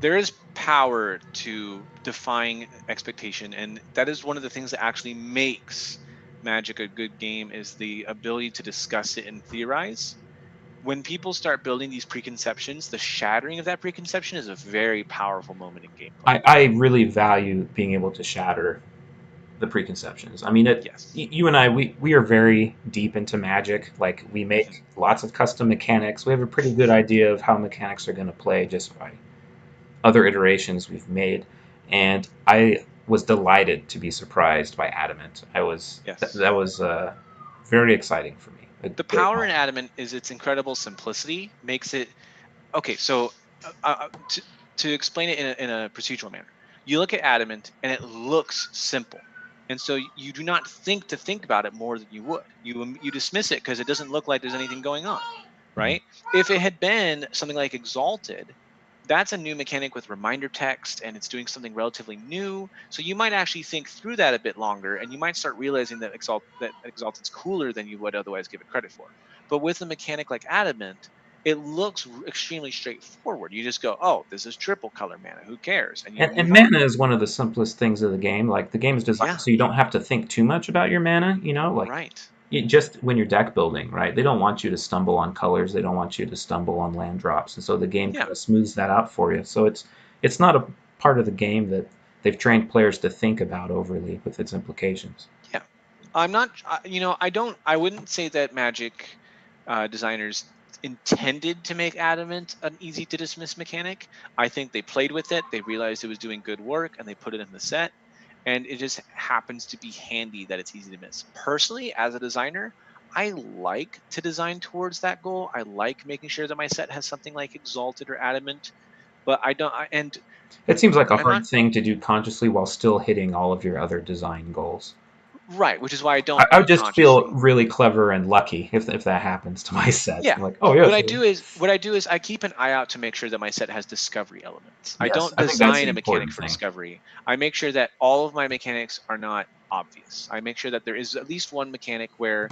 There is power to defying expectation, and that is one of the things that actually makes Magic a good game, is the ability to discuss it and theorize. When people start building these preconceptions, the shattering of that preconception is a very powerful moment in gameplay. I really value being able to shatter the preconceptions. I mean, Yes. you and I, we are very deep into Magic. Like we Hmm. make lots of custom mechanics. We have a pretty good idea of how mechanics are going to play just by other iterations we've made, and I was delighted to be surprised by Adamant. Yes. That was very exciting for me. A The great power in moment. Adamant is its incredible simplicity makes it okay. So to explain it in a procedural manner, you look at Adamant and it looks simple, and so you do not think about it more than you would. You dismiss it because it doesn't look like there's anything going on, Mhm. right? If it had been something like Exalted, that's a new mechanic with reminder text and it's doing something relatively new. So you might actually think through that a bit longer, and you might start realizing that Exalted's cooler than you would otherwise give it credit for. But with a mechanic like Adamant, it looks extremely straightforward. You just go, "Oh, this is triple color mana. Who cares?" And you And move on. mana is one of the simplest things of the game. Like the game is designed Yeah, so you don't have to think too much about your mana. Like right. just when you're deck building, right? They don't want you to stumble on colors. They don't want you to stumble on land drops, and so the game Yeah, kind of smooths that out for you. So it's not a part of the game that they've trained players to think about overly with its implications. yeah. I'm not. I don't. I wouldn't say that Magic designers intended to make Adamant an easy to dismiss mechanic. I think they played with it. They realized it was doing good work, and they put it in the set. And it just happens to be handy that it's easy to miss. Personally, as a designer, I like to design towards that goal. I like making sure that my set has something like Exalted or Adamant. But I don't. And It seems like a I'm not hard thing to do consciously while still hitting all of your other design goals. right, which is why I I, don't I do would it just feel consciously. really clever and lucky if that happens to my sets. Yeah. I'm like, oh yeah, so What I do is I keep an eye out to make sure that my set has discovery elements. I yes, don't I think that's design the a mechanic important for thing. discovery. I make sure that all of my mechanics are not obvious. I make sure that there is at least one mechanic where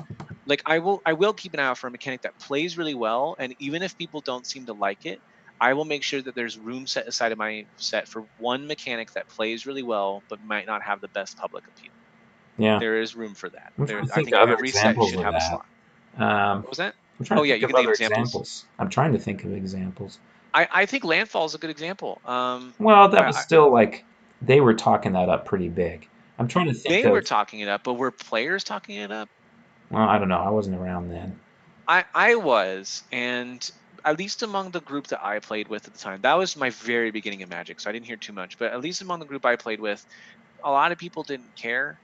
like I will keep an eye out for a mechanic that plays really well, and even if people don't seem to like it, I will make sure that there's room set aside in my set for one mechanic that plays really well but might not have the best public appeal. Yeah, There is room for that. I'm There trying to I think think of other every set examples should of have a that. slot. Um, What was that? I'm trying Oh to yeah, think you of can name other examples. examples. I'm trying to think of examples. I think Landfall is a good example. Well, that was I still like they were talking that up pretty big. I'm trying to think they were of. talking it up, but were players talking it up? Well, I don't know. I wasn't around then. I was, and at least among the group that I played with at the time, that was my very beginning of Magic, so I didn't hear too much. But at least among the group I played with, a lot of people didn't care.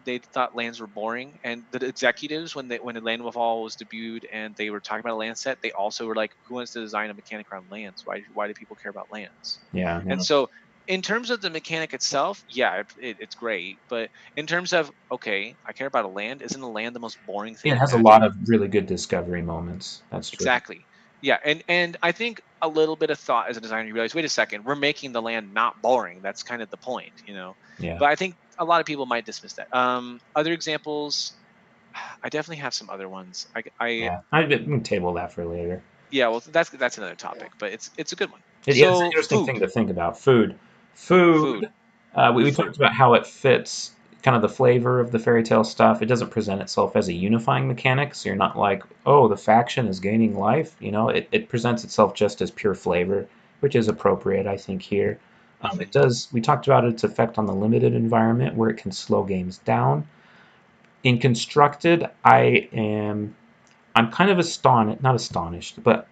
They thought lands were boring, and the executives when the Land of All was debuted and they were talking about a land set, they also were like, "Who wants to design a mechanic around lands? Why do people care about lands?" Yeah, And no. so, in terms of the mechanic itself, yeah, it's great. But in terms of okay, I care about a land. Isn't a land the most boring Yeah, thing it in has a lot Magic? of really good discovery moments. That's true. Exactly. Yeah, and I think a little bit of thought as a designer, you realize, wait a second, we're making the land not boring. That's kind of the point, you know. Yeah, But I think a lot of people might dismiss that. Other examples, I definitely have some other ones. yeah. I we can table that for later. Yeah, well, that's another topic, but it's a good one. Yeah, it's an So interesting thing food, to think about. Food, food, food. We talked food. about how it fits kind of the flavor of the fairy tale stuff. It doesn't present itself as a unifying mechanic, so you're not like, oh, the faction is gaining life. You know, it presents itself just as pure flavor, which is appropriate, I think, here. It Hmm. does. We talked about its effect on the limited environment where it can slow games down. In constructed, I'm kind of astonished, not astonished, but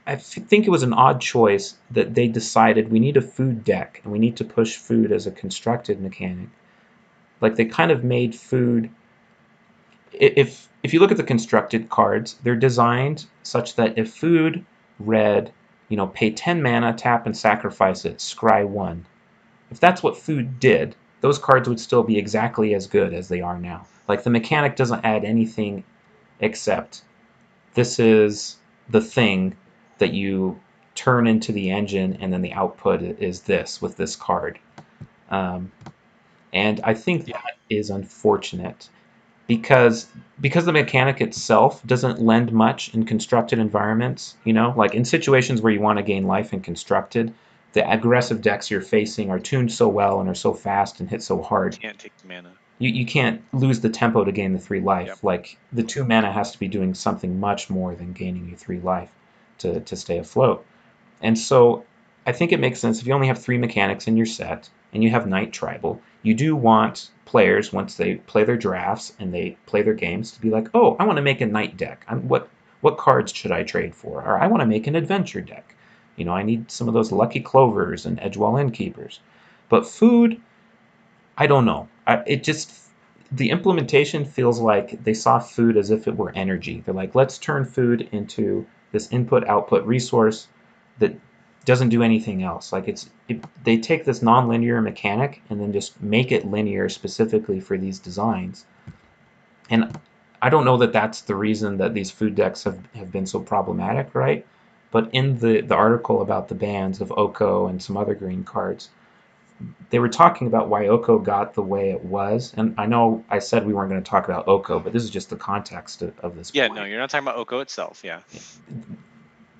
I think it was an odd choice that they decided we need a food deck and we need to push food as a constructed mechanic. Like they kind of made food. If you look at the constructed cards, they're designed such that if food read, pay 10 mana, tap and sacrifice it, scry 1. If that's what food did, those cards would still be exactly as good as they are now. Like the mechanic doesn't add anything except this is the thing that you turn into the engine, and then the output is this with this card. Um, and I think Yeah, that is unfortunate because the mechanic itself doesn't lend much in constructed environments. Like in situations where you want to gain life in constructed, the aggressive decks you're facing are tuned so well and are so fast and hit so hard. can't take the mana. You can't lose the tempo to gain the 3 Yep. life. Like the 2 mana has to be doing something much more than gaining you 3 life to stay afloat. And so I think it makes sense if you only have 3 mechanics in your set and you have Night Tribal, you do want players, once they play their drafts and they play their games, to be like, oh, I want to make a Night deck. What cards should I trade for? Or I want to make an Adventure deck. I need some of those Lucky Clovers and Edgewall Innkeepers. But food, I don't know. It just the implementation feels like they saw food as if it were energy. They're like, let's turn food into this input-output resource that doesn't do anything else. Like they take this non-linear mechanic and then just make it linear specifically for these designs. And I don't know that that's the reason that these food decks have been so problematic, right? But in the article about the bans of Oko and some other green cards, they were talking about why Oko got the way it was. And I know I said we weren't going to talk about Oko, but this is just the context of this Yeah, no, point. you're not talking about Oko itself. Yeah.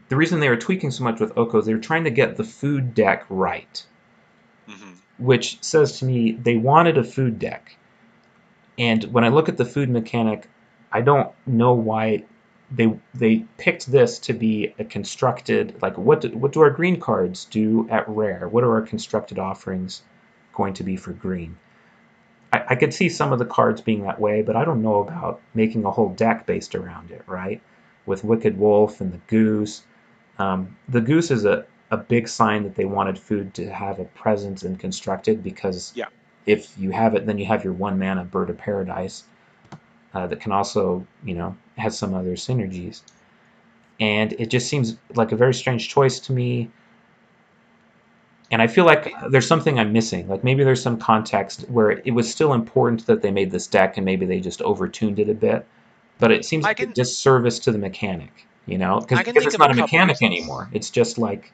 The reason they were tweaking so much with Oko is they were trying to get the food deck right, Hmm. which says to me they wanted a food deck. And when I look at the food mechanic, I don't know why they picked this to be a constructed, like what do our green cards do at rare? What are our constructed offerings going to be for green? I could see some of the cards being that way, but I don't know about making a whole deck based around it, right? With Wicked Wolf and the Goose. The Goose is a big sign that they wanted food to have a presence in Constructed because Yeah. if you have it, then you have your 1 mana Bird of Paradise that can also, has some other synergies. And it just seems like a very strange choice to me. And I feel like there's something I'm missing. Like maybe there's some context where it was still important that they made this deck, and maybe they just overtuned it a bit. But it seems I like a can disservice to the mechanic, I can because think it's of a not a couple mechanic reasons. anymore. It's just like,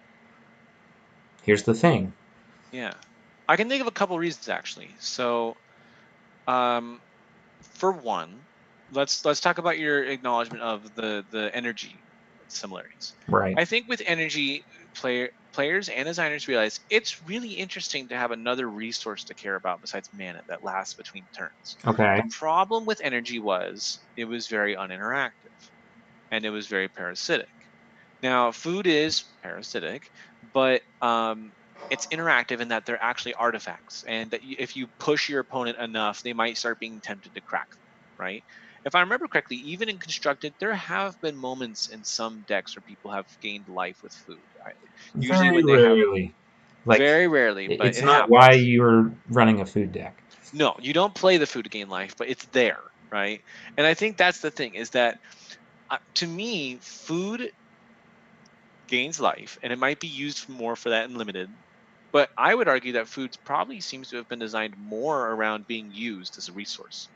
here's the thing. Yeah, I can think of a couple reasons actually. So, um, for one, let's talk about your acknowledgement of the energy similarities. Right. I think with energy, players and designers realize it's really interesting to have another resource to care about besides mana that lasts between turns. Okay. The problem with energy was it was very uninteractive and it was very parasitic. Now, food is parasitic, but it's interactive in that they're actually artifacts, and that if you push your opponent enough, they might start being tempted to crack them, right? If I remember correctly, even in constructed, there have been moments in some decks where people have gained life with food. Usually Very when they have, rarely. Like, very rarely, but it's it not why happens. you're running a food deck. No, you don't play the food to gain life, but it's there, right? And I think that's the thing is that to me, food gains life, and it might be used more for that in limited. But I would argue that food probably seems to have been designed more around being used as a resource.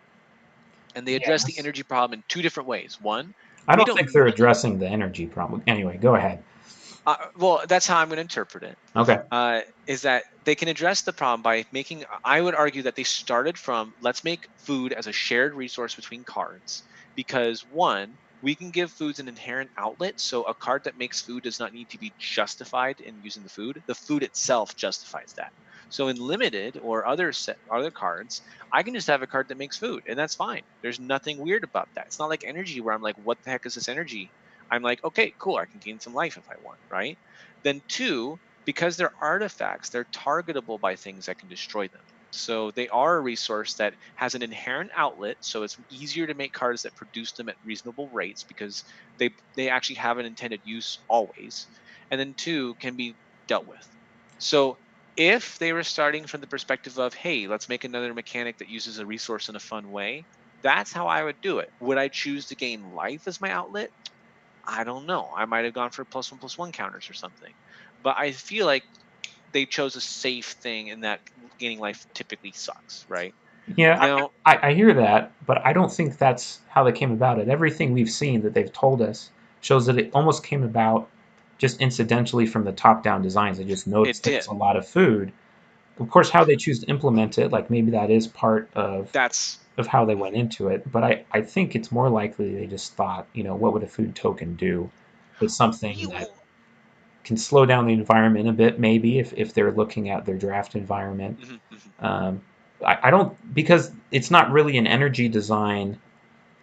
And they address the Yes. energy problem in two different ways. One, I we don't don't think they're need, addressing the energy problem. Anyway, go ahead. well, that's how I'm going to interpret it, Okay. is that they can address the problem by making, I would argue that they started from let's make food as a shared resource between cards because one, we can give foods an inherent outlet. So a card that makes food does not need to be justified in using the food. The food itself justifies that. So in limited or other cards, I can just have a card that makes food and that's fine. There's nothing weird about that. It's not like energy where I'm like, what the heck is this energy? I'm like, okay, cool. I can gain some life if I want, right? Then two, because they're artifacts, they're targetable by things that can destroy them. So they are a resource that has an inherent outlet, so it's easier to make cards that produce them at reasonable rates because they actually have an intended use always. And then two, can be dealt with. So if they were starting from the perspective of, hey, let's make another mechanic that uses a resource in a fun way, that's how I would do it. Would I choose to gain life as my outlet? I don't know. I might have gone for +1/+1 counters or something. But I feel like they chose a safe thing in that gaining life typically sucks, right? Yeah, Now, I hear that, but I don't think that's how they came about it. Everything we've seen that they've told us shows that it almost came about just incidentally from the top-down designs. They just it noticed there was did. a lot of food. Of course, how they choose to implement it, like maybe that is part That's of how they went mhm. into it. But I think it's more likely they just thought, what would a food token do? It's something that You can slow down the environment a bit, maybe if they're looking at their draft environment. mhm, mhm. Um, I don't because it's not really an energy design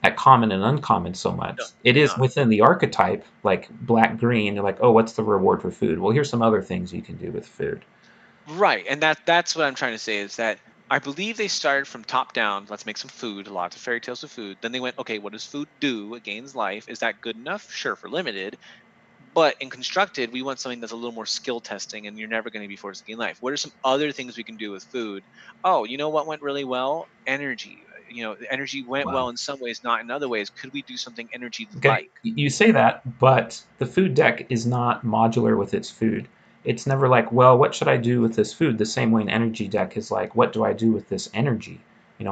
at common and uncommon so No, much. It is no. within the archetype, like black green. They're like, oh, what's the reward for food? Well, here's some other things you can do with food. Right. And that's what I'm trying to say is that I believe they started from top down. Let's make some food, lots of fairy tales of food. Then they went, okay, what does food do? It gains life. Is that good enough? Sure, for limited. But in constructed, we want something that's a little more skill testing, and you're never going to be forced to gain life. What are some other things we can do with food? Oh, you know what went really well? Energy. The energy went well Well, in some ways, not in other ways. Could we do something energy okay, like? you say that, but the food deck is not modular with its food. It's never like, well, what should I do with this food? The same way an energy deck is like, what do I do with this energy?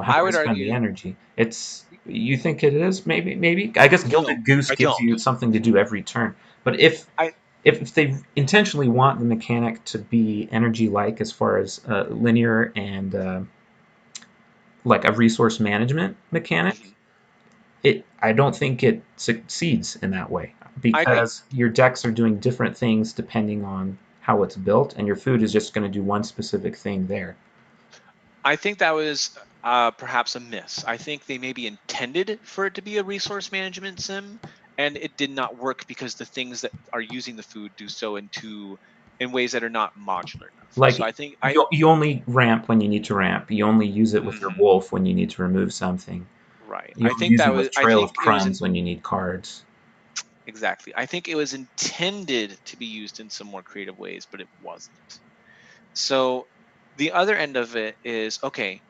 How I do I would spend the argue energy? It's you think it is maybe. I guess no, Gilded Goose I gives don't. you something to do every turn. But if I if they intentionally want the mechanic to be energy like as far as linear and like a resource management mechanic, mhm. I don't think it succeeds in that way I agree. because your decks are doing different things depending on how it's built, and your food is just going to do one specific thing there. I think that was perhaps a miss. I think they maybe intended for it to be a resource management sim, and it did not work because the things that are using the food do so in ways that are not modular enough. So Like I think you only ramp when you need to ramp. You only use it with your mhm, wolf when you need to remove something. right. You only use it with I Trail think of it was Crumbs when you need cards. exactly. I think it was intended to be used in some more creative ways, but it wasn't. So the other end of it is okay.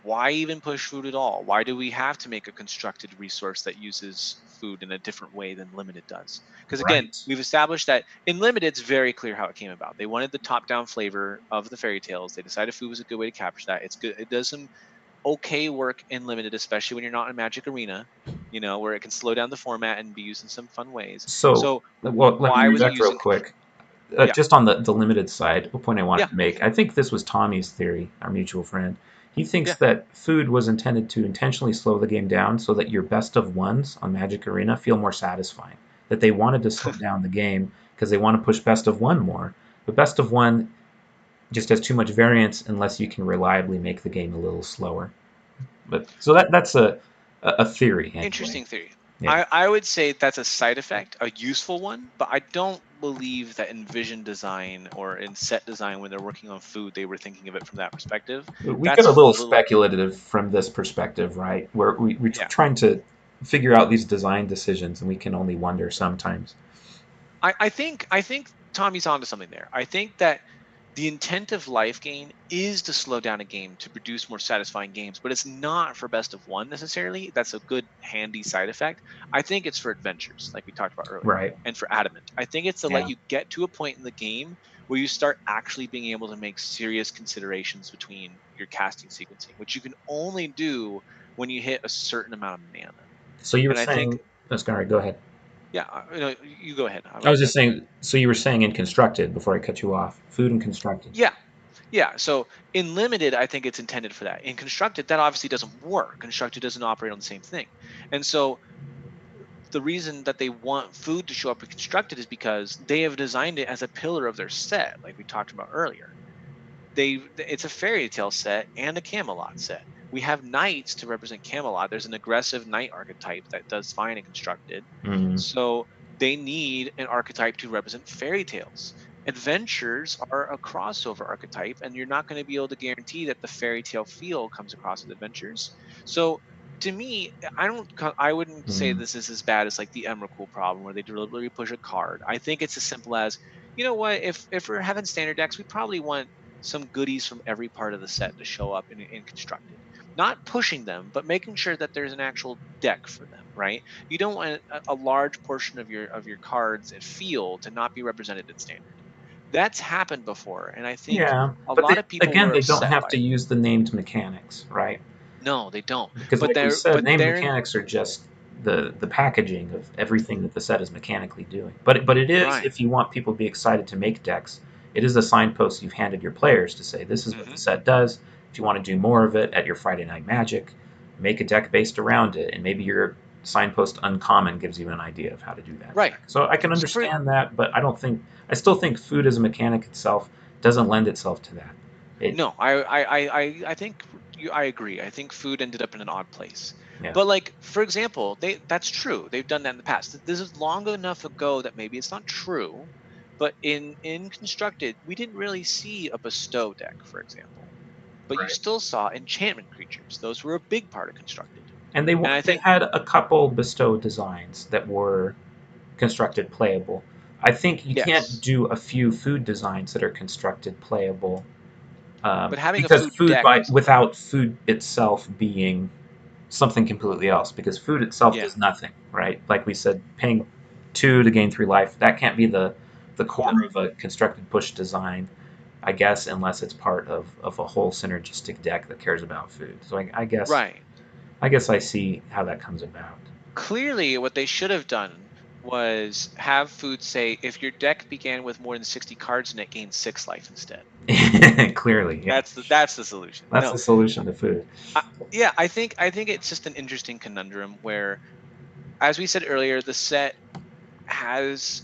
why even push food at all? Why do we have to make a constructed resource that uses food in a different way than limited does? Because again, Right. we've established that in limited, it's very clear how it came about. They wanted the top-down flavor of the fairy tales. They decided food was a good way to capture that. It's good. It does some okay work in limited, especially when you're not in Magic Arena, where it can slow down the format and be used in some fun ways. So, So well, let me why was it interject used real in quick. Yeah, Just on the limited side, a point I wanted yeah, to make. I think this was Tommy's theory, our mutual friend. He thinks yeah. that food was intended to intentionally slow the game down so that your best of ones on Magic Arena feel more satisfying. That they wanted to slow down the game because they want to push best of one more. But best of one just has too much variance unless you can reliably make the game a little slower. But so that's a theory anyway. Interesting theory. Yeah. I would say that's a side effect, a useful one, but I don't believe that in vision design or in set design when they're working on food, they were thinking of it from that perspective. We get a That's a little little, speculative from this perspective, right? Where we're yeah. trying to figure out these design decisions, and we can only wonder sometimes. I think Tommy's onto something there. I think that the intent of life gain is to slow down a game to produce more satisfying games, but it's not for best of one necessarily. That's a good handy side effect. I think it's for adventures, like we talked about earlier, Right. and for Adamant. I think it's to let Yeah. you get to a point in the game where you start actually being able to make serious considerations between your casting sequencing, which you can only do when you hit a certain amount of mana. So you were And I think, saying, oh, sorry, go ahead. yeah, you go ahead. I I was like just that. saying. So you were saying in constructed before I cut you off. Food and constructed. Yeah, yeah. So in limited, I think it's intended for that. In constructed, that obviously doesn't work. Constructed doesn't operate on the same thing. And so the reason that they want food to show up in constructed is because they have designed it as a pillar of their set, like we talked about earlier. It's a fairy tale set and a Camelot set. We have knights to represent Camelot. There's an aggressive knight archetype that does fine in constructed. Mm. So they need an archetype to represent fairy tales. Adventures are a crossover archetype, and you're not going to be able to guarantee that the fairy tale feel comes across with adventures. So to me, I wouldn't say Mm. this is as bad as like the Emrakul problem where they deliberately push a card. I think it's as simple as, you know what, if we're having standard decks, we probably want some goodies from every part of the set to show up in constructed, not pushing them but making sure that there's an actual deck for them, right? You don't want a large portion of your cards at feel to not be represented in standard. That's happened before, and I think Yeah, a but lot of people again, were they don't upset have by to it. use the named mechanics, right? No, they don't. Because, but like we they're said, but named they're in, mechanics are just the packaging of everything that the set is mechanically doing. But it is, right. if you want people to be excited to make decks, it is a signpost you've handed your players to say this is what the Hmm. set does. If you want to do more of it at your Friday Night Magic, make a deck based around it, and maybe your signpost uncommon gives you an idea of how to do that Right. deck. So I can So for understand that, but I still think food as a mechanic itself doesn't lend itself to that. It No, I think I agree. I think food ended up in an odd place. Yeah. But like for example, that's true. They've done that in the past. This is long enough ago that maybe it's not true. But in constructed, we didn't really see a bestow deck, for example. But you Right. still saw enchantment creatures. Those were a big part of constructed. And And I they think had a couple bestow designs that were constructed playable. I think you can't yes, do a few food designs that are constructed playable but having a because food deck was without food itself being something completely else. Because food itself yeah, does nothing, right? Like we said, paying 2 to gain 3 life, that can't be the no, core of a constructed push design, I guess, unless it's part of a whole synergistic deck that cares about food. So right. I guess I see how that comes about. Clearly, what they should have done was have food say if your deck began with more than 60 cards in it, gain 6 life instead. Clearly, yeah. That's the solution. That's No, the solution to food. I, yeah, I think it's just an interesting conundrum where, as we said earlier, the set has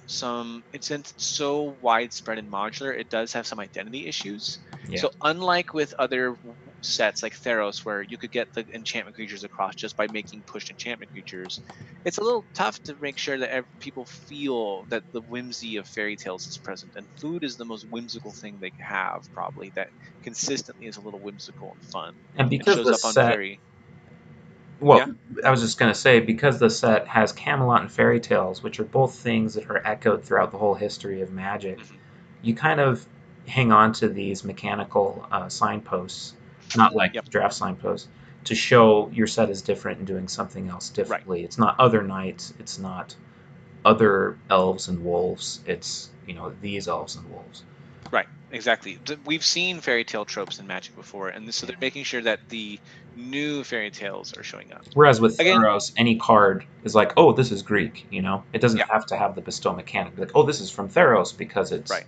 some since it's so widespread and modular, it does have some identity issues. Yeah. So unlike with other sets like Theros, where you could get the enchantment creatures across just by making pushed enchantment creatures, it's a little tough to make sure that people feel that the whimsy of fairy tales is present. And food is the most whimsical thing they have, probably, that consistently is a little whimsical and fun And and because shows the up on set, very well, yeah. I was just going to say, because the set has Camelot and fairy tales, which are both things that are echoed throughout the whole history of Magic, Hmm. you kind of hang on to these mechanical signposts not like Yep. draft signposts, to show your set is different and doing something else Right. differently. It's not other knights. It's not other elves and wolves. It's these elves and wolves. Right, exactly. We've seen fairy tale tropes in Magic before, and so Yeah. they're making sure that the new fairy tales are showing up. Whereas with Again, Theros, any card is like, oh, this is Greek. It doesn't yeah, have to have the bestow mechanic. Like, oh, this is from Theros because it's right,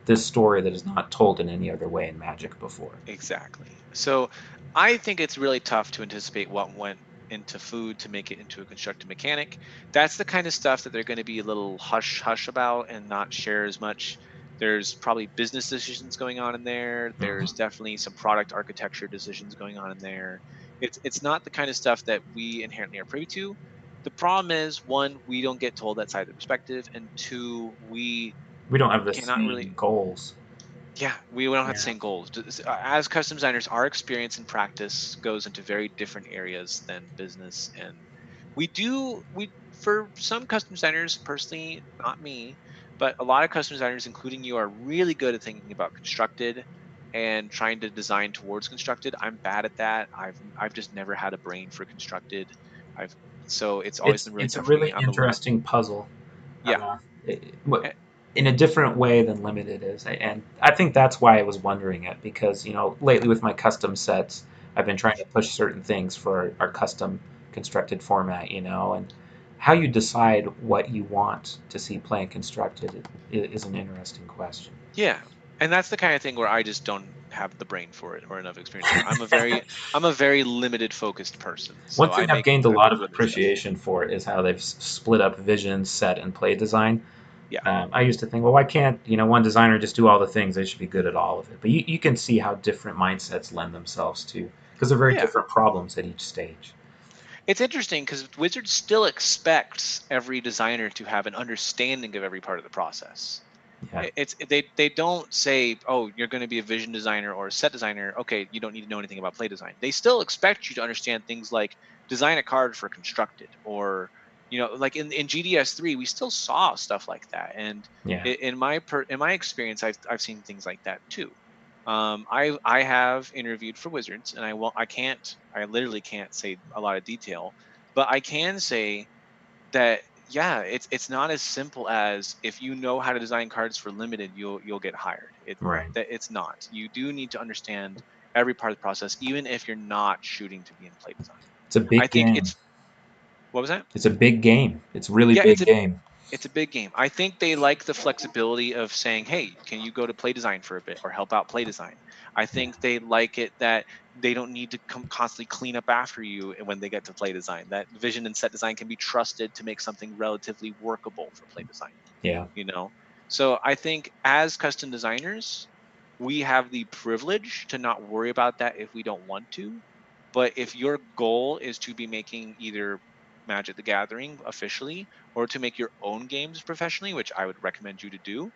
this story that is not told in any other way in Magic before. exactly. So I think it's really tough to anticipate what went into food to make it into a constructed mechanic. That's the kind of stuff that they're going to be a little hush hush about and not share as much. There's probably business decisions going on in there. There's Hmm. definitely some product architecture decisions going on in there. It's not the kind of stuff that we inherently are privy to. The problem is, one, we don't get told that side of the perspective, and two, we We don't have the cannot really. same goals. Yeah, we don't have the Yeah. same goals. As custom designers, our experience and practice goes into very different areas than business. And we for some custom designers, personally, not me, but a lot of custom designers, including you, are really good at thinking about constructed and trying to design towards constructed. I'm bad at that. I've just never had a brain for constructed. I've So it's always been really It's a tough for me. really I'm a limit. interesting puzzle, Yeah. uh, eh, in a different way than limited is, and I think that's why I was wondering it because lately with my custom sets, I've been trying to push certain things for our custom constructed format, and how you decide what you want to see playing constructed is an interesting question. Yeah. And that's the kind of thing where I just don't have the brain for it or enough experience for it. I'm a very limited focused person. One So thing I've gained a I lot make of limited stuff. appreciation for is how they've split up vision, set, and play design. Yeah. I used to think, well, why can't one designer just do all the things? They should be good at all of it. But you can see how different mindsets lend themselves to because they're very Yeah. different problems at each stage. It's interesting because Wizards still expects every designer to have an understanding of every part of the process. Yeah, They don't say, oh, you're going to be a vision designer or a set designer, okay, you don't need to know anything about play design. They still expect you to understand things like design a card for constructed, or like in GDS3 we still saw stuff like that. And yeah. in my experience, I've seen things like that too. I have interviewed for Wizards, and I literally can't say a lot of detail, but I can say that, yeah, it's not as simple as, if you know how to design cards for limited, you'll get hired. Right. It's not. You do need to understand every part of the process, even if you're not shooting to be in play design. It's a I big think game. it's What was that? It's a big game. It's a really Yeah, big game. it's a big game. I think they like the flexibility of saying, "Hey, can you go to play design for a bit or help out play design?" I Yeah. think they like it that they don't need to constantly clean up after you when they get to play design. That vision and set design can be trusted to make something relatively workable for play design. Yeah. you know so I think as custom designers, we have the privilege to not worry about that if we don't want to. But if your goal is to be making either Magic the Gathering officially, or to make your own games professionally, which I would recommend you to do,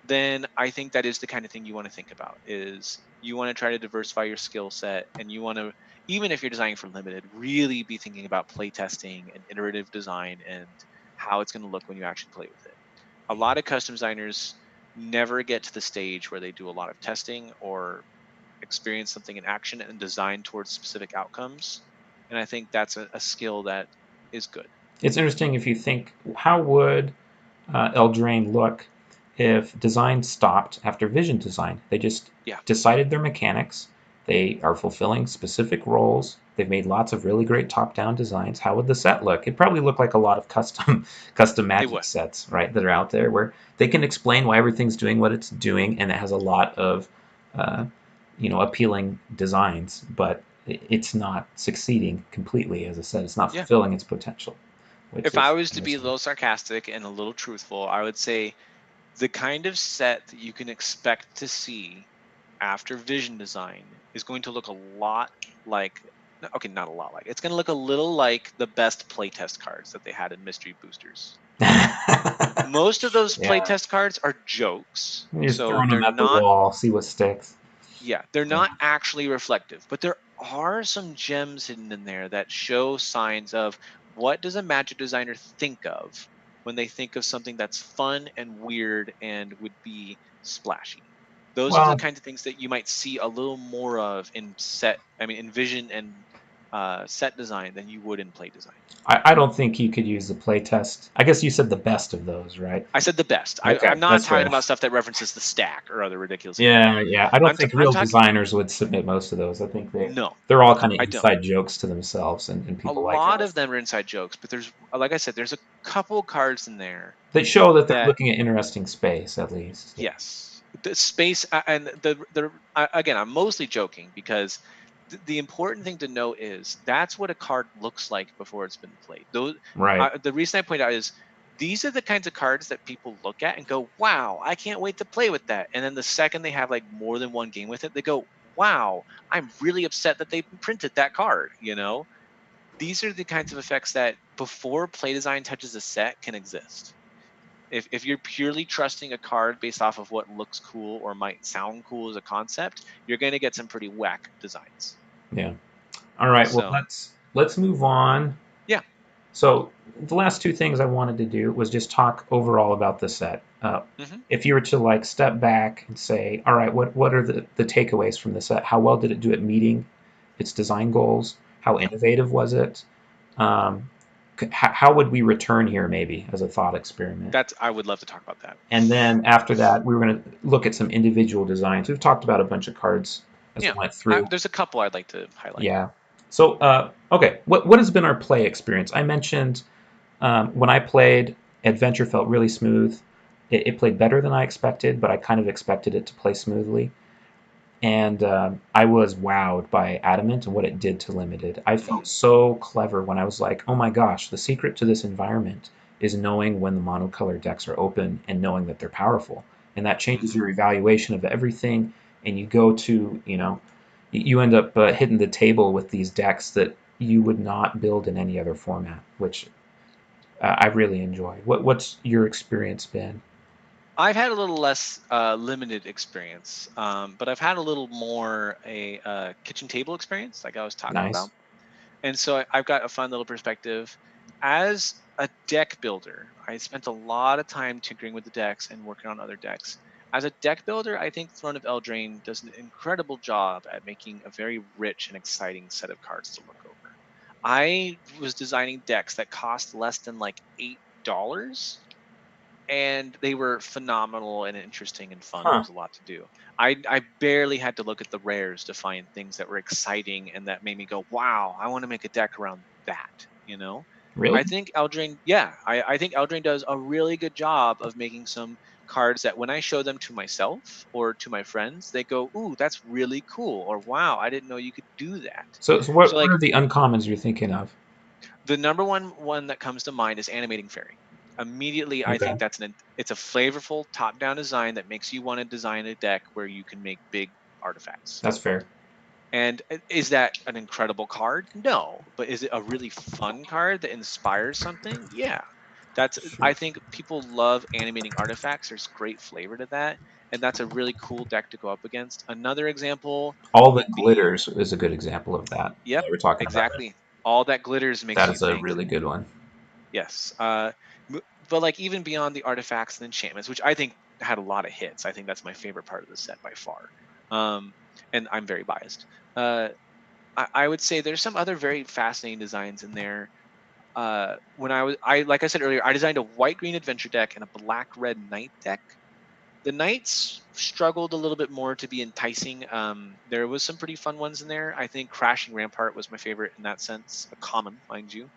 then I think that is the kind of thing you want to think about. Is you want to try to diversify your skill set, and you want to, even if you're designing for limited, really be thinking about play testing and iterative design and how it's going to look when you actually play with it. A lot of custom designers never get to the stage where they do a lot of testing or experience something in action and design towards specific outcomes. And I think that's a skill that is good. It's interesting if you think, how would Eldraine look if design stopped after vision design? They just Yeah, decided their mechanics. They are fulfilling specific roles. They've made lots of really great top-down designs. How would the set look? It'd probably look like a lot of custom it Magic would. sets, right, that are out there where they can explain why everything's doing what it's doing, and it has a lot of uh, appealing designs, but it's not succeeding completely as a set. It's not Yeah. fulfilling its potential, which If I is was to be a interesting. little sarcastic and a little truthful, I would say the kind of set that you can expect to see after vision design is going to look a lot like, no, okay, not a lot like, it's going to look a little like the best playtest cards that they had in mystery boosters. Most of those Yeah, playtest cards are jokes, you're just so throwing they're them at the not. wall, see what sticks. Yeah, they're Yeah, not actually reflective, but there are some gems hidden in there that show signs of what does a magic designer think of when they think of something that's fun and weird and would be splashy. Those are the Well, kinds of things that you might see a little more of in Vision and set design than you would in play design. I don't think you could use the playtest. I guess you said the best of those, right? I said the best. Okay, I'm not that's talking fair. about stuff that references the stack or other ridiculously Yeah, weird. yeah. I don't think I'm real talking. designers would submit most of those. I think No, they're all kind of I don't. inside jokes to themselves, and A people like it. lot of them are inside jokes, but there's, like I said, there's a couple cards in there They show that they're that, looking at interesting space, at least. Yeah. yes, the space and again, I'm mostly joking because the important thing to know is that's what a card looks like before it's been played. Those, Right. the reason I point out is these are the kinds of cards that people look at and go, "Wow, I can't wait to play with that." And then the second they have like more than one game with it, they go, "Wow, I'm really upset that they printed that card." These are the kinds of effects that before play design touches a set can exist. If you're purely trusting a card based off of what looks cool or might sound cool as a concept, you're going to get some pretty whack designs. Yeah. All right. Well, So let's move on. yeah. So the last two things I wanted to do was just talk overall about the set. Hmm. If you were to like step back and say, all right, what are the takeaways from the set? How well did it do at meeting its design goals? How innovative was it? Um, how would we return here maybe as a thought experiment? I would love to talk about that. And then after that, we were going to look at some individual designs. We've talked about a bunch of cards as we Yeah. went through. There's a couple I'd like to highlight. Yeah. So, okay, what has been our play experience? I mentioned when I played, Adventure felt really smooth. It played better than I expected, but I kind of expected it to play smoothly. And I was wowed by Adamant and what it did to Limited. I felt Mhm. so clever when I was like, oh my gosh, the secret to this environment is knowing when the monocolor decks are open and knowing that they're powerful. And that changes Mhm. your evaluation of everything. And you go to, you end up hitting the table with these decks that you would not build in any other format, which I really enjoy. What's your experience been? I've had a little less limited experience, but I've had a little more a kitchen table experience, like I was talking Nice. about. And so I've got a fun little perspective. As a deck builder, I spent a lot of time tinkering with the decks and working on other decks. As a deck builder, I think Throne of Eldraine does an incredible job at making a very rich and exciting set of cards to look over. I was designing decks that cost less than like $8, and they were phenomenal and interesting and fun. There Huh. was a lot to do. I barely had to look at the rares to find things that were exciting and that made me go, wow, I want to make a deck around that. Really? I think Eldraine, yeah, I think Eldraine does a really good job of making some cards that when I show them to myself or to my friends, they go, ooh, that's really cool, or wow, I didn't know you could do that. So So what like are the uncommons you're thinking of? the number one that comes to mind is Animating Fairy. Immediately, I Okay, think it's a flavorful top-down design that makes you want to design a deck where you can make big artifacts. that's fair. And is that an incredible card? No, but is it a really fun card that inspires something? Yeah. Sure. I think people love animating artifacts. There's great flavor to that, and that's a really cool deck to go up against. Another example All that would be, glitters is a good example of that. yep, Yeah, we're talking about it. exactly. All that glitters makes That you is a think. really good one. Yes. But like even beyond the artifacts and enchantments, which I think had a lot of hits, I think that's my favorite part of the set by far. Um, and I'm very biased. Uh, I would say there's some other very fascinating designs in there. Like I said earlier, I designed a white green adventure deck and a black red knight deck. The knights struggled a little bit more to be enticing. There was some pretty fun ones in there. I think Crashing Rampart was my favorite in that sense, a common, mind you.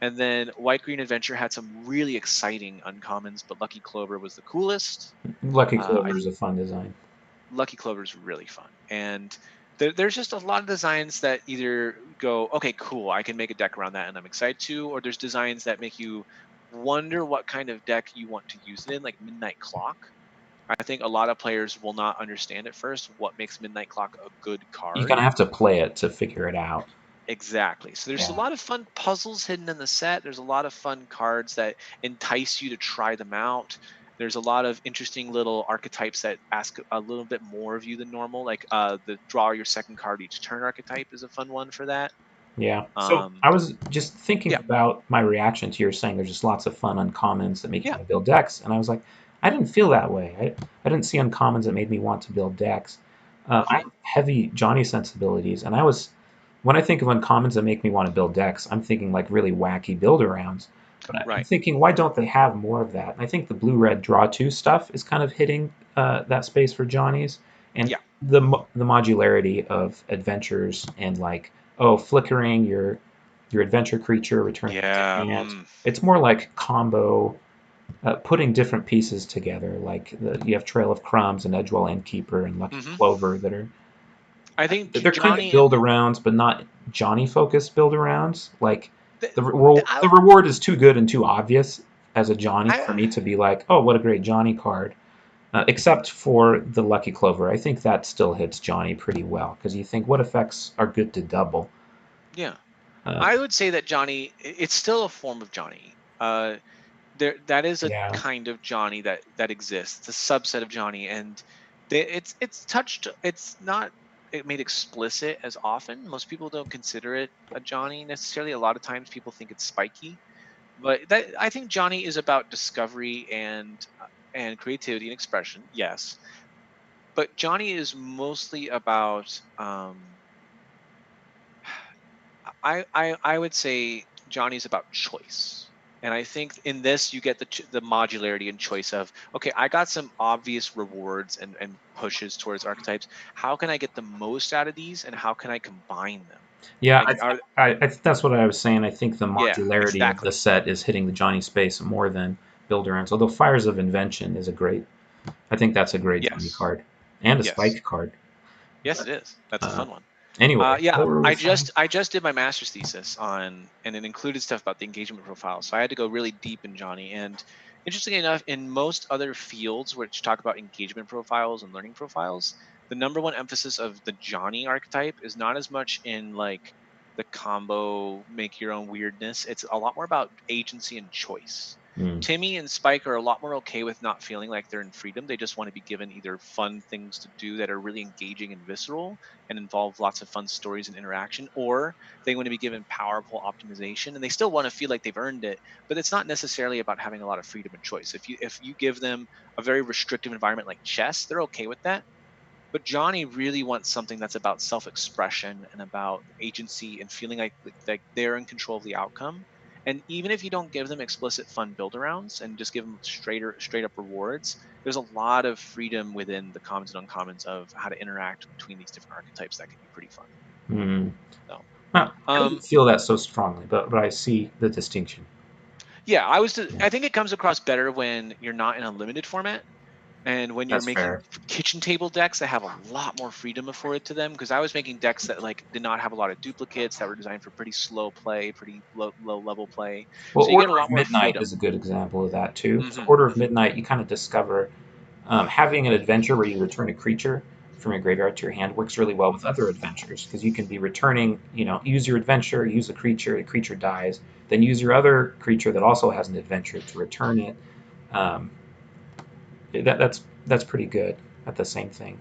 And then White Green Adventure had some really exciting uncommons, but Lucky Clover was the coolest. Lucky I Clover is a fun design. Lucky Clover is really fun, and there's just a lot of designs that either go, okay, cool, I can make a deck around that, and I'm excited to, or there's designs that make you wonder what kind of deck you want to use it in, like Midnight Clock. I think a lot of players will not understand at first what makes Midnight Clock a good You kind card. of have to play it to figure it out. Exactly. So there's a Yeah. lot of fun puzzles hidden in the set. There's a lot of fun cards that entice you to try them out. There's a lot of interesting little archetypes that ask a little bit more of you than normal. Like the draw your second card each turn archetype is a fun one for that. Yeah. So Um, I was just thinking yeah, about my reaction to your saying there's just lots of fun uncommons that make you yeah. want to build decks, and I was like, I didn't feel that way. I didn't see uncommons that made me want to build decks. I Hmm. have heavy Johnny sensibilities, and when I think of uncommons that make me want to build decks, I'm thinking like really wacky build arounds. But I'm Right. thinking, why don't they have more of that? And I think the blue red draw two stuff is kind of hitting that space for Johnnies, and Yeah. the modularity of adventures and like flickering your adventure creature, returning it to Yeah. hand. It's more like combo putting different pieces together. Like you have Trail of Crumbs and Edgewell Innkeeper and Lucky Hmm. Clover that are I think they're kind of Johnny build and arounds, but not Johnny focused build arounds. Like the, the reward is too good and too obvious as a Johnny for I me to be like, oh, what a great Johnny card. Except for the Lucky Clover, I think that still hits Johnny pretty well because you think what effects are good to double. yeah. Uh, I would say that Johnny, it's still a form of Johnny. There that is a yeah, kind of Johnny that exists. It's a subset of Johnny, and it's touched. It's not made explicit as often. Most people don't consider it a Johnny necessarily. A lot of times people think it's spiky, but that I think Johnny is about discovery and creativity and expression. Yes, but Johnny is mostly about I would say Johnny's about choice. And I think in this you get the modularity and choice of, okay, I got some obvious rewards and pushes towards archetypes. How can I get the most out of these, and how can I combine them? yeah, Like are that's what I was saying. I think the Yeah, modularity of the exactly. set is hitting the Johnny space more than Builder Ends. Although Fires of Invention is a great, I think that's a great Johnny Yes. card and a Yes. Spike card. Yes, But it is. That's a fun one. anyway, Yeah, what were we saying? I just did my master's thesis on, and it included stuff about the engagement profile. So I had to go really deep in Johnny. And interestingly enough, in most other fields which talk about engagement profiles and learning profiles, the number one emphasis of the Johnny archetype is not as much in like the combo make your own weirdness. It's a lot more about agency and choice. Hmm. Timmy and Spike are a lot more okay with not feeling like they're in freedom. They just want to be given either fun things to do that are really engaging and visceral and involve lots of fun stories and interaction, or they want to be given powerful optimization and they still want to feel like they've earned it. But it's not necessarily about having a lot of freedom and choice. If you give them a very restrictive environment like chess, they're okay with that. But Johnny really wants something that's about self-expression and about agency and feeling like they're in control of the outcome. And even if you don't give them explicit fun build arounds and just give them straight up rewards, there's a lot of freedom within the commons and uncommons of how to interact between these different archetypes that can be pretty fun. Hmm. So Well, I um wouldn't feel that so strongly, but I see the distinction. yeah, I think it comes across better when you're not in a limited format. And when you're That's making fair. kitchen table decks that have a lot more freedom afforded to them, because I was making decks that like did not have a lot of duplicates, that were designed for pretty slow play, pretty low level play. Well, So you get Order a lot of more Midnight is a freedom. good example of that too. So, Hmm. Order of Hmm. Midnight, you kind of discover having an adventure where you return a creature from your graveyard to your hand works really well with other adventures because you can be returning, use your adventure, use the creature dies, then use your other creature that also has an adventure to return it. Um, that's pretty good at the same thing.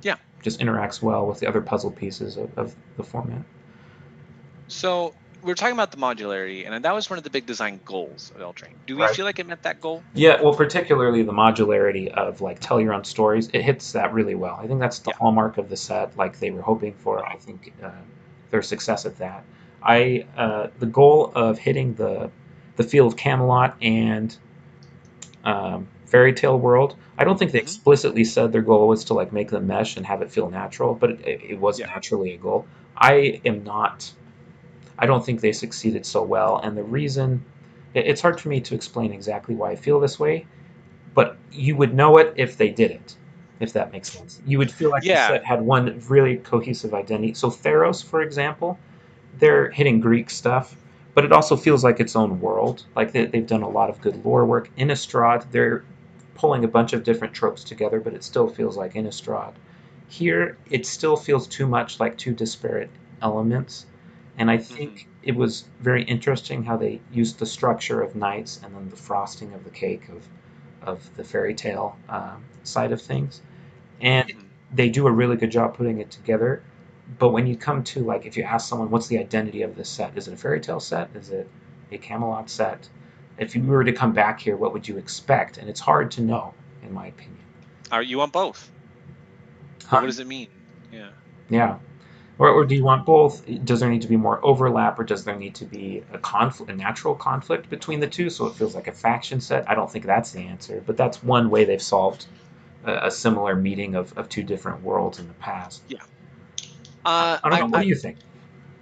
Yeah. Just interacts well with the other puzzle pieces of the format. So we're talking about the modularity, and that was one of the big design goals of Eldraine. Do we Right. feel like it met that goal? Yeah, well, particularly the modularity of like tell your own stories, it hits that really well. I think that's the Yeah. hallmark of the set, like they were hoping for. I think their success at that. The goal of hitting the field of Camelot and Fairy Tale World. I don't think they Hmm. explicitly said their goal was to like make them mesh and have it feel natural, but it was Yeah. naturally a goal. I am not. I don't think they succeeded so well, and the reason it's hard for me to explain exactly why I feel this way, but you would know it if they did it, if that makes sense. You would feel like the Yeah. set had one really cohesive identity. So Theros, for example, they're hitting Greek stuff, but it also feels like its own world. Like they've done a lot of good lore work. Innistrad, they're pulling a bunch of different tropes together, but it still feels like Innistrad. Here, it still feels too much like two disparate elements. And I Hmm. think it was very interesting how they used the structure of knights and then the frosting of the cake of the fairy tale side of things. And Hmm. they do a really good job putting it together. But when you come to like, if you ask someone, what's the identity of this set? Is it a fairy tale set? Is it a Camelot set? if you were to come back here, what would you expect? And it's hard to know, in my opinion. Are you want both? But Huh? what does it mean? Yeah. Yeah. Or do you want both? Does there need to be more overlap, or does there need to be a conflict, a natural conflict between the two, so it feels like a faction set? I don't think that's the answer, but that's one way they've solved a similar meeting of two different worlds in the past. Yeah. I don't know. What do you think?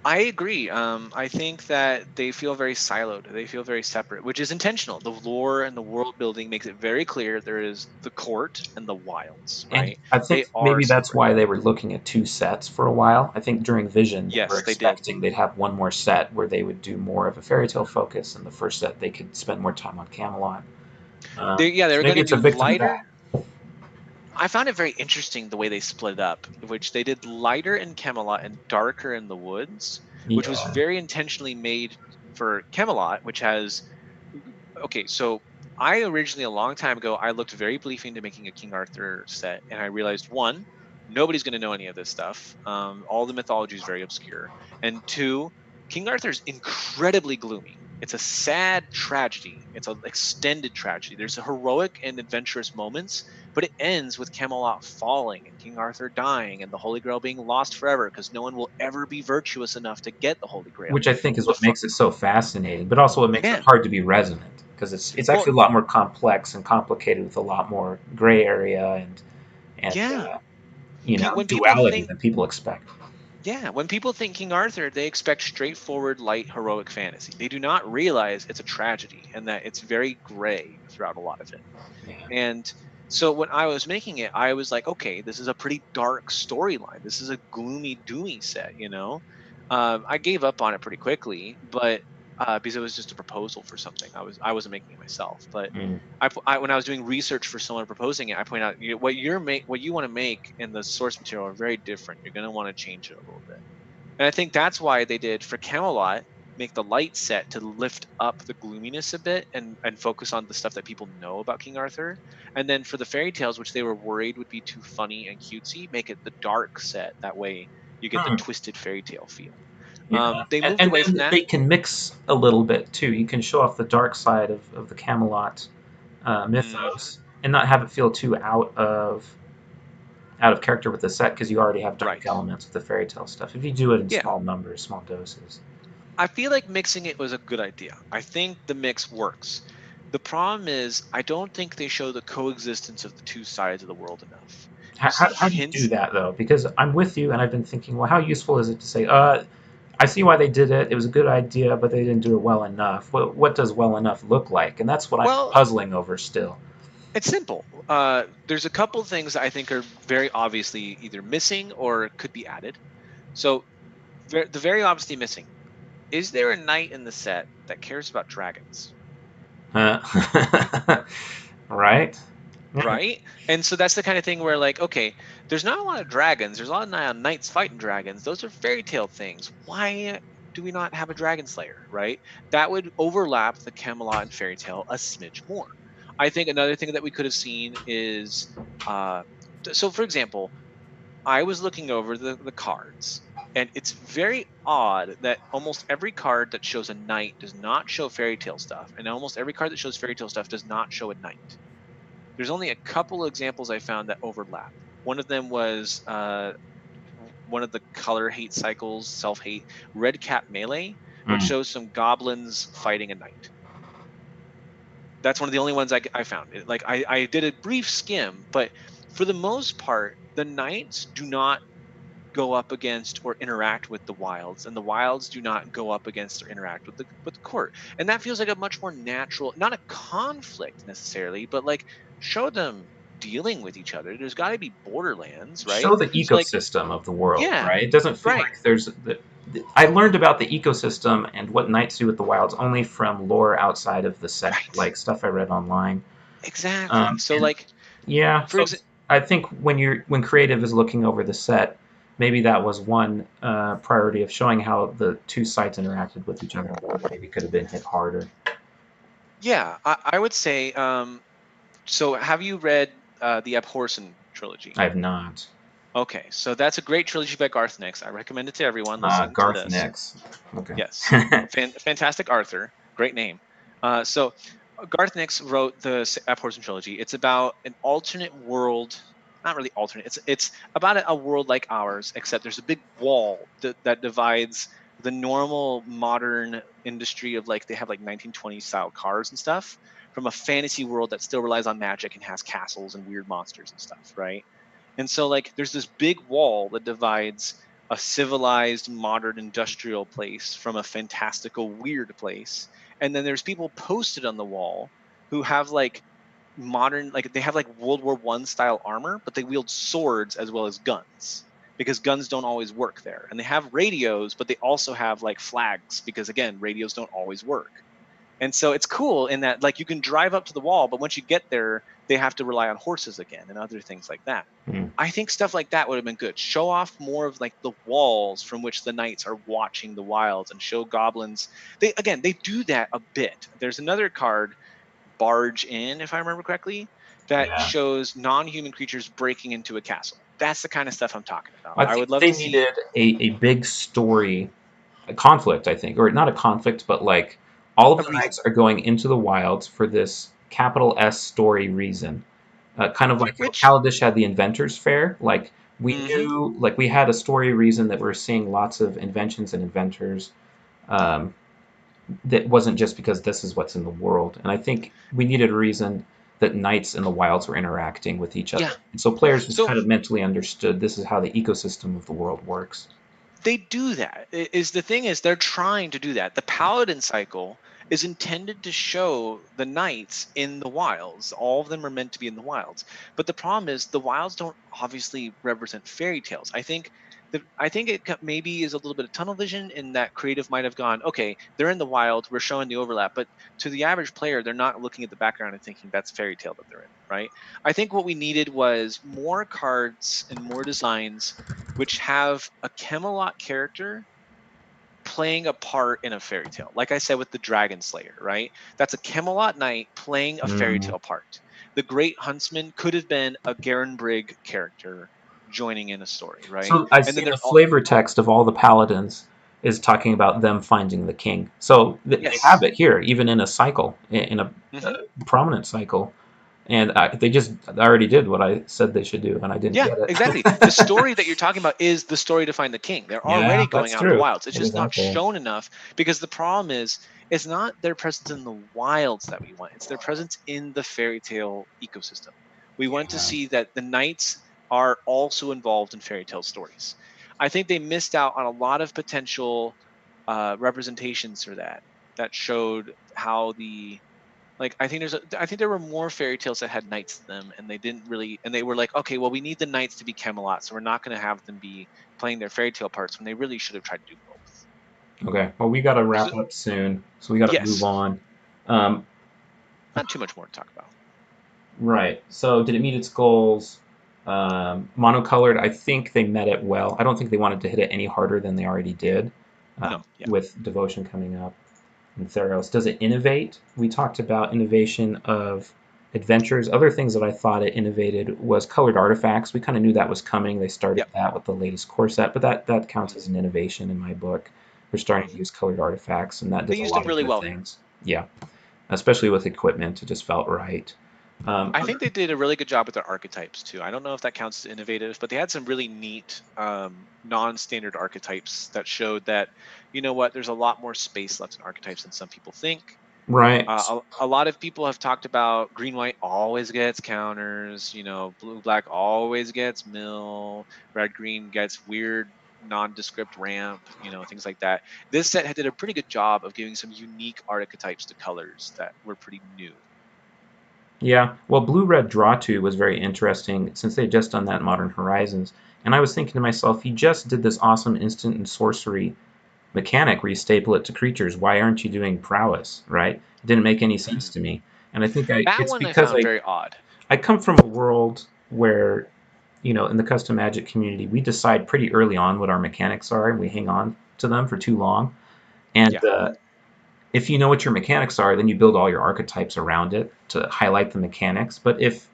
I agree. I think that they feel very siloed. They feel very separate, which is intentional. The lore and the world building makes it very clear there is the court and the wilds, And right? I They think are maybe that's separate. why they were looking at two sets for a while. I think during Vision, they were Yes, they did. expecting they'd have one more set where they would do more of a fairy tale focus, and the first set they could spend more time on Camelot. They So were maybe going to it's a do victim of lighter. that. I found it very interesting the way they split it up, which they did lighter in Camelot and darker in the woods, which was Yeah. very intentionally made for Camelot, which has okay, so I originally a long time ago I looked very bleak into making a King Arthur set, and I realized one, nobody's going to know any of this stuff. All the mythology is very obscure, and two, King Arthur's incredibly gloomy. It's a sad tragedy. It's an extended tragedy. There's heroic and adventurous moments, but it ends with Camelot falling and King Arthur dying and the Holy Grail being lost forever because no one will ever be virtuous enough to get the Holy Grail. Which I think is The what fu- makes it so fascinating, but also what makes it yeah, hard to be resonant because it's well, actually a lot more complex and complicated with a lot more gray area and yeah. When people duality think than people expect. Yeah, when people think King Arthur, they expect straightforward, light, heroic fantasy. They do not realize it's a tragedy and that it's very gray throughout a lot of it. Yeah. And so when I was making it, I was like, okay, this is a pretty dark storyline. This is a gloomy, doomy set. I gave up on it pretty quickly, but because it was just a proposal for something. I wasn't making it myself, but Mm. when I was doing research for someone proposing it, I point out what you want to make and the source material are very different. You're going to want to change it a little bit. And I think that's why they did for Camelot make the light set to lift up the gloominess a bit and focus on the stuff that people know about King Arthur. And then for the fairy tales, which they were worried would be too funny and cutesy, make it the dark set. That way you get the Hmm. twisted fairy tale feel. Yeah. They And, moved and away from then that. they can mix a little bit too. You can show off the dark side of the Camelot Hmm. mythos and not have it feel too out of character with the set because you already have dark Right. elements with the fairy tale stuff. If you do it in Yeah. small numbers, small doses. I feel like mixing it was a good idea. I think the mix works. The problem is, I don't think they show the coexistence of the two sides of the world enough. You see How do you do hints. that though? Because I'm with you, and I've been thinking, well, how useful is it to say, I see why they did it. It was a good idea, but they didn't do it well enough. What does well enough look like? And that's what I'm Well, puzzling over still. it's simple. There's a couple things that I think are very obviously either missing or could be added. So, the very obviously missing is there a knight in the set that cares about dragons? Right? Yeah. Right? And so that's the kind of thing where, like, okay, there's not a lot of dragons. There's a lot of knights fighting dragons. Those are fairy tale things. Why do we not have a dragon slayer? Right? That would overlap the Camelot and fairy tale a smidge more. I think another thing that we could have seen is, uh, so for example, I was looking over the cards, and it's very odd that almost every card that shows a knight does not show fairy tale stuff, and almost every card that shows fairy tale stuff does not show a knight. There's only a couple of examples I found that overlap. One of them was one of the color hate cycles, self hate, Red Cap Melee, which Mm. shows some goblins fighting a knight. That's one of the only ones I found. I did a brief skim, but for the most part, the knights do not go up against or interact with the wilds, and the wilds do not go up against or interact with the court. And that feels like a much more natural, not a conflict necessarily, but like show them dealing with each other. There's got to be borderlands, right? Show the So like, ecosystem of the world, yeah, right? It doesn't feel right, like I learned about the ecosystem and what knights do with the wilds only from lore outside of the set, right, like stuff I read online. exactly. So And like, yeah, for so example, I think when creative is looking over the set, maybe that was one priority of showing how the two sites interacted with each other. Maybe could have been hit harder. yeah, I would say. So have you read the Abhorsen trilogy? I have not. Okay, so that's a great trilogy by Garth Nix. I recommend it to everyone listening to Garth this. Nix. Okay. Yes, fantastic Arthur, great name. So Garth Nix wrote the Abhorsen trilogy. It's about an alternate world. Not really alternate. It's about a world like ours, except there's a big wall that divides the normal modern industry of like they have like 1920s style cars and stuff from a fantasy world that still relies on magic and has castles and weird monsters and stuff, right? And so like there's this big wall that divides a civilized modern industrial place from a fantastical weird place. And then there's people posted on the wall who have like modern, like they have like World War One style armor, but they wield swords as well as guns because guns don't always work there. And they have radios, but they also have like flags because again, radios don't always work. And so it's cool in that like you can drive up to the wall, but once you get there, they have to rely on horses again and other things like that. Hmm. I think stuff like that would have been good. Show off more of like the walls from which the knights are watching the wilds and show goblins. They do that a bit. There's another card, Barge In, if I remember correctly, that Yeah. shows non-human creatures breaking into a castle. That's the kind of stuff I'm talking about. I I think would love they to see. needed a big story, a conflict, I think, or not a conflict, but like all of A the reason. knights are going into the wilds for this capital S story reason. Kind of like how Which Kaladesh had the Inventors Fair. Like we mhm. knew, like we had a story reason that we're seeing lots of inventions and inventors. Um, that wasn't just because this is what's in the world. And I think we needed a reason that knights and the wilds were interacting with each Yeah. other. And so players just So kind of mentally understood this is how the ecosystem of the world works. they do that. Is the thing is they're trying to do that. The paladin cycle is intended to show the knights in the wilds. All of them are meant to be in the wilds. But the problem is the wilds don't obviously represent fairy tales. I think maybe is a little bit of tunnel vision in that creative might have gone, okay, they're in the wild, we're showing the overlap, but to the average player, they're not looking at the background and thinking that's fairy tale that they're in, right? I think what we needed was more cards and more designs which have a Camelot character playing a part in a fairy tale. Like I said with the Dragon Slayer, right? That's a Camelot knight playing a fairy Mm. tale part. The Great Huntsman could have been a Garen Brigg character joining in a story, right? So I've And then seen the there's all flavor text of all the paladins is talking about them finding the king. So they have yes. it here, even in a cycle, in a Hmm. prominent cycle. And they just already did what I said they should do, and I didn't Yeah, get exactly. The it. story that you're talking about is the story to find the king. They're Yeah, already going that's out in the true. wilds. It's It just is not out there. shown enough because the problem is it's not their presence in the wilds that we want. It's their presence in the fairy tale ecosystem. We want to Yeah. see that the knights are also involved in fairy tale stories. I think they missed out on a lot of potential representations for that that showed how the like I think there were more fairy tales that had knights in them, and they didn't really, and they were like, okay, well, we need the knights to be Camelot, so we're not going to have them be playing their fairy tale parts when they really should have tried to do both. Okay. Well, we got to So, wrap up soon, so we got to move yes, on. Um, not too much more to talk about. right. So, did it meet its goals? Monocolored, I think they met it well. I don't think they wanted to hit it any harder than they already did, No, yeah, with Devotion coming up and Theros. Does it innovate? We talked about innovation of adventures. Other things that I thought it innovated was colored artifacts. We kind of knew that was coming. They started yep. that with the latest core set, but that counts Mhm, as an innovation in my book. We're starting to mhm. use colored artifacts, and that They does a used lot them of really good well here. things. Yeah, especially with equipment, it just felt right. I think they did a really good job with their archetypes too. I don't know if that counts as innovative, but they had some really neat non-standard archetypes that showed that, you know what, there's a lot more space left in archetypes than some people think. Right. A lot of people have talked about green white always gets counters, you know, blue black always gets mill, red green gets weird nondescript ramp, you know, things like that. This set did a pretty good job of giving some unique archetypes to colors that were pretty new. Yeah, well, Blue Red Draw 2 was very interesting since they'd just done that in Modern Horizons. And I was thinking to myself, you just did this awesome instant and sorcery mechanic where you staple it to creatures. Why aren't you doing prowess, right? It didn't make any sense Mhm. to me. And I think That it's one I because found very odd. I come from a world where, in the custom magic community, we decide pretty early on what our mechanics are and we hang on to them for too long. And Yeah. if you know what your mechanics are, then you build all your archetypes around it to highlight the mechanics. But if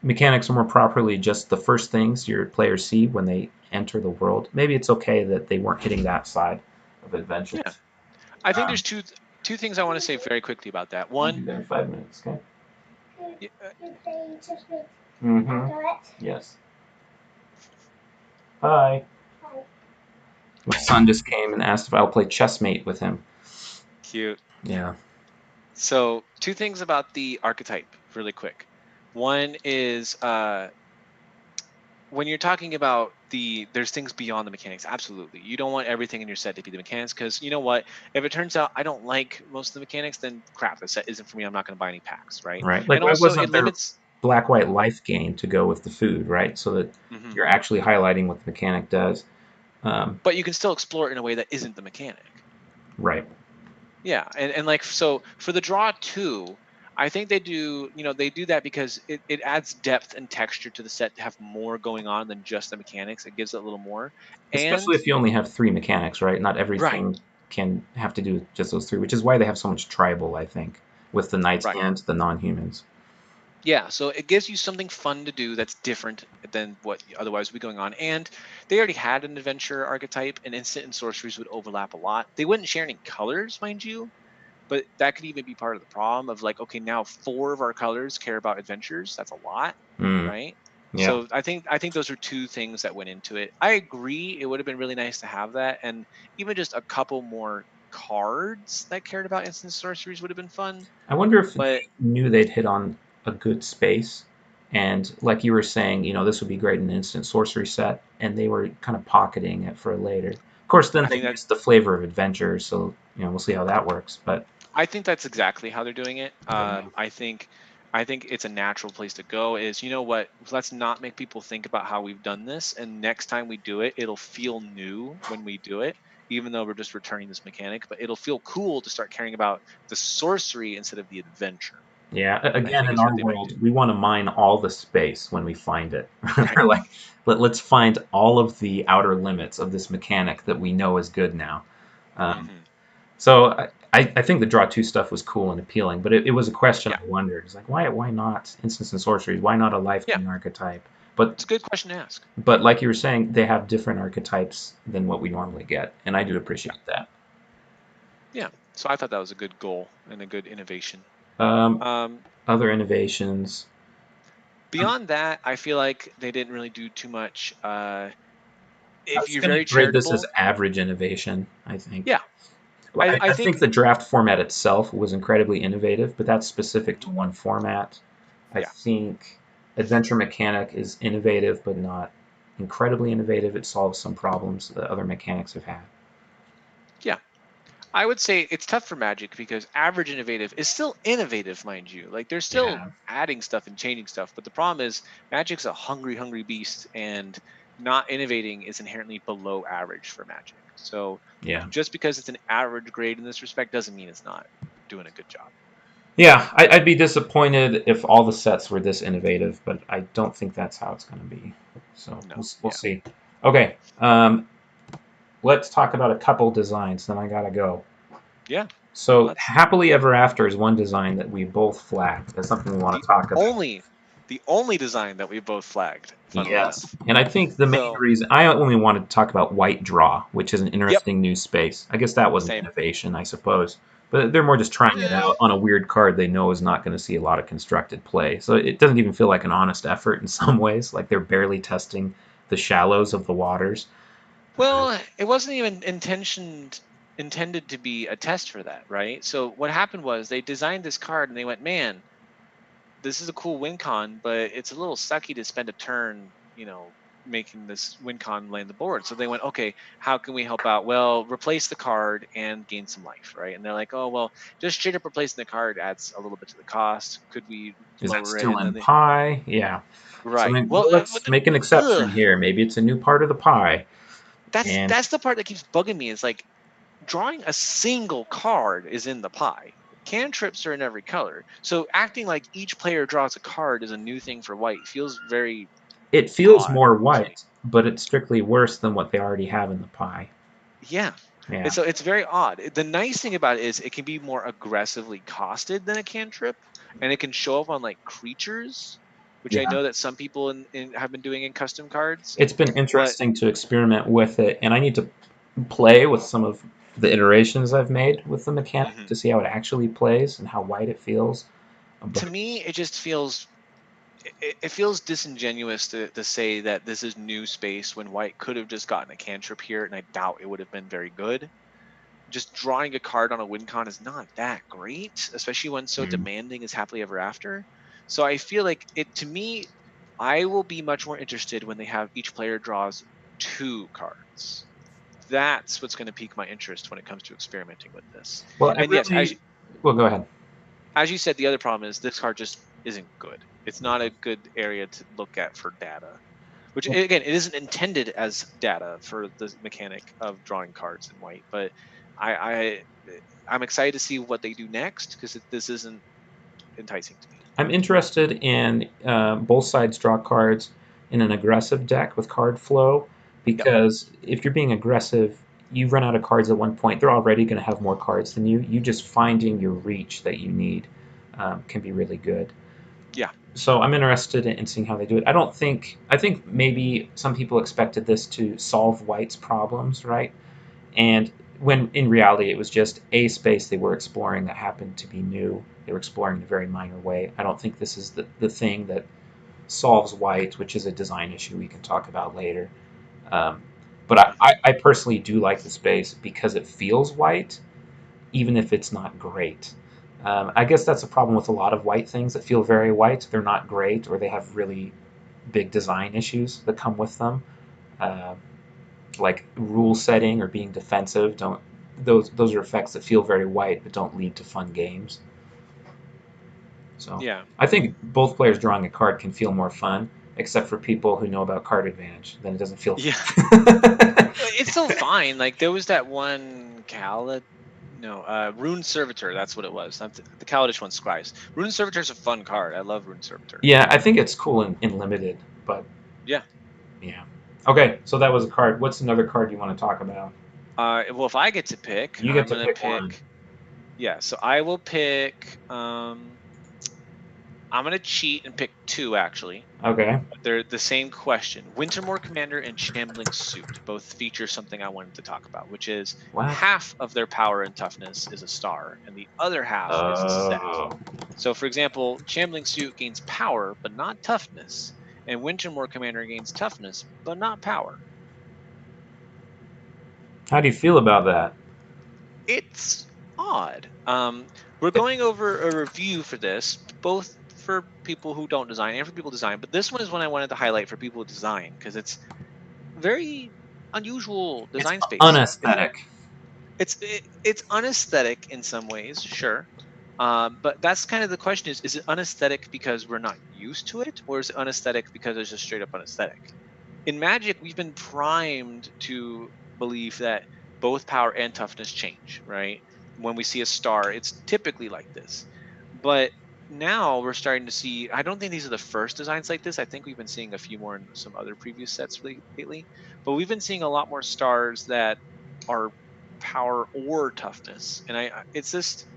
mechanics are more properly just the first things your players see when they enter the world, maybe it's okay that they weren't hitting that side of Yeah. adventures. I think Um, there's two. two things I want to say very quickly about that. I'll be One, there in 5 minutes. Okay. y- Mm-hmm. Yes. Hi. My son just came and asked if I'll play chessmate with him. cute. Yeah. So two things about the archetype, really quick. One is when you're talking about there's things beyond the mechanics. Absolutely, you don't want everything in your set to be the mechanics, because you know what, if it turns out I don't like most of the mechanics, then crap, the set isn't for me. I'm not going to buy any packs, right? Right. Like, And why also it wasn't there limits. black-white life gain to go with the food, right? So that Mhm. you're actually highlighting what the mechanic does. Um, But you can still explore it in a way that isn't the mechanic. right. Yeah, and like, so for the draw two, I think they do that because it adds depth and texture to the set to have more going on than just the mechanics. It gives it a little more. Especially And if you only have three mechanics, right? Not right, everything can have to do with just those three, which is why they have so much tribal, I think, with the knights right. and the non-humans. Yeah, so it gives you something fun to do that's different than what otherwise would be going on. And they already had an adventure archetype, and instant and sorceries would overlap a lot. They wouldn't share any colors, mind you, but that could even be part of the problem of like, okay, now four of our colors care about adventures. That's a lot, Mm, right? yeah. So I think those are two things that went into it. I agree, it would have been really nice to have that, and even just a couple more cards that cared about instant sorceries would have been fun. I wonder if But they knew they'd hit on a good space. And like you were saying, this would be great in an instant sorcery set, and they were kind of pocketing it for later. Of course, then I they think that used the flavor of adventure, so we'll see how that works. But I think that's exactly how they're doing it. yeah, I think it's a natural place to go. Is, you know what? Let's not make people think about how we've done this, and next time we do it, it'll feel new when we do it, even though we're just returning this mechanic. But it'll feel cool to start caring about the sorcery instead of the adventure. yeah. I Again, think in is our what they might do. world, we want to mine all the space when we find it. Right. They're like, let's find all of the outer limits of this mechanic that we know is good now. Um, Hmm. So I think the draw two stuff was cool and appealing, but it was a question Yeah. I wondered. It's like why not instants and sorceries? Why not a life Yeah. gain archetype? But It's a good question to ask. but like you were saying, they have different archetypes than what we normally get, and I do Yeah. appreciate that. Yeah. So I thought that was a good goal and a good innovation. Um, Um, Other innovations. Um, Beyond that, I feel like they didn't really do too much. I If was you're going to very grade this as charitable, average innovation. I think. yeah, Well, I I think think. the draft format itself was incredibly innovative, but that's specific to Mhm. one format. I Yeah, think Adventure Mechanic is innovative, but not incredibly innovative. It solves some problems that other mechanics have had. yeah. I would say it's tough for Magic because average innovative is still innovative, mind you. Like, they're still Yeah, adding stuff and changing stuff, but the problem is Magic's a hungry, hungry beast, and not innovating is inherently below average for Magic. So yeah, just because it's an average grade in this respect doesn't mean it's not doing a good job. yeah. I'd be disappointed if all the sets were this innovative, but I don't think that's how it's going to be. So No, we'll yeah, see. Okay, let's talk about a couple designs. Then I gotta go. yeah. So Let's Happily Ever After is one design that we both flagged. That's something we want the to talk about. only the only design that we both flagged, funnily Yes, enough. and I think the main So, reason I only wanted to talk about White Draw, which is an yep, interesting new space. I guess that was an same. innovation, I suppose, but they're more just trying it Eh, out on a weird card they know is not going to see a lot of constructed play. So it doesn't even feel like an honest effort in some ways. Like they're barely testing the shallows of the waters. well, it wasn't even intended to be a test for that, right? So what happened was they designed this card and they went, man, this is a cool win con, but it's a little sucky to spend a turn, making this win con land the board. So they went, okay, how can we help out? Well, replace the card and gain some life, right? And they're like, oh, well, just straight up replacing the card adds a little bit to the cost. Could we Is that lower it? still And then in they, pie? Yeah. So right. then, Well, well, let's make an exception ugh, here. Maybe it's a new part of the pie. that's And that's the part that keeps bugging me. Is like, drawing a single card is in the pie. Cantrips are in every color. So acting like each player draws a card is a new thing for white feels very it feels odd more to me. white, but it's strictly worse than what they already have in the pie. Yeah. And Yeah. so it's very odd. The nice thing about it is it can be more aggressively costed than a cantrip, and it can show up on like creatures, which I Yeah. know that some people have been doing in custom cards. It's been But interesting to experiment with it, and I need to play with some of the iterations I've made with the mechanic Hmm. to see how it actually plays and how white it feels. To But me, it just feels it feels disingenuous to say that this is new space when white could have just gotten a cantrip here, and I doubt it would have been very good. Just drawing a card on a win con is not that great, especially when so mm, demanding as happily ever after. So I feel like it to me, I will be much more interested when they have each player draws 2 cards. That's what's going to pique my interest when it comes to experimenting with this. well, I And yes, really well go ahead. as you said, the other problem is this card just isn't good. It's not a good area to look at for data. Which again, it isn't intended as data for the mechanic of drawing cards in white, but I, I I'm excited to see what they do next because this isn't enticing to me. I'm interested in both sides draw cards in an aggressive deck with card flow Yep. because if you're being aggressive, you run out of cards at one point. They're already going to have more cards than you. You just finding your reach that you need can be really good. Yeah. So I'm interested in seeing how they do it. I think maybe some people expected this to solve White's problems, right? And when in reality it was just a space they were exploring that happened to be new. They were exploring in a very minor way. I don't think this is the thing that solves White, which is a design issue we can talk about later. Um, but Hmm. I personally do like the space because it feels white, even if it's not great. I guess that's a problem with a lot of white things that feel very white. They're not great, or they have really big design issues that come with them, uh, like rule setting or being defensive. Don't those are effects that feel very white but don't lead to fun games. So Yeah. I think both players drawing a card can feel more fun, except for people who know about card advantage. Then it doesn't feel Yeah. fun. It's still fine. Like there was that one no, Rune Servitor. That's what it was. Not the Kaladesh one, Scribes. Rune Servitor is a fun card. I love Rune Servitor. Yeah, I think it's cool in limited, but Yeah. yeah. Okay, so that was a card. What's another card you want to talk about? Well, if I get to pick, You get I'm to gonna pick one. pick. Yeah. So I will pick. I'm gonna cheat and pick 2 actually. Okay. They're the same question. Wintermoor Commander and Shambling Suit both feature something I wanted to talk about, which is What? half of their power and toughness is a star, and the other half is a set. Oh. So, for example, Shambling Suit gains power but not toughness, and Wintermoor Commander gains toughness but not power. How do you feel about that? It's odd. We're going over a review for this, both for people who don't design and for people who design. But this one is one I wanted to highlight for people who design because it's very unusual It's design space. unaesthetic. It's unaesthetic in some ways, sure. But that's kind of the question: is it unaesthetic because we're not used to it, or is it unaesthetic because it's just straight up unaesthetic? In Magic, we've been primed to believe that both power and toughness change, right? When we see a star, it's typically like this. But now we're starting to see, I don't think these are the first designs like this. I think we've been seeing a few more in some other previous sets lately. But we've been seeing a lot more stars that are power or toughness. And it's just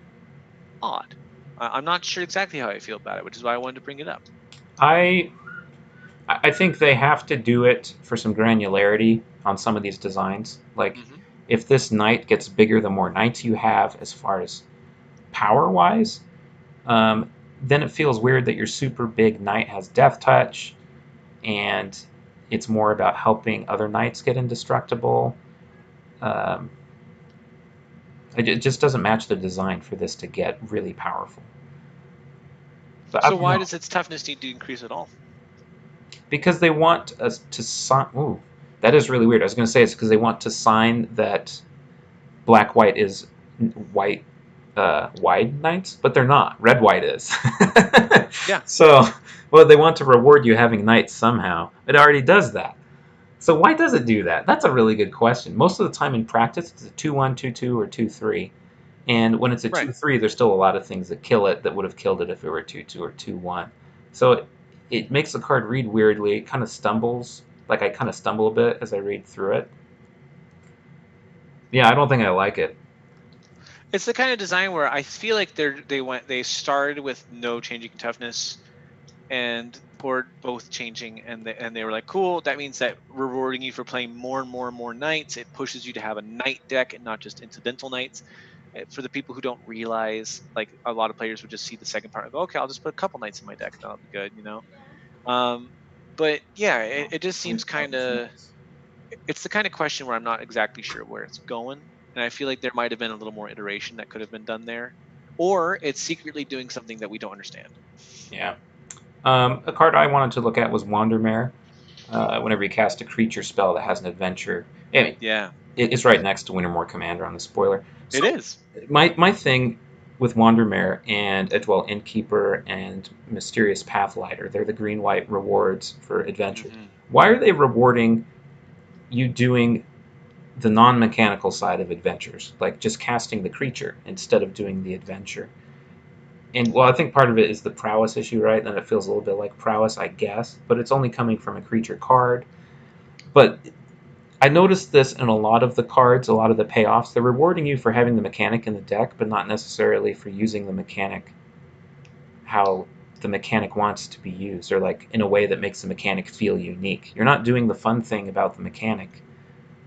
odd. I'm not sure exactly how I feel about it, which is why I wanted to bring it up. I I think they have to do it for some granularity on some of these designs. Like, Hmm. if this knight gets bigger, the more knights you have, as far as power wise, then it feels weird that your super big knight has death touch, and it's more about helping other knights get indestructible. Um, it just doesn't match the design for this to get really powerful. But I So don't why know, does its toughness need to increase at all? because they want us to sign. Ooh, that is really weird. I was going to say it's because they want to sign that black white is white wide knights, but they're not. Red white is. Yeah. So, well, they want to reward you having knights somehow. It already does that. So why does it do that? That's a really good question. Most of the time in practice, it's a 2-1, 2-2, or 2-3. And when it's a Right. 2-3, there's still a lot of things that kill it that would have killed it if it were 2-2 or 2-1. So it makes the card read weirdly. It kind of stumbles. Like, I kind of stumble a bit as I read through it. Yeah, I don't think I like it. It's the kind of design where I feel like they started with no changing toughness, and board both changing, and they were like, cool, that means that rewarding you for playing more and more and more knights, it pushes you to have a knight deck and not just incidental knights. For the people who don't realize, like a lot of players would just see the second part and go, okay, I'll just put a couple knights in my deck and that'll be good, you know. But yeah, it just seems kind of, it's the kind of question where I'm not exactly sure where it's going, and I feel like there might have been a little more iteration that could have been done there, or it's secretly doing something that we don't understand. Yeah. A card I wanted to look at was Wandermare. Whenever you cast a creature spell that has an adventure, I mean, Yeah, it's right next to Wintermore Commander on the spoiler. it So is. my thing with Wandermare and Innkeeper and Mysterious Pathlighter, they're the green white rewards for adventures. Hmm. Why are they rewarding you doing the non-mechanical side of adventures, like just casting the creature instead of doing the adventure? And well, I think part of it is the prowess issue, right? And it feels a little bit like prowess, I guess, but it's only coming from a creature card. But I noticed this in a lot of the cards, a lot of the payoffs. They're rewarding you for having the mechanic in the deck, but not necessarily for using the mechanic how the mechanic wants to be used, or like in a way that makes the mechanic feel unique. You're not doing the fun thing about the mechanic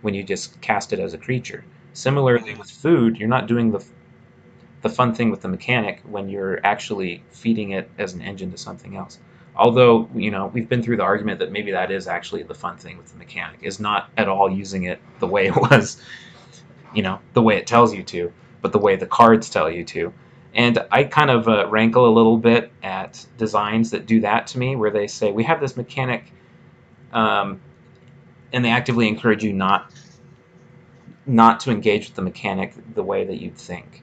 when you just cast it as a creature. Similarly Hmm. with food, you're not doing the fun thing with the mechanic when you're actually feeding it as an engine to something else. Although, we've been through the argument that maybe that is actually the fun thing with the mechanic, is not at all using it the way it was, the way it tells you to, but the way the cards tell you to. And I kind of rankle a little bit at designs that do that to me, where they say, we have this mechanic, um, and they actively encourage you not to engage with the mechanic the way that you'd think.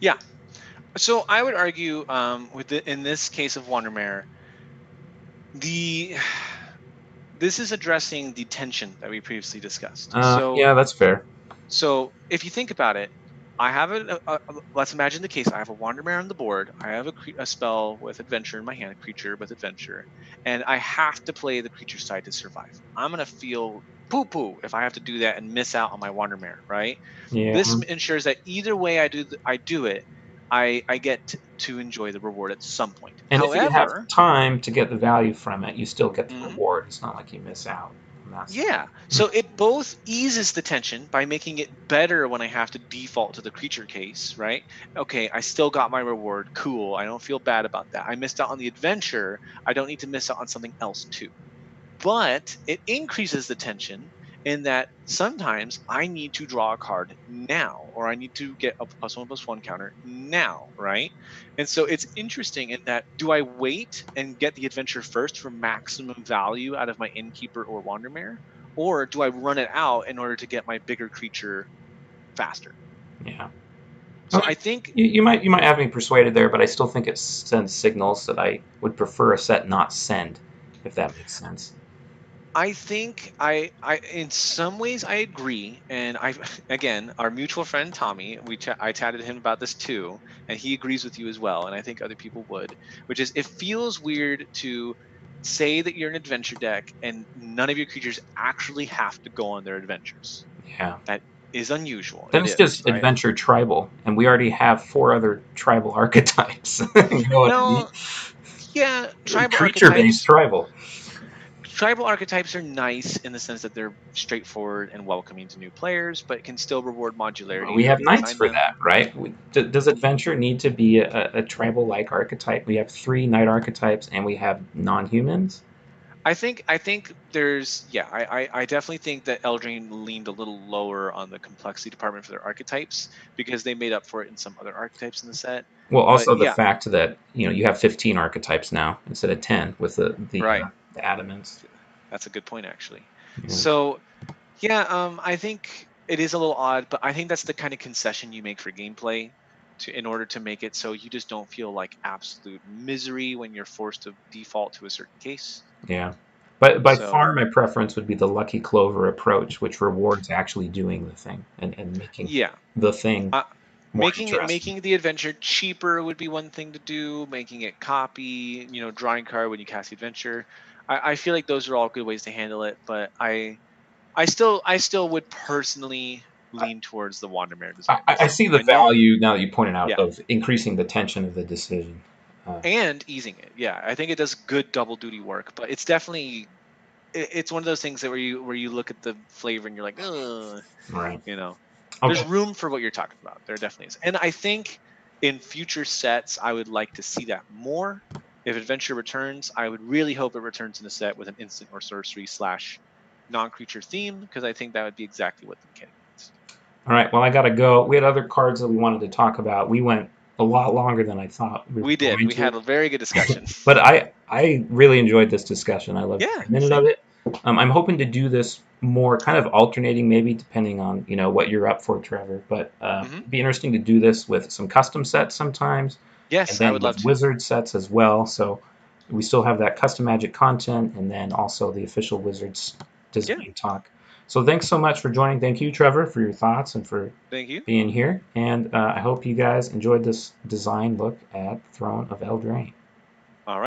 Yeah. So I would argue, in this case of Wandermare, the this is addressing the tension that we previously discussed. Yeah, that's fair. So if you think about it, I have let's imagine the case. I have a Wandermare on the board. I have a spell with adventure in my hand, a creature with adventure, and I have to play the creature side to survive. I'm gonna feel poo poo if I have to do that and miss out on my Wandermare, right? Yeah. This ensures that either way I do it, I get to enjoy the reward at some point. And if you have However, time to get the value from it, you still get the mhm, reward. It's not like you miss out on that stuff. yeah. So it both eases the tension by making it better when I have to default to the creature case, right? Okay, I still got my reward. Cool. I don't feel bad about that. I missed out on the adventure. I don't need to miss out on something else too. But it increases the tension in that sometimes I need to draw a card now, or I need to get a +1/+1 counter now, right? And so it's interesting in that, do I wait and get the adventure first for maximum value out of my Innkeeper or Wandermare? Or do I run it out in order to get my bigger creature faster? Yeah. I So mean, I think you might have me persuaded there, but I still think it sends signals that I would prefer a set not send, if that makes sense. I in some ways I agree, and I again, our mutual friend Tommy, I chatted him about this too, and he agrees with you as well, and I think other people would, which is, it feels weird to say that you're an adventure deck and none of your creatures actually have to go on their adventures. Yeah. That is unusual. Then It it's is, just right? adventure tribal, and we already have four other tribal archetypes. You know what I mean? Well, yeah, Creature-based tribal. tribal archetypes are nice in the sense that they're straightforward and welcoming to new players, but can still reward modularity We where have you knights design for them. that, right? Does adventure need to be a tribal-like archetype? We have three knight archetypes, and we have non-humans. I think there's, yeah, I definitely think that Eldraine leaned a little lower on the complexity department for their archetypes because they made up for it in some other archetypes in the set. Well, But also the yeah, fact that you have 15 archetypes now instead of 10 with right. the adamants. That's a good point actually. Yeah. So yeah, I think it is a little odd, but I think that's the kind of concession you make for gameplay in order to make it so you just don't feel like absolute misery when you're forced to default to a certain case. Yeah. But by So far, my preference would be the Lucky Clover approach, which rewards actually doing the thing and making yeah, the thing uh, more interesting. making the adventure cheaper would be one thing to do. Making it copy, drawing card when you cast the adventure. I feel like those are all good ways to handle it, but I still would personally lean towards the Wandermare I designs. see the I know, value now that you pointed out yeah, of increasing the tension of the decision. And easing it. Yeah, I think it does good double duty work, but it's definitely it's one of those things that where you look at the flavor and you're like, ugh, Right. you know. There's Okay. room for what you're talking about. There definitely is. And I think in future sets, I would like to see that more. If Adventure returns, I would really hope it returns in a set with an instant or sorcery slash non-creature theme, because I think that would be exactly what the mechanic needs. All right. Well, I got to go. We had other cards that we wanted to talk about. We went a lot longer than I thought we were We did. going We had to. a very good discussion. But I really enjoyed this discussion. I loved Yeah, every minute of same. it. I'm hoping to do this more, kind of alternating, maybe depending on what you're up for, Trevor. But Hmm. it'd be interesting to do this with some custom sets sometimes, and Yes, I then would love with to. wizard sets as well. So we still have that custom magic content, and then also the official wizards Yeah, design talk. So thanks so much for joining. Thank you, Trevor, for your thoughts and for thank you. being here. And I hope you guys enjoyed this design look at Throne of Eldraine.